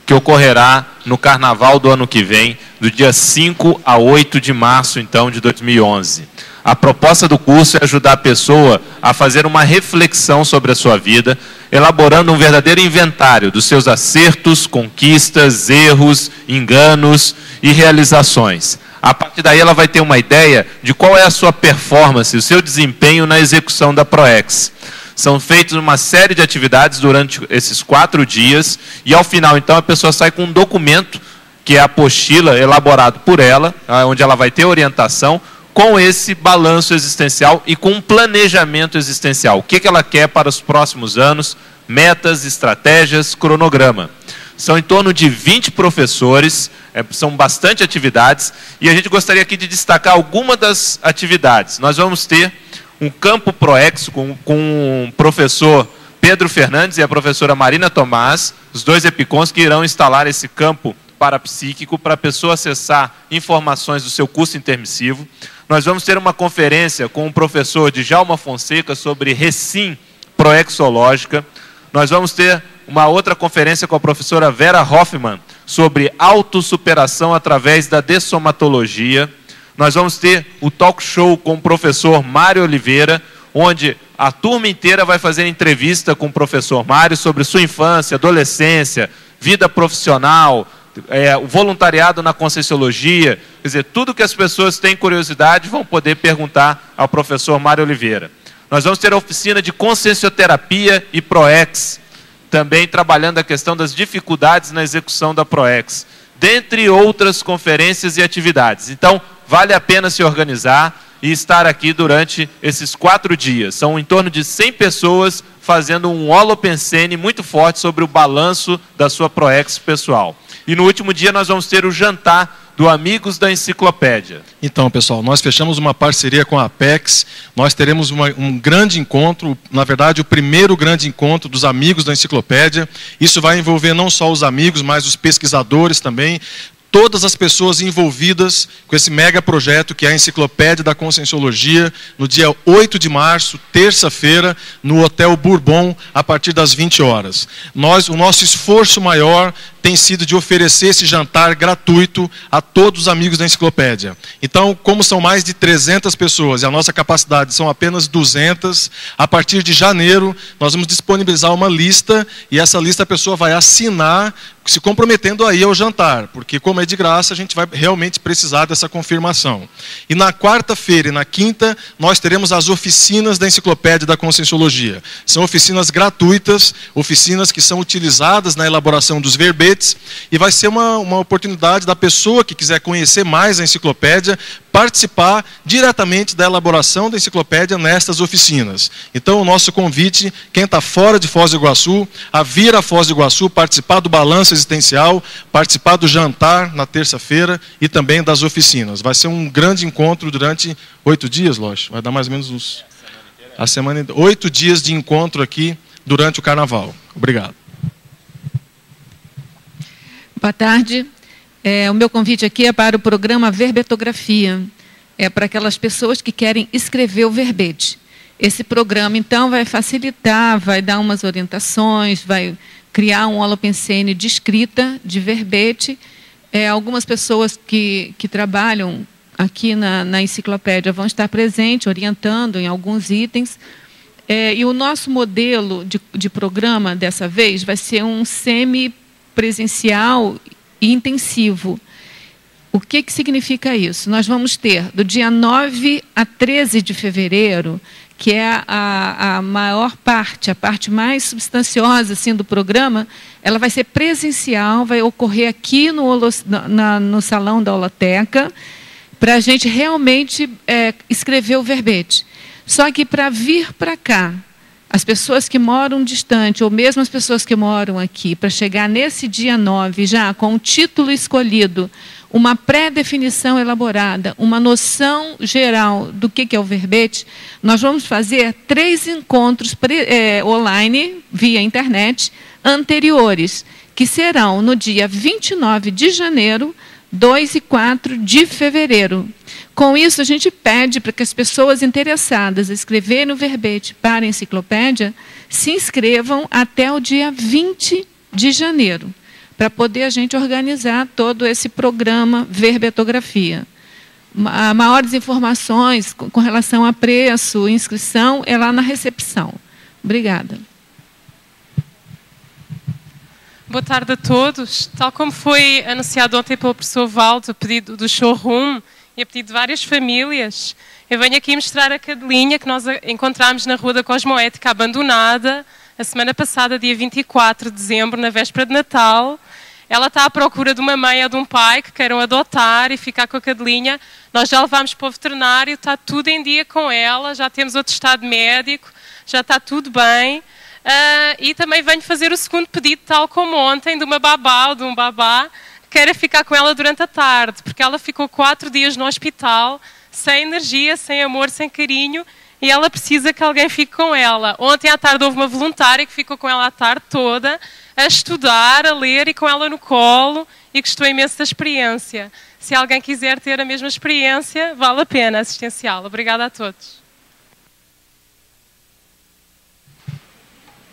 que ocorrerá no Carnaval do ano que vem, do dia 5 a 8 de março, então, de 2011. A proposta do curso é ajudar a pessoa a fazer uma reflexão sobre a sua vida, elaborando um verdadeiro inventário dos seus acertos, conquistas, erros, enganos e realizações. A partir daí ela vai ter uma ideia de qual é a sua performance, o seu desempenho na execução da ProEx. São feitas uma série de atividades durante esses 4 dias e ao final então a pessoa sai com um documento, que é a apostila elaborado por ela, onde ela vai ter orientação com esse balanço existencial e com um planejamento existencial. O que ela quer para os próximos anos, metas, estratégias, cronograma. São em torno de 20 professores, são bastante atividades, e a gente gostaria aqui de destacar algumas das atividades. Nós vamos ter um campo ProEx com o professor Pedro Fernandes e a professora Marina Tomás, os dois epicons que irão instalar esse campo parapsíquico para a pessoa acessar informações do seu curso intermissivo. Nós vamos ter uma conferência com o professor Djalma Fonseca sobre Recim Proexológica. Nós vamos ter uma outra conferência com a professora Vera Hoffmann sobre autossuperação através da dessomatologia. Nós vamos ter o talk show com o professor Mário Oliveira, onde a turma inteira vai fazer entrevista com o professor Mário sobre sua infância, adolescência, vida profissional, o voluntariado na Conscienciologia. Quer dizer, tudo que as pessoas têm curiosidade vão poder perguntar ao professor Mário Oliveira. Nós vamos ter a oficina de Consciencioterapia e ProEx, também trabalhando a questão das dificuldades na execução da ProEx, dentre outras conferências e atividades. Então, vale a pena se organizar e estar aqui durante esses 4 dias. São em torno de 100 pessoas fazendo um holopensene muito forte sobre o balanço da sua ProEx pessoal. E no último dia nós vamos ter o jantar do Amigos da Enciclopédia. Então, pessoal, nós fechamos uma parceria com a Apex, nós teremos um grande encontro, na verdade, o primeiro grande encontro dos Amigos da Enciclopédia. Isso vai envolver não só os amigos, mas os pesquisadores também, todas as pessoas envolvidas com esse mega projeto que é a Enciclopédia da Conscienciologia, no dia 8 de março, terça-feira, no Hotel Bourbon, a partir das 20 horas. O nosso esforço maior tem sido de oferecer esse jantar gratuito a todos os amigos da Enciclopédia. Então, como são mais de 300 pessoas e a nossa capacidade são apenas 200, a partir de janeiro nós vamos disponibilizar uma lista e essa lista a pessoa vai assinar se comprometendo aí ao jantar, porque como é de graça a gente vai realmente precisar dessa confirmação. E na quarta-feira e na quinta nós teremos as oficinas da Enciclopédia da Conscienciologia. São oficinas gratuitas, oficinas que são utilizadas na elaboração dos verbetes, e vai ser uma oportunidade da pessoa que quiser conhecer mais a enciclopédia participar diretamente da elaboração da enciclopédia nestas oficinas. Então, o nosso convite, quem está fora de Foz do Iguaçu, a vir a Foz do Iguaçu, participar do balanço existencial, participar do jantar na terça-feira e também das oficinas. Vai ser um grande encontro durante 8 dias, lógico, vai dar mais ou menos uns... A semana, 8 dias de encontro aqui durante o Carnaval. Obrigado. Boa tarde. O meu convite aqui é para o programa Verbetografia. É para aquelas pessoas que querem escrever o verbete. Esse programa, então, vai facilitar, vai dar umas orientações, vai criar um holopensene de escrita, de verbete. Algumas pessoas que trabalham aqui na enciclopédia vão estar presentes, orientando em alguns itens. E o nosso modelo de programa, dessa vez, vai ser um semi-presencial e intensivo. O que significa isso? Nós vamos ter, do dia 9 a 13 de fevereiro, que é a maior parte, a parte mais substanciosa assim, do programa, ela vai ser presencial, vai ocorrer aqui no salão da holoteca, para a gente realmente escrever o verbete. Só que para vir para cá, as pessoas que moram distante, ou mesmo as pessoas que moram aqui, para chegar nesse dia 9, já com o título escolhido, uma pré-definição elaborada, uma noção geral do que é o verbete, nós vamos fazer 3 encontros online, via internet, anteriores, que serão no dia 29 de janeiro, 2 e 4 de fevereiro. Com isso, a gente pede para que as pessoas interessadas a escreverem o verbete para a enciclopédia se inscrevam até o dia 20 de janeiro, para poder a gente organizar todo esse programa Verbetografia. Maiores informações com relação a preço, inscrição, é lá na recepção. Obrigada. Boa tarde a todos. Tal como foi anunciado ontem pelo professor Valdo, a pedido do showroom e a pedido de várias famílias, eu venho aqui mostrar a cadelinha que nós encontramos na Rua da Cosmoética, abandonada, a semana passada, dia 24 de dezembro, na véspera de Natal. Ela está à procura de uma mãe ou de um pai que queiram adotar e ficar com a cadelinha. Nós já levámos para o veterinário, está tudo em dia com ela, já temos o atestado médico, já está tudo bem. E também venho fazer o segundo pedido, tal como ontem, de uma babá ou de um babá que queira ficar com ela durante a tarde, porque ela ficou 4 dias no hospital, sem energia, sem amor, sem carinho, e ela precisa que alguém fique com ela. Ontem à tarde houve uma voluntária que ficou com ela a tarde toda, a estudar, a ler e com ela no colo, e gostou imenso da experiência. Se alguém quiser ter a mesma experiência, vale a pena, assistencial. Obrigada a todos.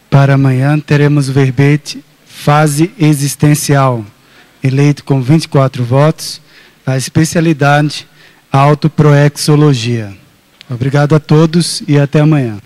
Para amanhã teremos o verbete Fase Existencial, eleito com 24 votos, a especialidade Autoproexologia. Obrigado a todos e até amanhã.